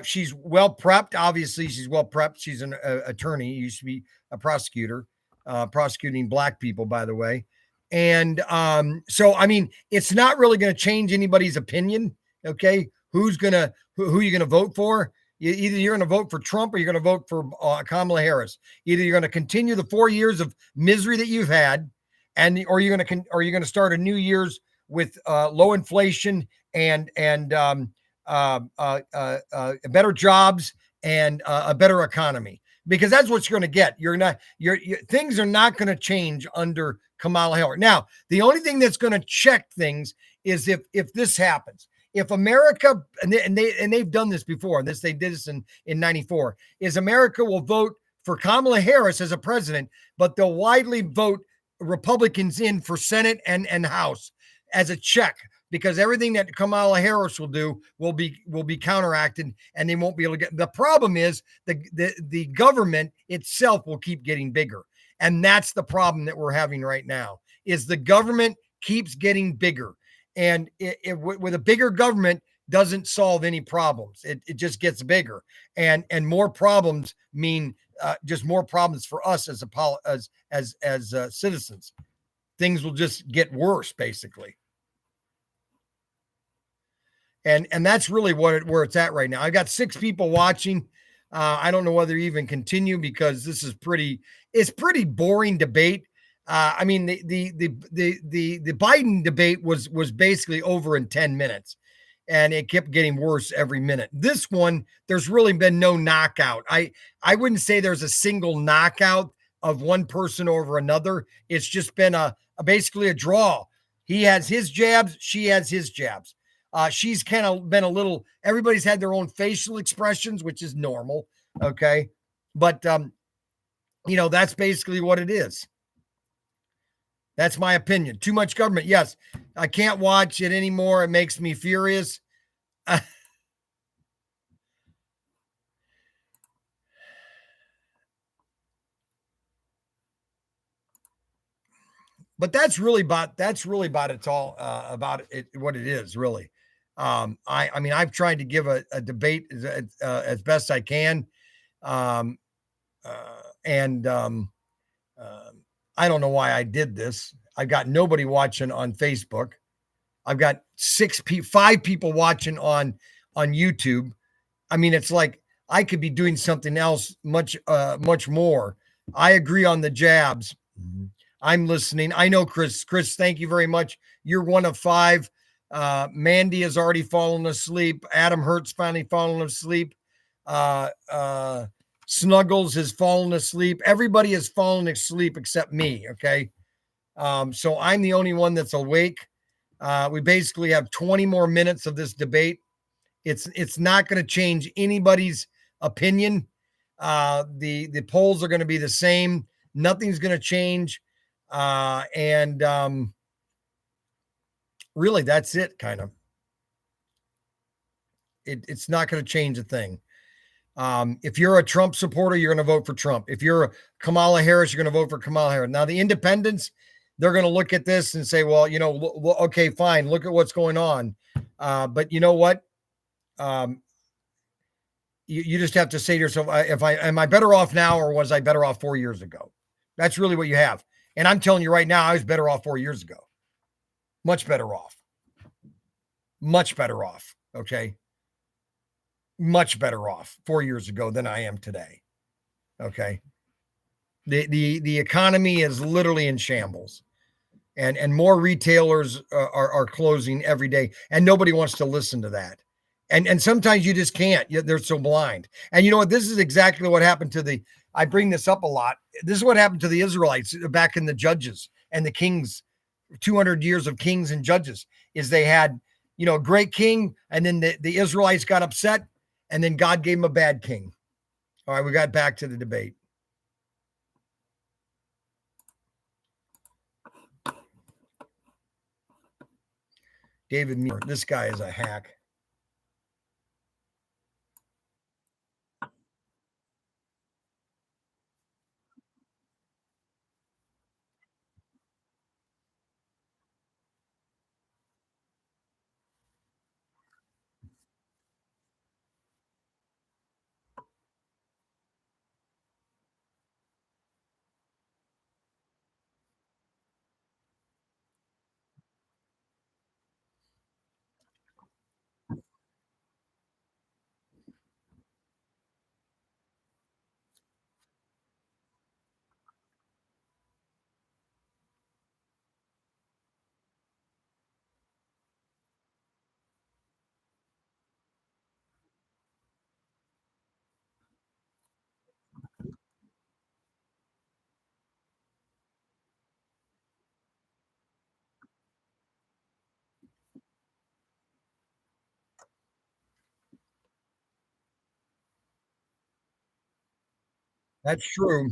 She's well prepped. Obviously, she's well prepped. She's an attorney. Used to be a prosecutor, prosecuting black people, by the way. And so, I mean, it's not really going to change anybody's opinion. Okay, who you gonna vote for? Either you're going to vote for Trump or you're going to vote for Kamala Harris. Either you're going to continue the 4 years of misery that you've had, or you're going to start a new year's with low inflation and better jobs and a better economy, because that's what you're going to get. Things are not going to change under Kamala Harris. Now, the only thing that's going to check things is if this happens. If America, they've done this before, they did this in '94, is America will vote for Kamala Harris as a president, but they'll widely vote Republicans in for Senate and House as a check, because everything that Kamala Harris will do will be counteracted, and they won't be able to get. The problem is the government itself will keep getting bigger, and that's the problem that we're having right now. Is the government keeps getting bigger, and with a bigger government doesn't solve any problems. It just gets bigger, and more problems mean just more problems for us as citizens. Things will just get worse, basically. And that's really where it's at right now. I've got 6 people watching. I don't know whether to even continue, because this is it's pretty boring debate. I mean, the Biden debate was basically over in 10 minutes, and it kept getting worse every minute. This one, there's really been no knockout. I wouldn't say there's a single knockout of one person over another. It's just been basically a draw. He has his jabs, she has his jabs. She's kind of been everybody's had their own facial expressions, which is normal. Okay. But, that's basically what it is. That's my opinion. Too much government. Yes. I can't watch it anymore. It makes me furious. but that's really about it's all about it what it is really. I mean I've tried to give a debate as best I can, um, and I don't know why I did this. I've got nobody watching on Facebook. I've got 5 people watching on YouTube. I mean, it's like I could be doing something else much more. I agree on the jabs. I'm listening. I know Chris. Chris, thank you very much. You're one of 5. Mandy has already fallen asleep. Adam Hertz finally fallen asleep. Uh, uh, Snuggles has fallen asleep. Everybody has fallen asleep except me. Okay. So I'm the only one that's awake. We basically have 20 more minutes of this debate. It's not going to change anybody's opinion. The polls are going to be the same. Nothing's going to change. And really, that's it. Kind of. It's not going to change a thing. If you're a Trump supporter, you're going to vote for Trump. If you're a Kamala Harris, you're going to vote for Kamala Harris. Now, the independents, they're going to look at this and say, well, okay, fine. Look at what's going on. But you know what? Um, you just have to say to yourself, am I better off now or was I better off 4 years ago? That's really what you have. And I'm telling you right now, I was better off 4 years ago. Much better off. Much better off. Okay. Much better off 4 years ago than I am today. Okay. The economy is literally in shambles. And more retailers are closing every day, and nobody wants to listen to that. And sometimes you just can't. They're so blind. And you know what? This is exactly what happened to the. I bring this up a lot. This is what happened to the Israelites back in the Judges and the Kings. 200 years of kings and judges is they had, a great king, and then the Israelites got upset, and then God gave them a bad king. All right, we got back to the debate. David Muir, this guy is a hack. That's true.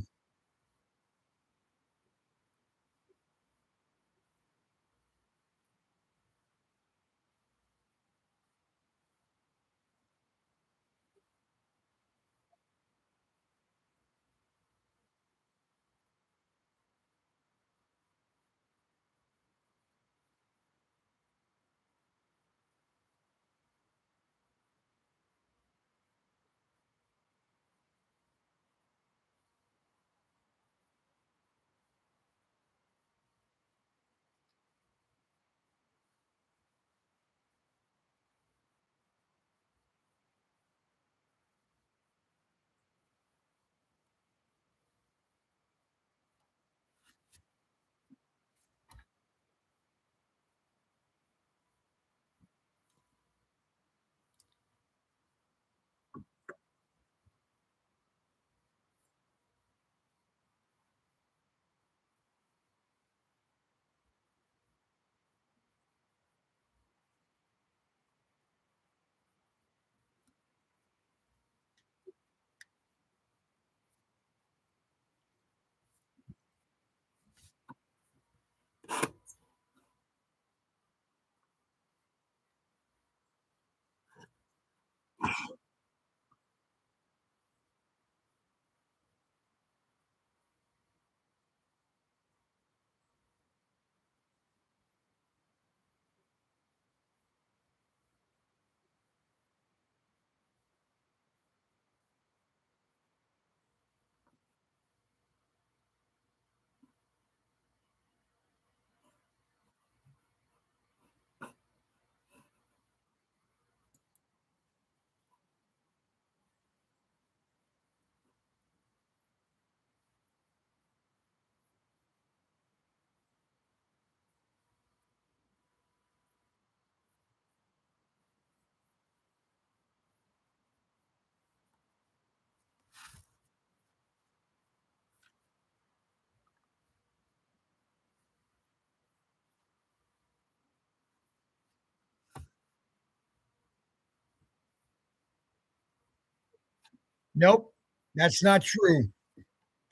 Nope, that's not true.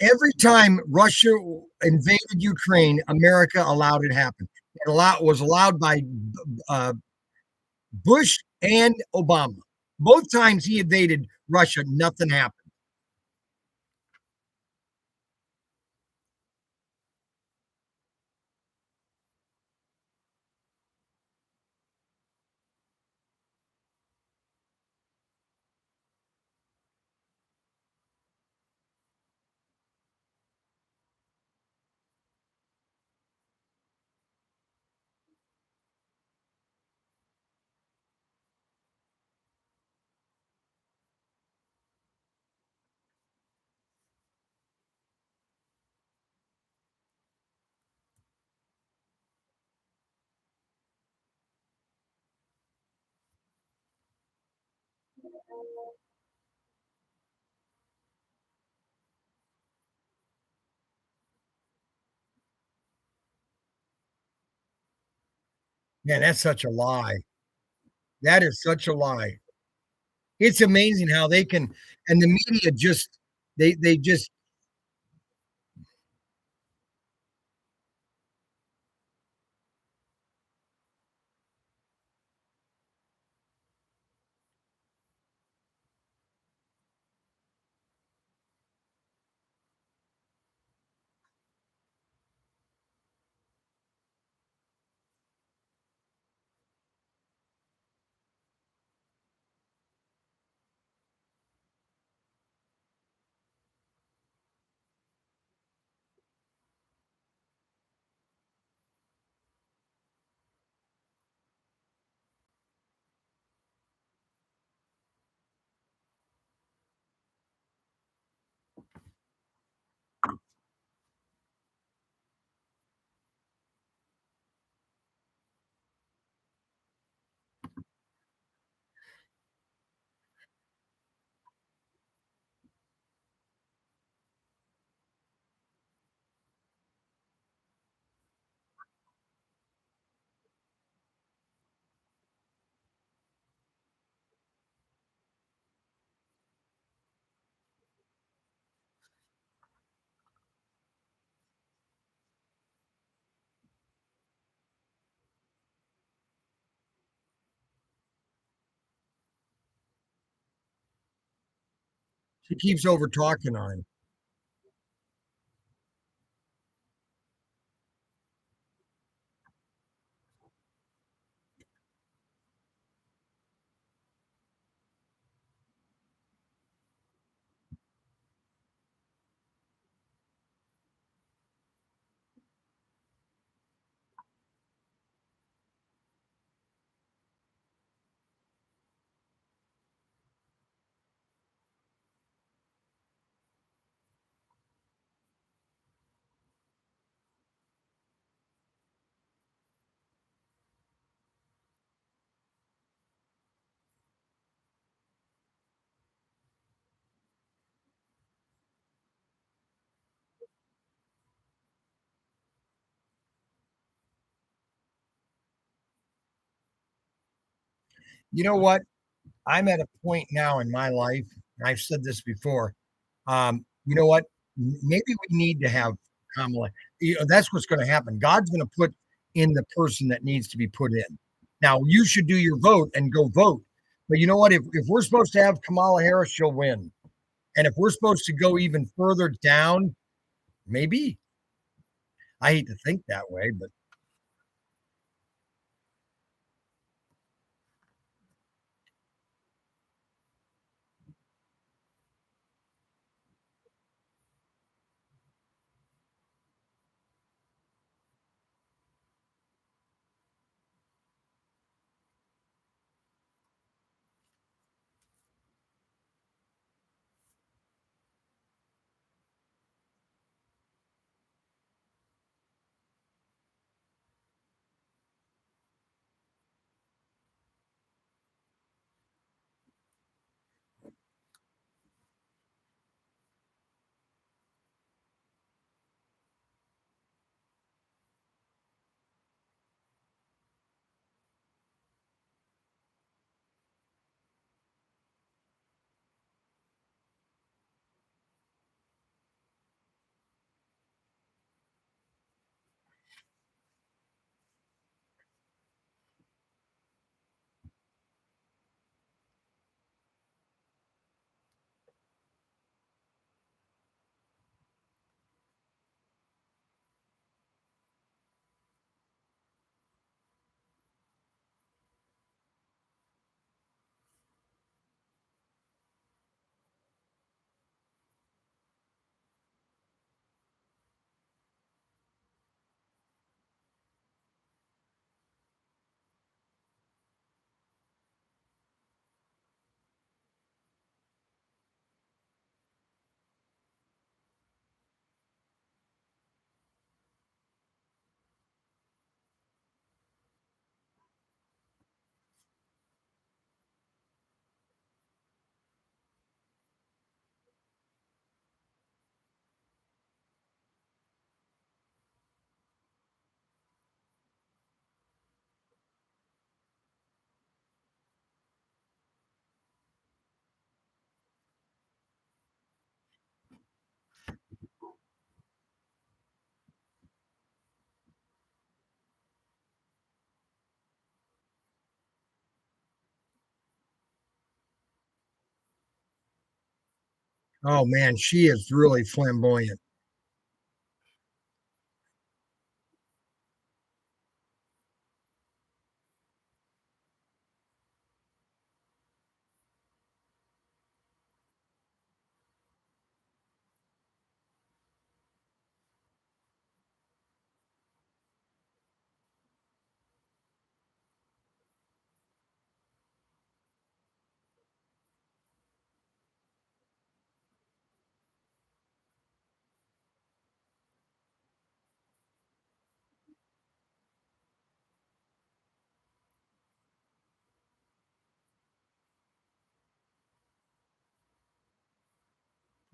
Every time Russia invaded Ukraine, America allowed it to happen. Was allowed by uh, Bush and Obama. Both times he invaded Russia, nothing happened. Man, that's such a lie. That is such a lie. It's amazing how they can, and the media just they just she keeps over talking on him. You know what? I'm at a point now in my life, and I've said this before. You know what? Maybe we need to have Kamala. You know, that's what's going to happen. God's going to put in the person that needs to be put in. Now, you should do your vote and go vote. But you know what? If we're supposed to have Kamala Harris, she'll win. And if we're supposed to go even further down, maybe. I hate to think that way, but Oh man, she is really flamboyant.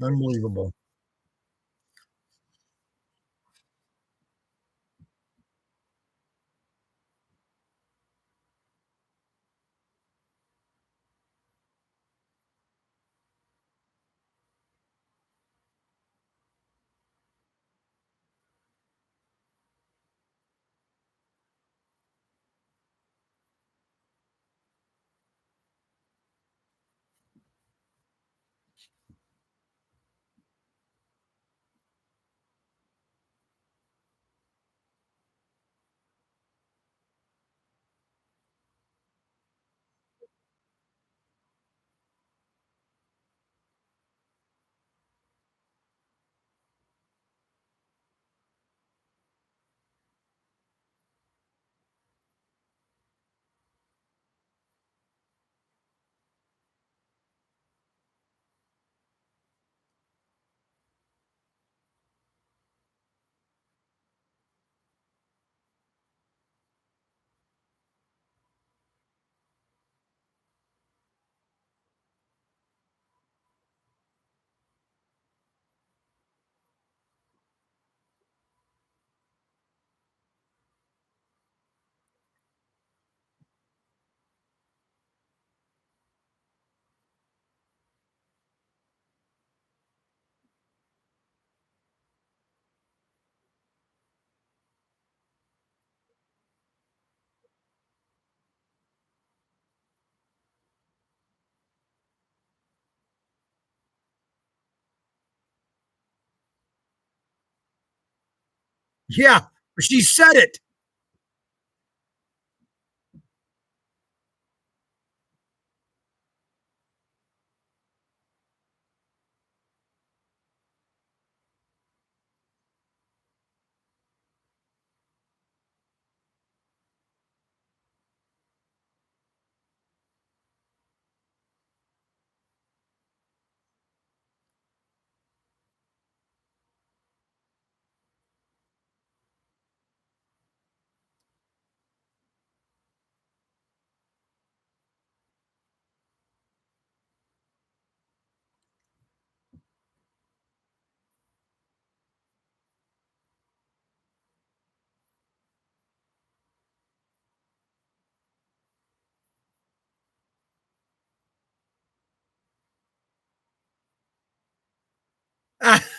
Unbelievable. Yeah, she said it.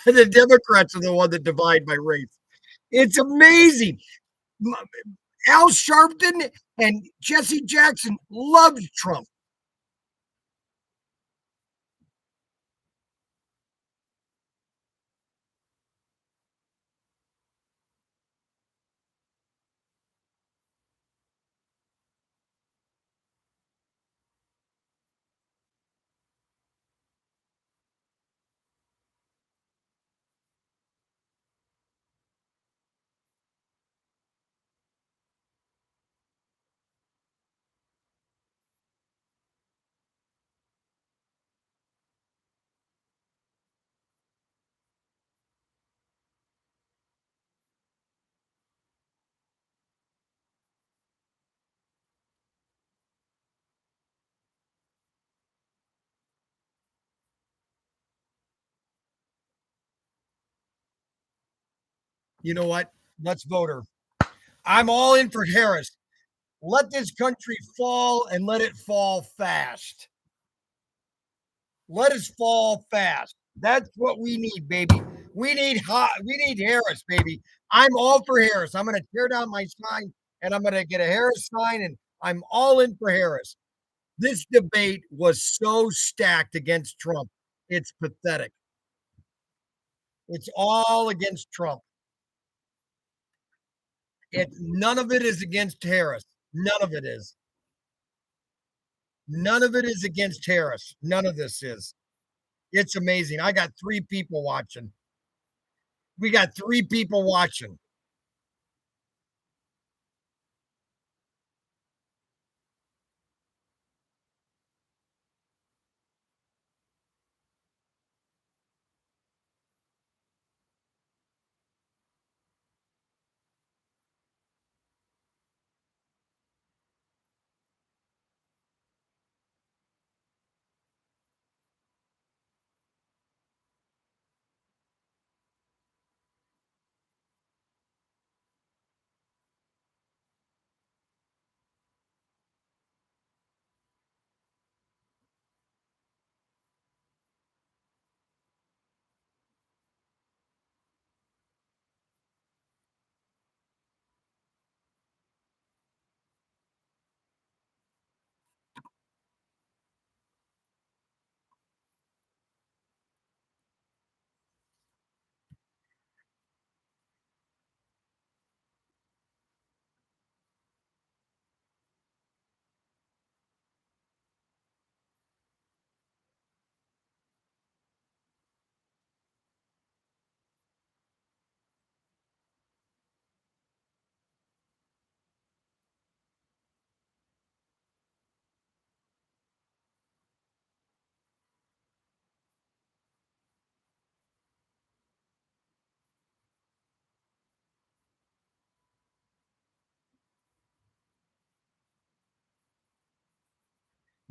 The Democrats are the one that divide by race. It's amazing. M Al Sharpton and Jesse Jackson loved Trump. You know what? Let's vote her. I'm all in for Harris. Let this country fall and let it fall fast. Let us fall fast. That's what we need, baby. We need hot. We need Harris, baby. I'm all for Harris. I'm going to tear down my sign and I'm going to get a Harris sign, and I'm all in for Harris. This debate was so stacked against Trump. It's pathetic. It's all against Trump. It's none of it is against Harris. None of it is. None of it is against Harris. None of this is. It's amazing. I got 3 people watching. We got 3 people watching.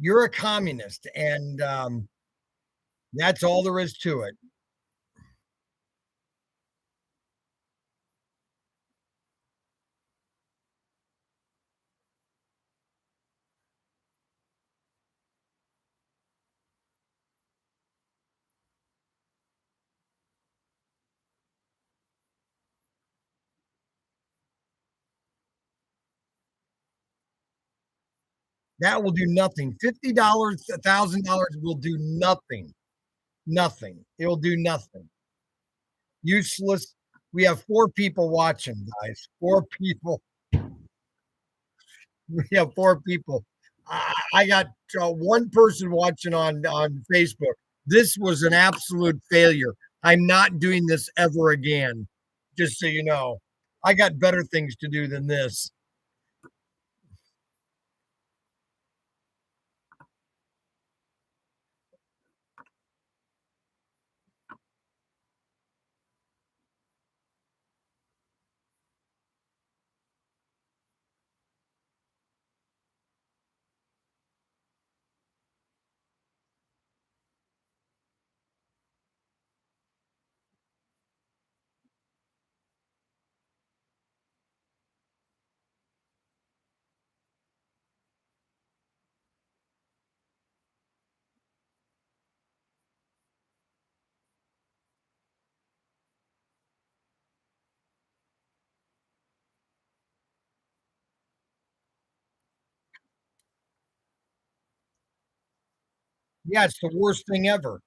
You're a communist, and that's all there is to it. That will do nothing. $50, $1,000 will do nothing. Nothing. It will do nothing. Useless. We have 4 people watching, guys. 4 people. We have 4 people. I got 1 person watching on Facebook. This was an absolute failure. I'm not doing this ever again. Just so you know, I got better things to do than this. Yeah, it's the worst thing ever.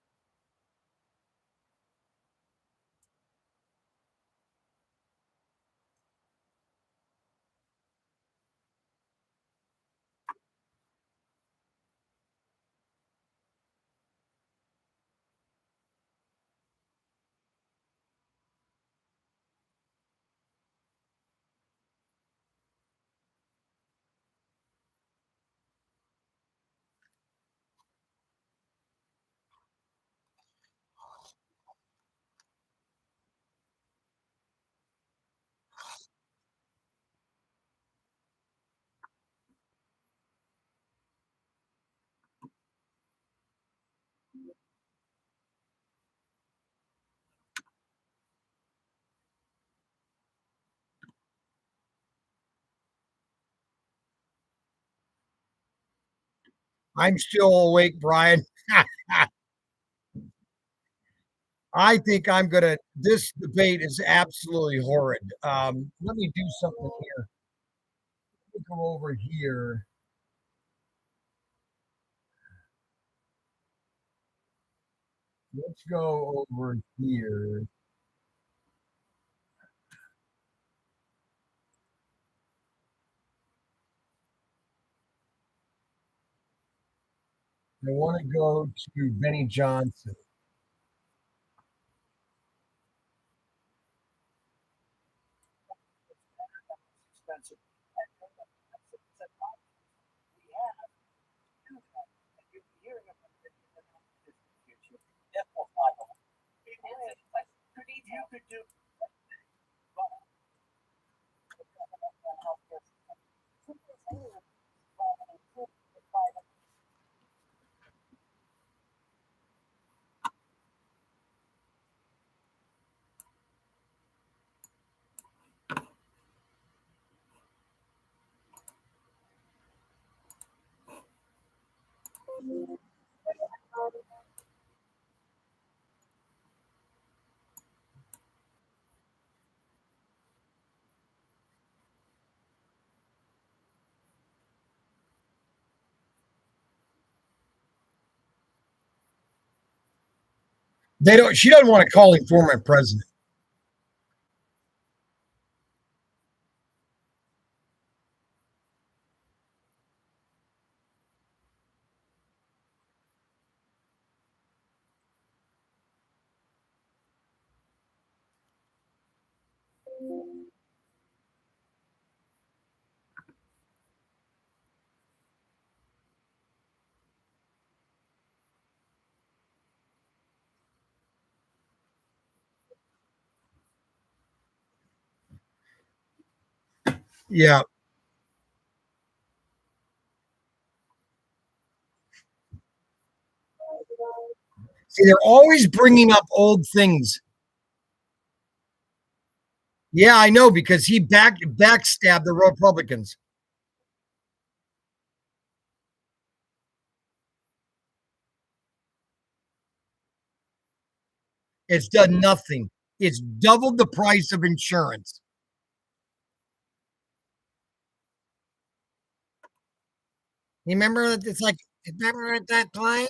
I'm still awake, Brian. I think I'm gonna. This debate is absolutely horrid. Let me do something here. Let me go over here. Let's go over here. I want to go to Benny Johnson. They don't. She doesn't want to call him former president. Yeah. See, they're always bringing up old things. Yeah, I know because he backstabbed the Republicans. It's done nothing. It's doubled the price of insurance. You remember? It's like remember at that time.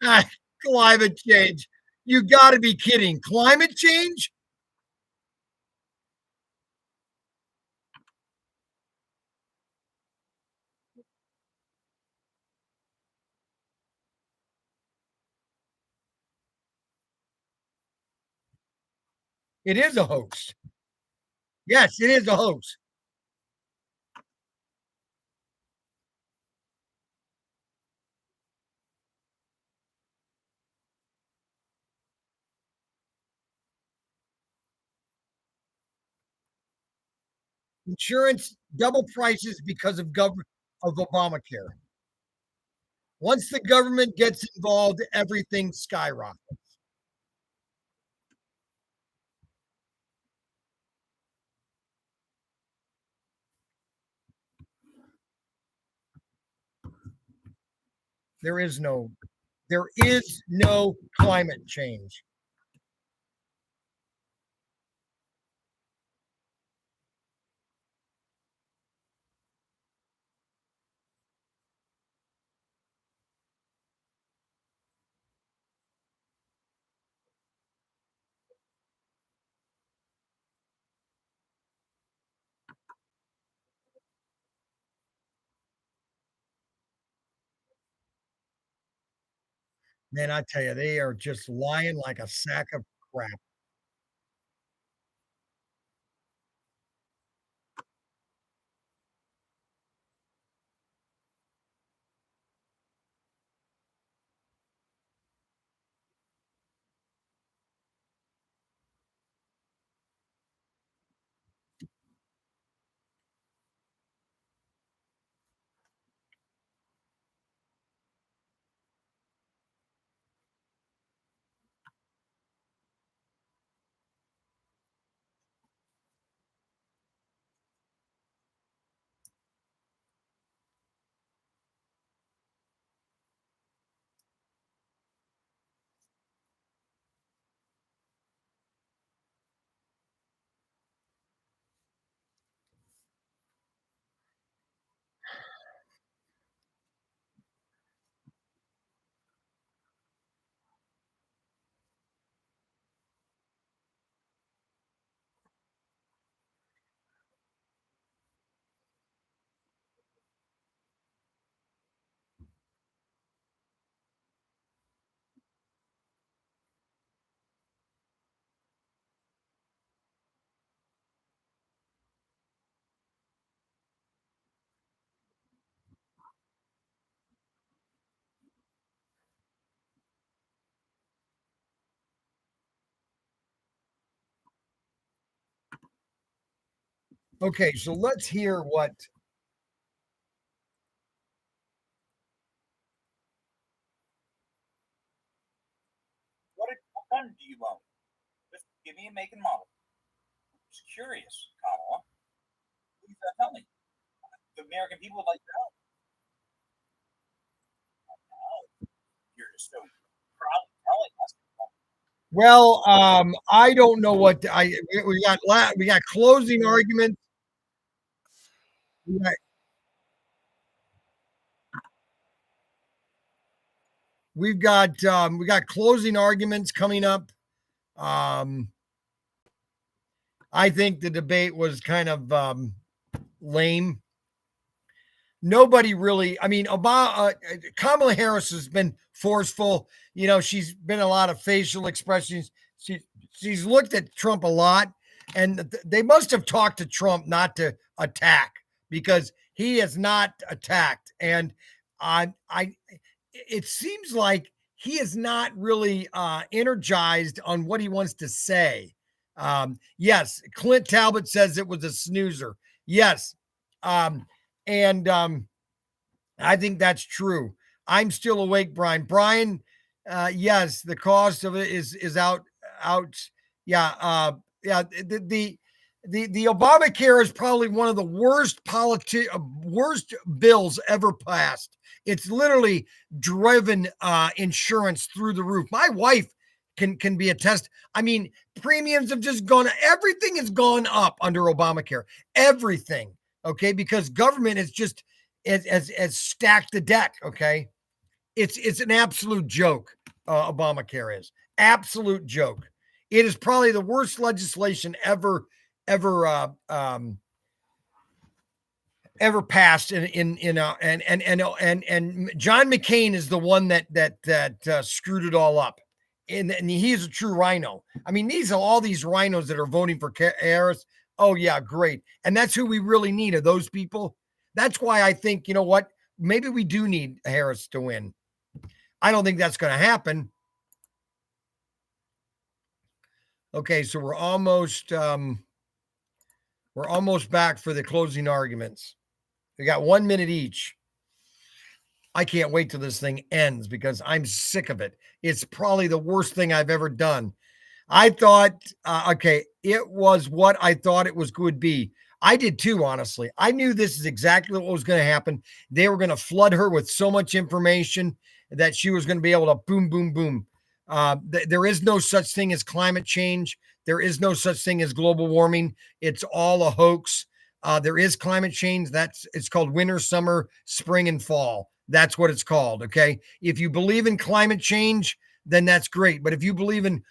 Ah, climate change. You got to be kidding. Climate change? It is a hoax. Yes, it is a hoax. Insurance double prices because of government of Obamacare. Once the government gets involved, everything skyrockets. There is no There is no climate change. Man, I tell you, they are just lying like a sack of crap. Okay, so let's hear what. What gun do you own? Just give me a make and model. Just curious, Kamala. Please tell me. The American people would like to know. You're just so proudly telling us. Well, I don't know what we got closing arguments. We got, we got closing arguments coming up. Um, I think the debate was kind of lame. Nobody really. I mean, Kamala Harris has been forceful. You know, she's been a lot of facial expressions. She's looked at Trump a lot, and they must have talked to Trump not to attack because he has not attacked. And I it seems like he is not really energized on what he wants to say. Yes, Clint Talbot says it was a snoozer. Yes, and I think that's true. I'm still awake, Brian. Brian, yes, the cost of it is out. Yeah, yeah. The Obamacare is probably one of the worst bills ever passed. It's literally driven insurance through the roof. My wife can be a test. I mean, premiums have just gone. Everything has gone up under Obamacare. Everything. Okay, because government is just as stacked the deck. Okay, it's an absolute joke. Obamacare is absolute joke. It is probably the worst legislation ever ever passed and John McCain is the one that screwed it all up. And he's a true rhino. I mean, these are all these rhinos that are voting for Harris. Oh yeah, great. And that's who we really need, are those people. That's why I think, you know what? Maybe we do need Harris to win. I don't think that's going to happen. Okay, so we're almost back for the closing arguments. We got 1 minute each. I can't wait till this thing ends because I'm sick of it. It's probably the worst thing I've ever done. I thought, okay, it was what I thought it was would be. I did too, honestly. I knew this is exactly what was going to happen. They were going to flood her with so much information that she was going to be able to boom, boom, boom. There is no such thing as climate change. There is no such thing as global warming. It's all a hoax. There is climate change. It's called winter, summer, spring, and fall. That's what it's called. Okay. If you believe in climate change, then that's great. But if you believe in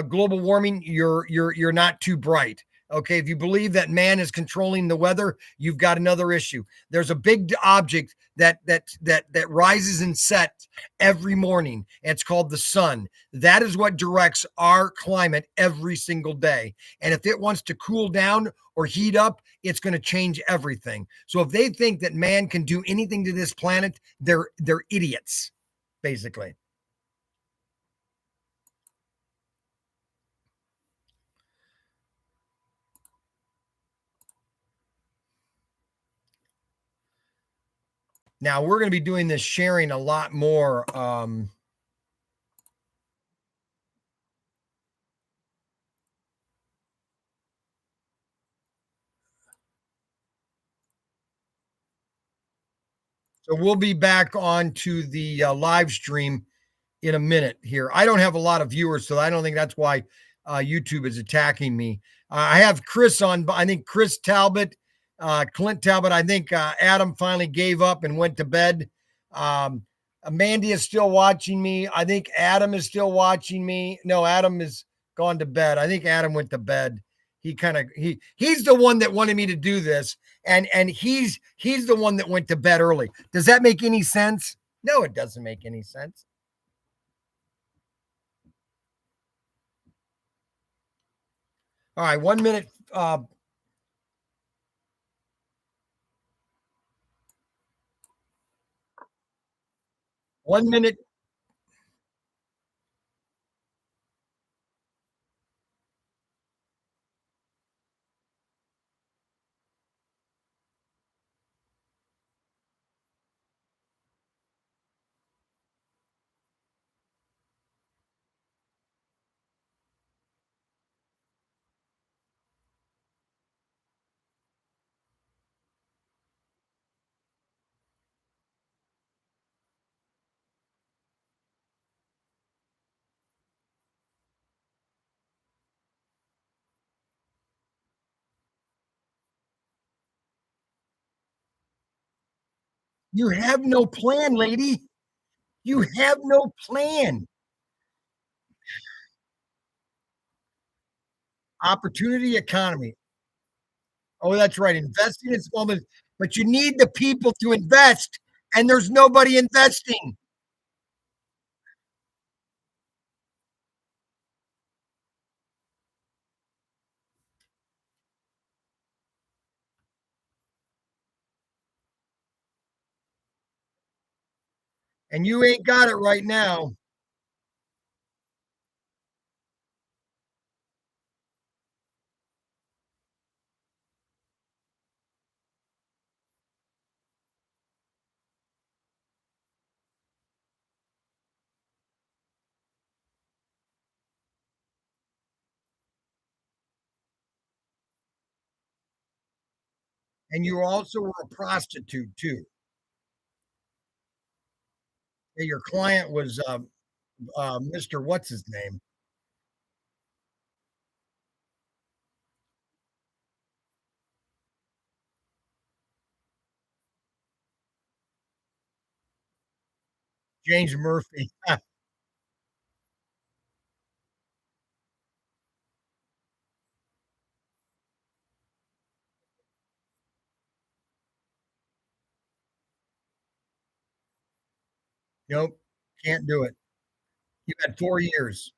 global warming, you're not too bright. Okay, if you believe that man is controlling the weather, you've got another issue. There's a big object that rises and sets every morning. It's called the sun. That is what directs our climate every single day. And if it wants to cool down or heat up, it's going to change everything. So if they think that man can do anything to this planet, they're idiots, basically. Now we're going to be doing this sharing a lot more. So we'll be back on to the live stream in a minute here. I don't have a lot of viewers, so I don't think that's why YouTube is attacking me. I have Chris on, I think Chris Talbot, Clint Talbot. I think Adam finally gave up and went to bed. Mandy is still watching me. I think Adam is still watching me. No, Adam is gone to bed. I think Adam went to bed. He's the one that wanted me to do this, and he's the one that went to bed early. Does that make any sense? No, it doesn't make any sense. All right, 1 minute. 1 minute. You have no plan, lady. You have no plan. Opportunity economy. Oh, that's right. Investing in small business, but you need the people to invest, and there's nobody investing. And you ain't got it right now. And you also were a prostitute too. Yeah, your client was Mr. What's his name? James Murphy. Nope, can't do it. You had 4 years.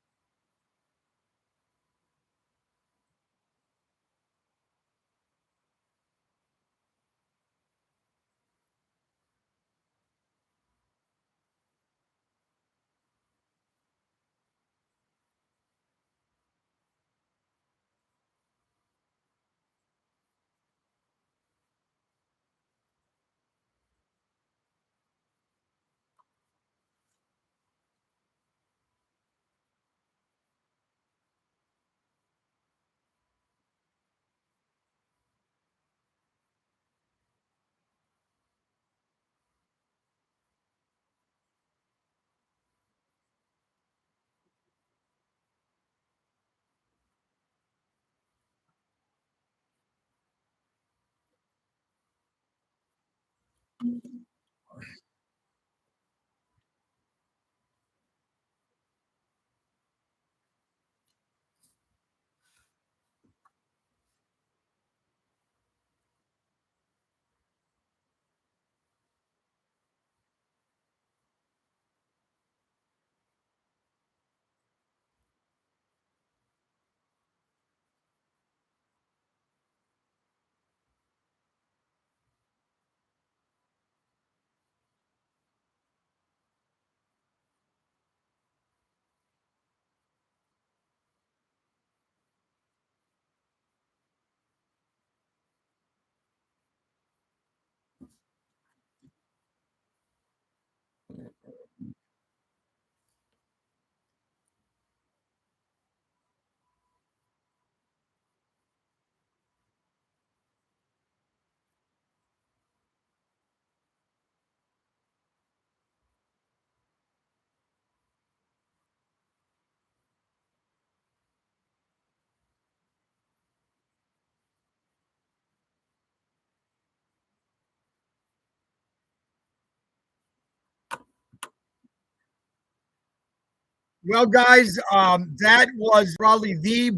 Well, guys, that was probably the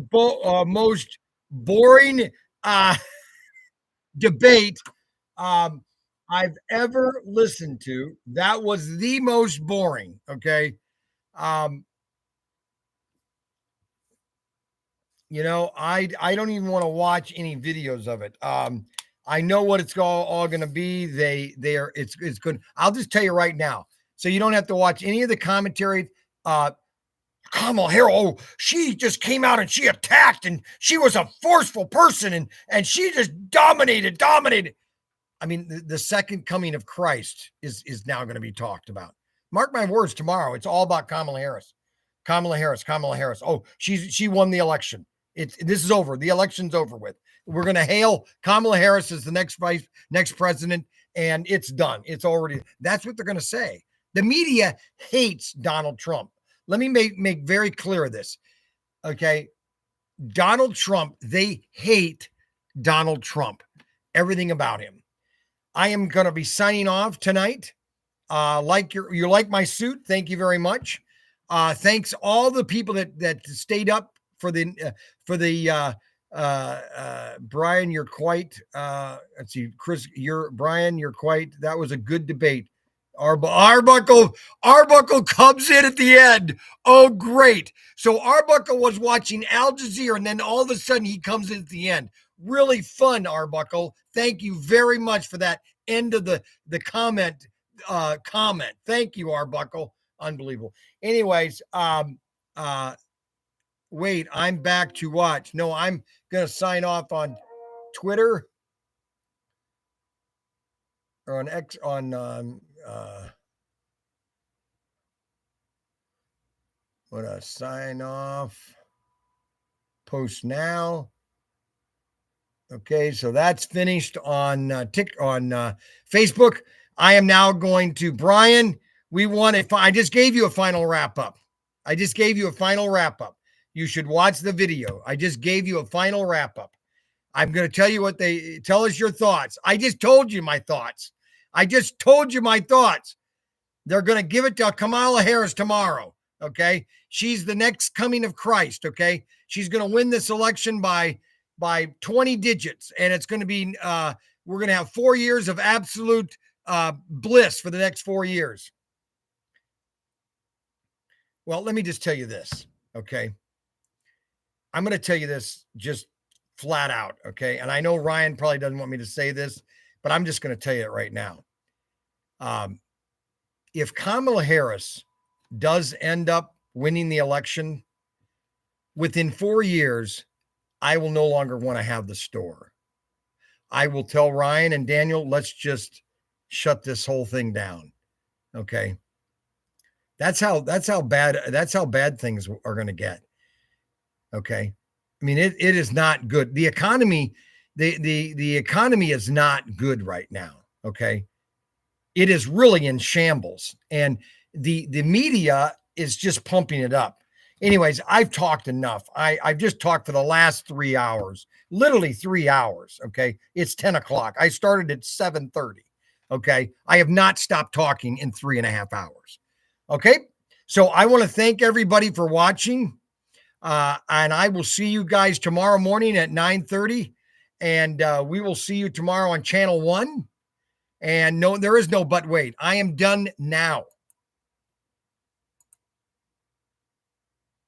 most boring uh, debate um, I've ever listened to. That was the most boring. Okay. Um, I don't even want to watch any videos of it. I know what it's all going to be. It's good. I'll just tell you right now, so you don't have to watch any of the commentary. Kamala Harris, oh, she just came out and she attacked and she was a forceful person and she just dominated. I mean, the second coming of Christ is now going to be talked about. Mark my words, tomorrow it's all about Kamala Harris. Kamala Harris. Oh, she won the election. This is over. The election's over with. We're going to hail Kamala Harris as the next president, and it's done. It's already. That's what they're going to say. The media hates Donald Trump. Let me make very clear this. Okay. Donald Trump, they hate Donald Trump. Everything about him. I am going to be signing off tonight. You like my suit. Thank you very much. Thanks all the people that stayed up for the Bryan. You're quite. Let's see, Chris. Bryan. You're quite. That was a good debate. Arbuckle comes in at the end. Oh, great. So Arbuckle was watching Al Jazeera, and then all of a sudden he comes in at the end. Really fun, Arbuckle. Thank you very much for that end of the comment. Thank you, Arbuckle. Unbelievable. Anyways, wait, I'm back to watch. No, I'm gonna sign off on Twitter or on X on I'm gonna sign off. Post now. Okay, so that's finished on Facebook. I am now going to Bryan. I just gave you a final wrap up. You should watch the video. I just gave you a final wrap up. I'm going to tell you tell us your thoughts. I just told you my thoughts. They're going to give it to Kamala Harris tomorrow. Okay. She's the next coming of Christ. Okay. She's going to win this election by 20 digits. And it's going to be, we're going to have 4 years of absolute bliss for the next 4 years. Well, let me just tell you this. Okay. I'm going to tell you this just flat out. Okay. And I know Ryan probably doesn't want me to say this, but I'm just going to tell you it right now. If Kamala Harris does end up winning the election within 4 years, I will no longer want to have the store. I will tell Ryan and Daniel, let's just shut this whole thing down. Okay. That's how bad things are going to get. Okay. I mean, it is not good. The economy, the economy is not good right now. Okay. It is really in shambles, and the media is just pumping it up. Anyways, I've talked enough. I've just talked for the last 3 hours, literally 3 hours. Okay. It's 10 o'clock. I started at 7:30. Okay. I have not stopped talking in 3.5 hours. Okay. So I want to thank everybody for watching. And I will see you guys tomorrow morning at 9:30. And we will see you tomorrow on channel 1. And no, there is no but wait. I am done now.